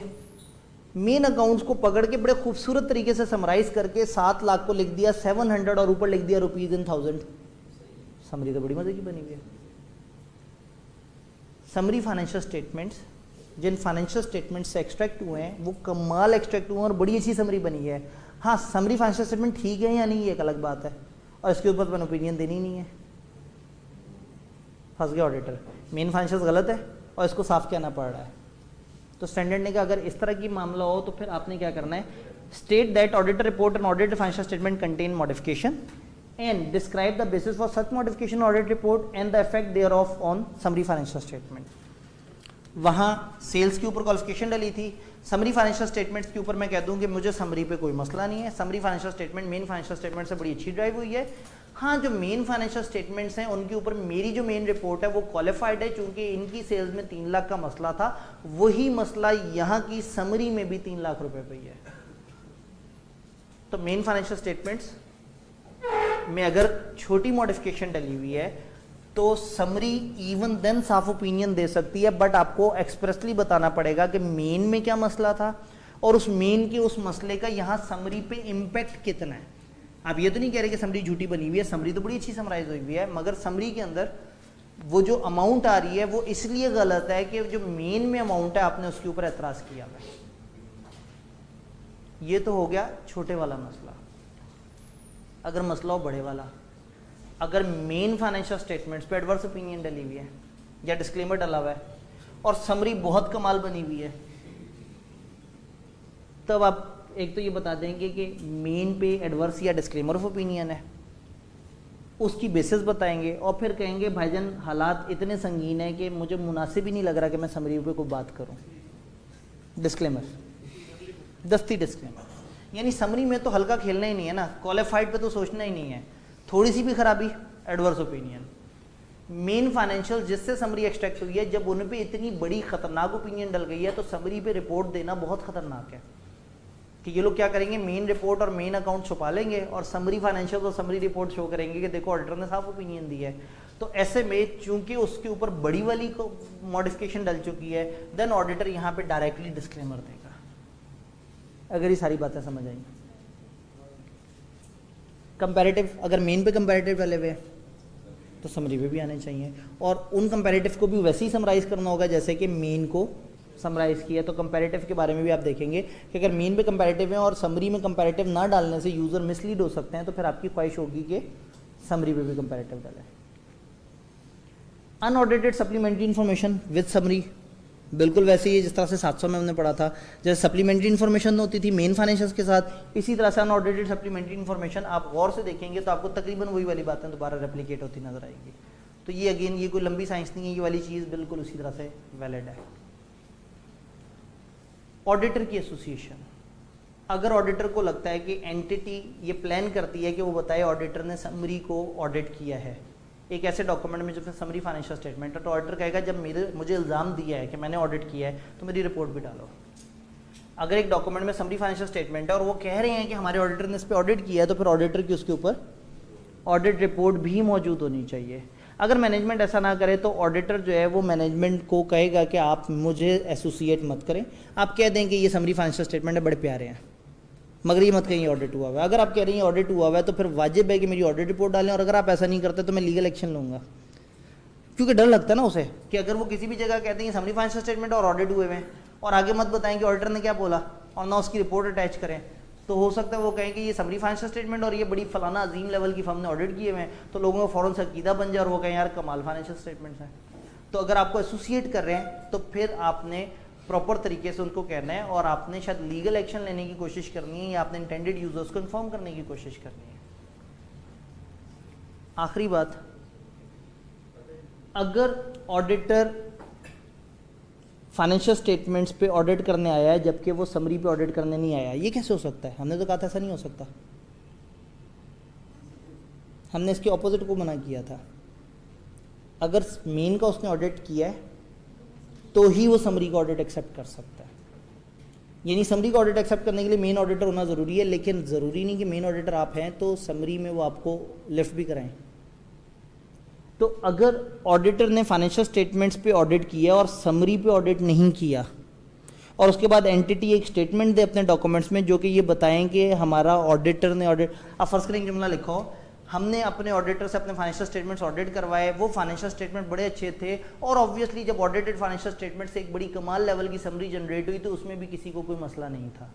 [SPEAKER 1] मेन अकाउंट्स को पकड़ के बड़े खूबसूरत तरीके से समराइज करके 7 लाख को लिख दिया 700 और ऊपर लिख दिया रुपीज इन 1000। समरी तो बड़ी मजे की बनी हुई है। समरी फाइनेंशियल स्टेटमेंट्स, जिन फाइनेंशियल स्टेटमेंट से एक्सट्रैक्ट हुए हैं वो कमाल एक्सट्रैक्ट हुए हैं और बड़ी अच्छी समरी बनी है। हाँ, समरी फाइनेंशियल स्टेटमेंट ठीक है या नहीं ये एक अलग बात है, और इसके ऊपर मैंने ओपिनियन देनी नहीं है। फंस गया ऑडिटर, मेन फाइनेंशियल गलत है और इसको साफ कहना पड़ रहा है। तो स्टैंडर्ड ने कहा अगर इस तरह की मामला हो तो फिर आपने क्या करना है, state that auditor report and audited financial statement contain modification and describe the basis for such modification audit report and the effect thereof on summary financial statement. वहाँ सेल्स के ऊपर क्वालिफिकेशन डली थी, समरी फाइनेंशियल स्टेटमेंट्स के ऊपर मैं कह दूं कि मुझे समरी पे कोई मसला नहीं है, summary financial statement main financial statement से बड़ी अच्छी ड्राइव हुई है। हाँ, जो मेन फाइनेंशियल स्टेटमेंट्स हैं उनके ऊपर मेरी जो मेन रिपोर्ट है वो क्वालिफाइड है, चूंकि इनकी सेल्स में 3 लाख का मसला था, वही मसला यहाँ की समरी में भी 3 लाख रुपए पे है। तो मेन फाइनेंशियल स्टेटमेंट्स में अगर छोटी मॉडिफिकेशन डली हुई है तो समरी इवन देन साफ ओपिनियन दे सकती है, बट आपको एक्सप्रेसली बताना पड़ेगा कि मेन में क्या मसला था और उस मेन के उस मसले का यहाँ समरी पे इम्पैक्ट कितना है। आप ये तो नहीं कह रहे कि समरी झूठी बनी हुई है, समरी तो बड़ी अच्छी समराइज हुई हुई है, मगर समरी के अंदर वो जो अमाउंट आ रही है वो इसलिए गलत है कि जो मेन में अमाउंट है आपने उसके ऊपर एतराज किया है। ये तो हो गया छोटे वाला मसला। अगर मसला हो बड़े वाला, अगर मेन फाइनेंशियल स्टेटमेंट्स पे एडवर्स ओपिनियन डली हुई है या डिस्क्लेमर डला हुआ है और समरी बहुत कमाल बनी हुई है, तब आप एक तो ये बता देंगे कि मेन पे एडवर्स या डिस्क्लेमर ऑफ ओपिनियन है, उसकी बेसिस बताएंगे और फिर कहेंगे भाईजान हालात इतने संगीन है कि मुझे मुनासिब ही नहीं लग रहा कि मैं समरी पे कोई बात करूं। डिस्क्लेमर, दस्ती डिस्क्लेमर, यानी समरी में तो हल्का खेलना ही नहीं है ना, क्वालिफाइड पे तो सोचना ही नहीं है, थोड़ी सी भी खराबी एडवर्स ओपिनियन। मेन फाइनेंशियल जिससे समरी एक्सट्रैक्ट हुई है, जब उन पे इतनी बड़ी खतरनाक ओपिनियन डल गई है तो समरी पे रिपोर्ट देना बहुत खतरनाक है कि ये लोग क्या करेंगे, मेन रिपोर्ट और मेन अकाउंट छुपा लेंगे और समरी फाइनेंशियल और समरी रिपोर्ट शो करेंगे कि देखो ऑडिटर ने साफ ओपिनियन दी है। तो ऐसे में चूंकि उसके ऊपर बड़ी वाली को मॉडिफिकेशन डल चुकी है, देन ऑडिटर यहाँ पे डायरेक्टली डिस्क्लेमर देगा, अगर ये सारी बातें समझ आई। कंपैरेटिव, अगर मेन पे कंपैरेटिव डले हुए तो समरी पे भी आने चाहिए, और उन कंपैरेटिव को भी वैसे ही समराइज करना होगा जैसे कि मेन को समराइज किया। तो कंपैरेटिव के बारे में भी आप देखेंगे कि अगर मेन पे कंपैरेटिव है और समरी में कंपैरेटिव ना डालने से यूज़र मिसलीड हो सकते हैं, तो फिर आपकी ख्वाहिश होगी कि समरी पे भी कंपैरेटिव डालें। Unaudited supplementary information with summary बिल्कुल वैसे ही है जिस तरह से 700 में हमने पढ़ा था, जैसे सप्लीमेंट्री इन्फॉर्मेशन होती थी मेन फाइनेंशियल्स के साथ, इसी तरह से अनऑडिटेड सप्लीमेंट्री इन्फॉर्मेशन आप गौर से देखेंगे तो आपको तकरीबन वही वाली बातें दोबारा रेप्लिकेट होती नजर आएंगी। तो ये अगेन ये कोई लंबी साइंस नहीं है, ये वाली चीज़ बिल्कुल उसी तरह से वैलिड है। ऑडिटर की एसोसिएशन, अगर ऑडिटर को लगता है कि एंटिटी ये प्लान करती है कि वो बताए ऑडिटर ने समरी को ऑडिट किया है एक ऐसे डॉक्यूमेंट में जिसमें समरी फाइनेंशियल स्टेटमेंट है, तो ऑडिटर कहेगा जब मुझे इल्ज़ाम दिया है कि मैंने ऑडिट किया है तो मेरी रिपोर्ट भी डालो। अगर एक डॉक्यूमेंट में समरी फाइनेंशियल स्टेटमेंट है और वो कह रहे हैं कि हमारे ऑडिटर ने इस पर ऑडिट किया है, तो फिर ऑडिटर की उसके ऊपर ऑडिट रिपोर्ट भी मौजूद होनी चाहिए। अगर मैनेजमेंट ऐसा ना करे तो ऑडिटर जो है वो मैनेजमेंट को कहेगा कि आप मुझे एसोसिएट मत करें, आप कह दें कि ये समरी फाइनेंशियल स्टेटमेंट है, बड़े प्यारे हैं, मगर ये मत कहीं ऑडिट हुआ हुआ है। अगर आप कह रही हैं ऑडिट हुआ हुआ है तो फिर वाजिब है कि मेरी ऑडिट रिपोर्ट डालें, और अगर आप ऐसा नहीं करते तो मैं लीगल एक्शन लूँगा, क्योंकि डर लगता है ना उसे कि अगर वो किसी भी जगह कहते हैं समरी फाइनेंशियल स्टेटमेंट और ऑडिट हुए हैं और आगे मत बताएं कि ऑडिटर ने क्या बोला और ना उसकी रिपोर्ट अटैच करें, तो हो सकता है वो कहें कि ये समरी फाइनेंशियल स्टेटमेंट और ये बड़ी फलाना अजीम लेवल की फर्म ने ऑडिट किए हुए हैं, तो लोगों का फ़ौरन से अकीदा बन जाए और वो कहें यार कमाल फाइनेंशियल स्टेटमेंट्स हैं। तो अगर आपको एसोसिएट कर रहे हैं तो फिर आपने प्रॉपर तरीके से उनको कहना है और आपने शायद लीगल एक्शन लेने की कोशिश करनी है या आपने इंटेंडेड यूजर्स को इन्फॉर्म करने की कोशिश करनी है। आखिरी बात, अगर ऑडिटर फाइनेंशियल स्टेटमेंट्स पे ऑडिट करने आया है जबकि वो समरी पे ऑडिट करने नहीं आया, ये कैसे हो सकता है? हमने तो कहा था ऐसा नहीं हो सकता, हमने इसके ऑपोजिट को मना किया था। अगर मेन का उसने ऑडिट किया है तो ही वो समरी का ऑडिट एक्सेप्ट कर सकता है, यानी समरी का ऑडिट एक्सेप्ट करने के लिए मेन ऑडिटर होना ज़रूरी है, लेकिन ज़रूरी नहीं कि मेन ऑडिटर आप हैं तो समरी में वो आपको लिफ्ट भी कराएं। तो अगर ऑडिटर ने फाइनेंशियल स्टेटमेंट्स पे ऑडिट किया और समरी पे ऑडिट नहीं किया और उसके बाद एंटिटी एक स्टेटमेंट दे अपने डॉक्यूमेंट्स में जो कि ये बताएं कि हमारा ऑडिटर ने ऑडिट, आप फर्स्ट करेंगे जुमला लिखो, हमने अपने ऑडिटर से अपने फाइनेंशियल स्टेटमेंट्स ऑडिट करवाए, वो फाइनेंशियल स्टेटमेंट बड़े अच्छे थे और ऑब्वियसली जब ऑडिटेड फाइनेंशियल स्टेटमेंट से एक बड़ी कमाल लेवल की समरी जनरेट हुई तो उसमें भी किसी को कोई मसला नहीं था।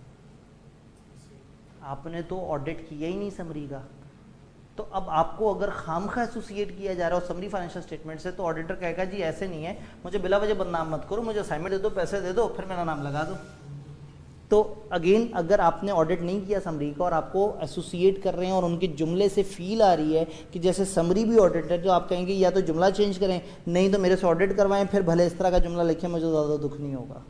[SPEAKER 1] आपने तो ऑडिट किया ही नहीं समरी का, तो अब आपको अगर खामखा एसोसिएट किया जा रहा है समरी फाइनेंशियल स्टेटमेंट से, तो ऑडिटर कहेगा जी ऐसे नहीं है, मुझे बिला वजह बदनाम मत करो, मुझे असाइनमेंट दे दो, पैसे दे दो, फिर मेरा नाम लगा दो। तो अगेन अगर आपने ऑडिट नहीं किया समरी का और आपको एसोसिएट कर रहे हैं और उनके जुमले से फील आ रही है कि जैसे समरी भी ऑडिट है, तो आप कहेंगे या तो जुमला चेंज करें, नहीं तो मेरे से ऑडिट करवाएं, फिर भले इस तरह का जुमला लिखें, मुझे ज़्यादा दुख नहीं होगा।